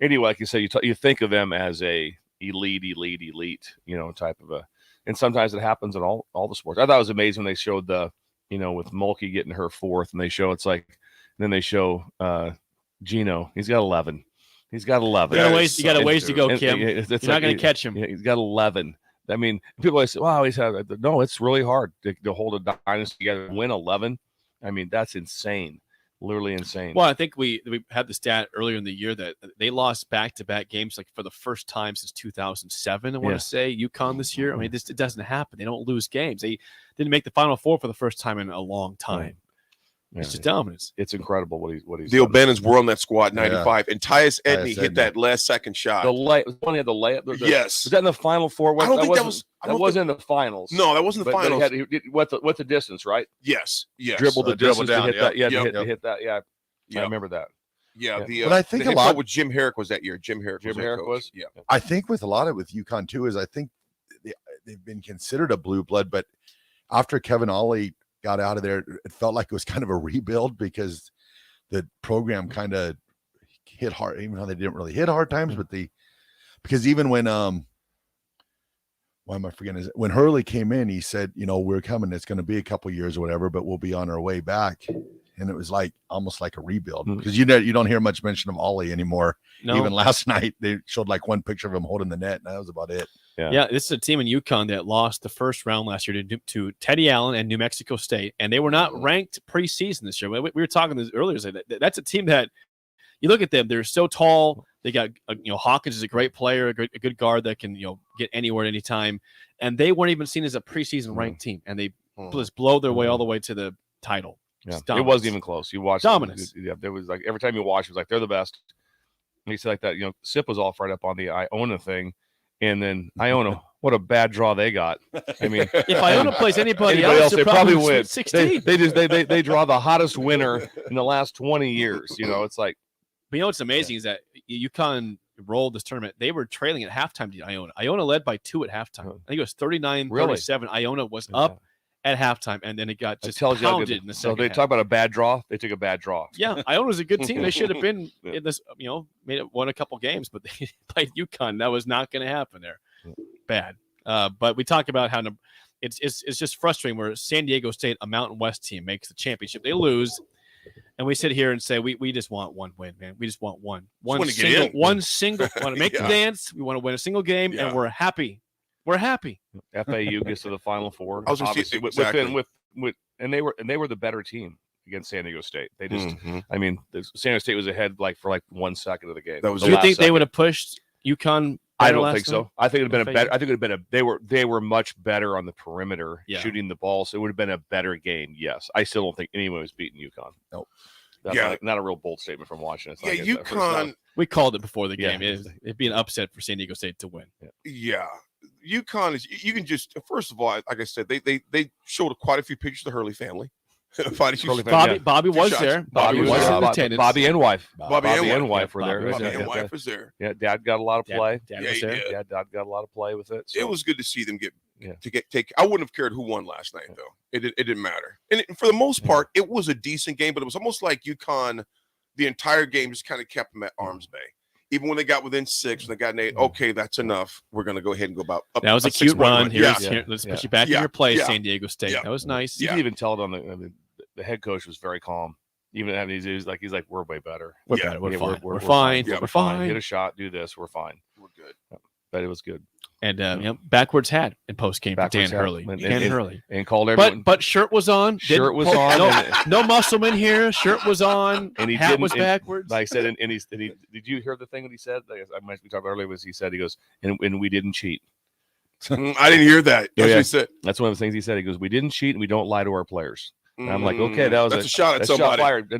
anyway, like you said, you think of them as a elite, type of a, and sometimes it happens in all the sports. I thought it was amazing when they showed with Mulkey getting her 4th, and they show and then they show Gino. He's got 11. He's got 11. You got a ways to go, Kim. You're not going to catch him. He's got 11. I mean, people always say, wow, no, it's really hard to hold a dynasty together and win 11. I mean, that's insane. Literally insane. Well, I think we had the stat earlier in the year that they lost back-to-back games like for the first time since 2007. I want to say UConn this year. I mean, it doesn't happen. They don't lose games. They didn't make the Final Four for the first time in a long time. Yeah. It's just dominance. It's incredible what he's. The O'Bannons were on that squad 95, and Tyus Edney hit that last second shot. The one had the layup. Yes, was that in the Final Four? I don't think that was. That wasn't in the finals. No, that wasn't the finals. What's the distance, right? Yes. Dribble the distance down, to hit that. Yeah, yep. to hit that. Yeah, I remember that. Yeah, but I think the a lot with Jim Herrick was that year. Jim Herrick was. Yeah, I think with a lot of with UConn too is I think they've been considered a blue blood, but after Kevin Ollie got out of there, it felt like it was kind of a rebuild because the program kind of hit hard, even though they didn't really hit hard times, but because even when why am I forgetting? When Hurley came in, he said, we're coming. It's going to be a couple years or whatever, but we'll be on our way back. And it was like almost like a rebuild because you don't hear much mention of Ollie anymore. No. Even last night, they showed like one picture of him holding the net, and that was about it. Yeah, this is a team in UConn that lost the first round last year to Teddy Allen and New Mexico State, and they were not ranked preseason this year. We were talking this earlier. That's a team that you look at them; they're so tall. They got Hawkins is a great player, a good guard that can get anywhere at any time, and they weren't even seen as a preseason ranked team, and they just blow their way all the way to the title. Yeah, it wasn't even close. You watched dominance. Yeah, there was like every time you watch, it was like they're the best. And you see like that. Sip was all fired up on the Iona thing, and then Iona, what a bad draw they got. I mean, if Iona plays anybody else, they probably win. 16. They draw the hottest winner in the last 20 years. It's like. But what's amazing is that UConn rolled this tournament. They were trailing at halftime to Iona. Iona led by 2 at halftime. I think it was 39-37. Iona was up at halftoime, and then it got just pounded in the second So they half. talk about a bad draw. They took a bad draw. Yeah, Iona's a good team. They should have been in this, won a couple games, but they played UConn. That was not going to happen there. Bad. But we talk about how it's just frustrating where San Diego State, a Mountain West team, makes the championship. They lose. And we sit here and say, we just want one win, man. We just want one single. Want to make the dance. We want to win a single game, and we're happy. We're happy. FAU gets to the Final Four. I was going to say exactly. And they were the better team against San Diego State. They just, I mean, San Diego State was ahead for 1 second of the game. That was Do you think they would have pushed UConn? I don't think so. I think it'd have been a better. I think it'd have been they were much better on the perimeter shooting the ball, so it would have been a better game. Yes, I still don't think anyone was beating UConn. Nope. That's not a real bold statement from watching it. Yeah, UConn. We called it before the game. It'd be an upset for San Diego State to win. Yeah. UConn is. You can just first of all, like I said, they showed quite a few pictures of the Hurley family. Bobby was there. Bobby was in attendance. Bobby and wife. Bobby and wife were there. Bobby and wife was there. Yeah, Dad got a lot of play. Dad was there. Yeah, Dad got a lot of play with it. So. It was good to see them take. I wouldn't have cared who won last night though. It didn't matter. And for the most part, it was a decent game. But it was almost like UConn, the entire game just kind of kept them at arm's bay. Even when they got within 6, when they got an 8, okay, that's enough. We're going to go ahead and go about. That was a cute run. Here, let's put you back in your place, San Diego State. That was nice. You can even tell it on the head coach was very calm. Even having he's like we're way better. We're better. We're fine. We're fine. We're fine. Hit a shot. Do this. We're fine. We're good. But it was good. And backwards hat in post game for Dan Hurley. Hurley and called everyone. But shirt was on. Shirt was on. No Musselman here. Shirt was on. And hat was backwards. Like I said, and did you hear the thing that he said? Like I might be talking about earlier. Was he goes and we didn't cheat. I didn't hear that. That's one of the things he said. He goes, we didn't cheat and we don't lie to our players. And I'm like, okay, that was a shot at somebody. Shot fired.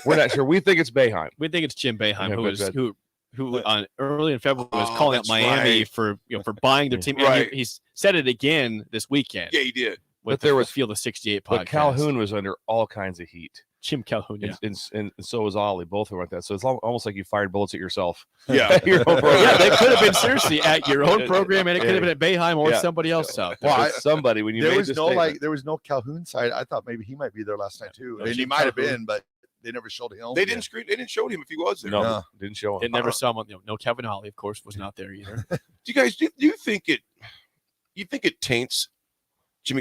We're not sure. We think it's Boeheim. We think it's Jim Boeheim, who on early in February was calling out Miami for buying their team. Right. He said it again this weekend. Yeah, he did. But there was Field of 68 podcast. But Calhoun was under all kinds of heat. Jim Calhoun, and so was Ollie. Both were like that. So it's almost like you fired bullets at yourself. Yeah, your own program. Yeah, they could have been seriously at your own program, and it could have been at Boeheim or somebody else out there. Well, somebody when you there made was this no statement. there was no Calhoun side. I thought maybe he might be there last night too. No, And he Jim might have Calhoun. been, but they never showed him. They didn't screen. They didn't show him if he was there. No, didn't show him. They never saw him. No Kevin Ollie, of course, was not there either. Do you guys do you think it? You think it taints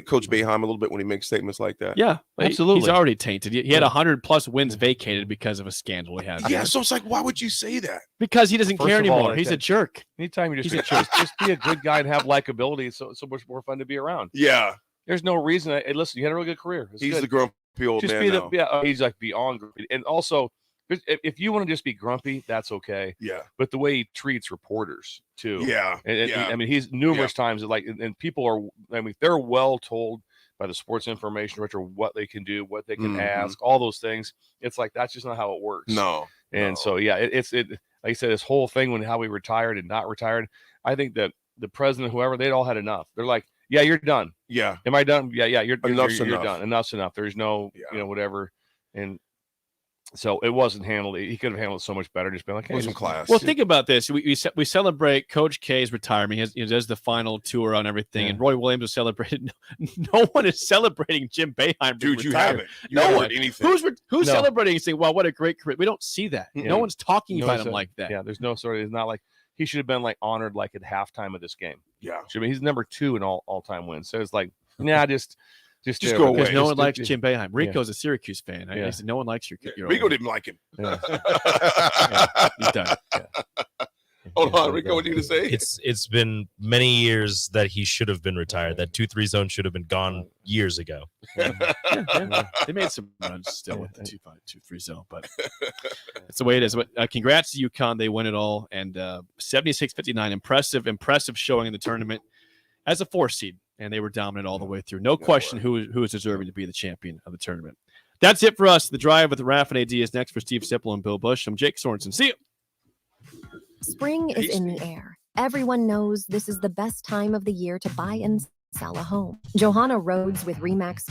Coach Boeheim a little bit when he makes statements like that? Yeah, absolutely. He's already tainted. He had 100+ wins vacated because of a scandal he had. Yeah, so it's like, why would you say that? Because he doesn't care anymore. He's a jerk. Anytime you just be a good guy and have likability, it's so much more fun to be around. Yeah, there's no reason. Hey, listen, you had a really good career. He's the grumpy old just man be now. he's like beyond grumpy. And also, if you want to just be grumpy, that's okay. Yeah. But the way he treats reporters too. Yeah. And I mean, he's numerous times and people are. I mean, they're well told by the Sports Information Director what they can do, what they can ask, all those things. It's like that's just not how it works. No. And so it's like I said, this whole thing when how we retired and not retired. I think that the president, whoever, they'd all had enough. They're like, yeah, you're done. Yeah. Am I done? Yeah. You're Enough's you're enough. done. Enough's enough. There's no, whatever. And so it wasn't handled. He could have handled it so much better. Just been like, hey, some class. Well, think about this. We celebrate Coach K's retirement. He does the final tour on everything, and Roy Williams was celebrated. No one is celebrating Jim Boeheim. Dude, you retired. haven't. You No haven't one. heard anything. Who's celebrating and saying, "Wow, what a great career"? We don't see that. Yeah. No one's talking No, about so- him like that. Yeah, there's no sort of. It's not like he should have been like honored like at halftime of this game. Yeah, I mean, he's number 2 in all time wins. So it's like, nah, just go away. Because no one Just- likes just- Jim Boeheim. yeah. Rico's a Syracuse fan. Yeah. I said, no one likes your. Rico didn't like him. Yeah. He's done. Hold on, Rico, what are you going to say? It's been many years that he should have been retired. That 2-3 zone should have been gone years ago. They made some runs still with the 2-5, 2-3 zone, but that's the way it is. But congrats to UConn. They win it all. And 76-59, impressive showing in the tournament as a 4 seed. And they were dominant all the way through. No question who is deserving to be the champion of the tournament. That's it for us. The Drive with Raph and AD is next for Steve Sipple and Bill Busch. I'm Jake Sorensen. See you. Spring is in the air. Everyone knows this is the best time of the year to buy and sell a home. Johanna Rhodes with RE/MAX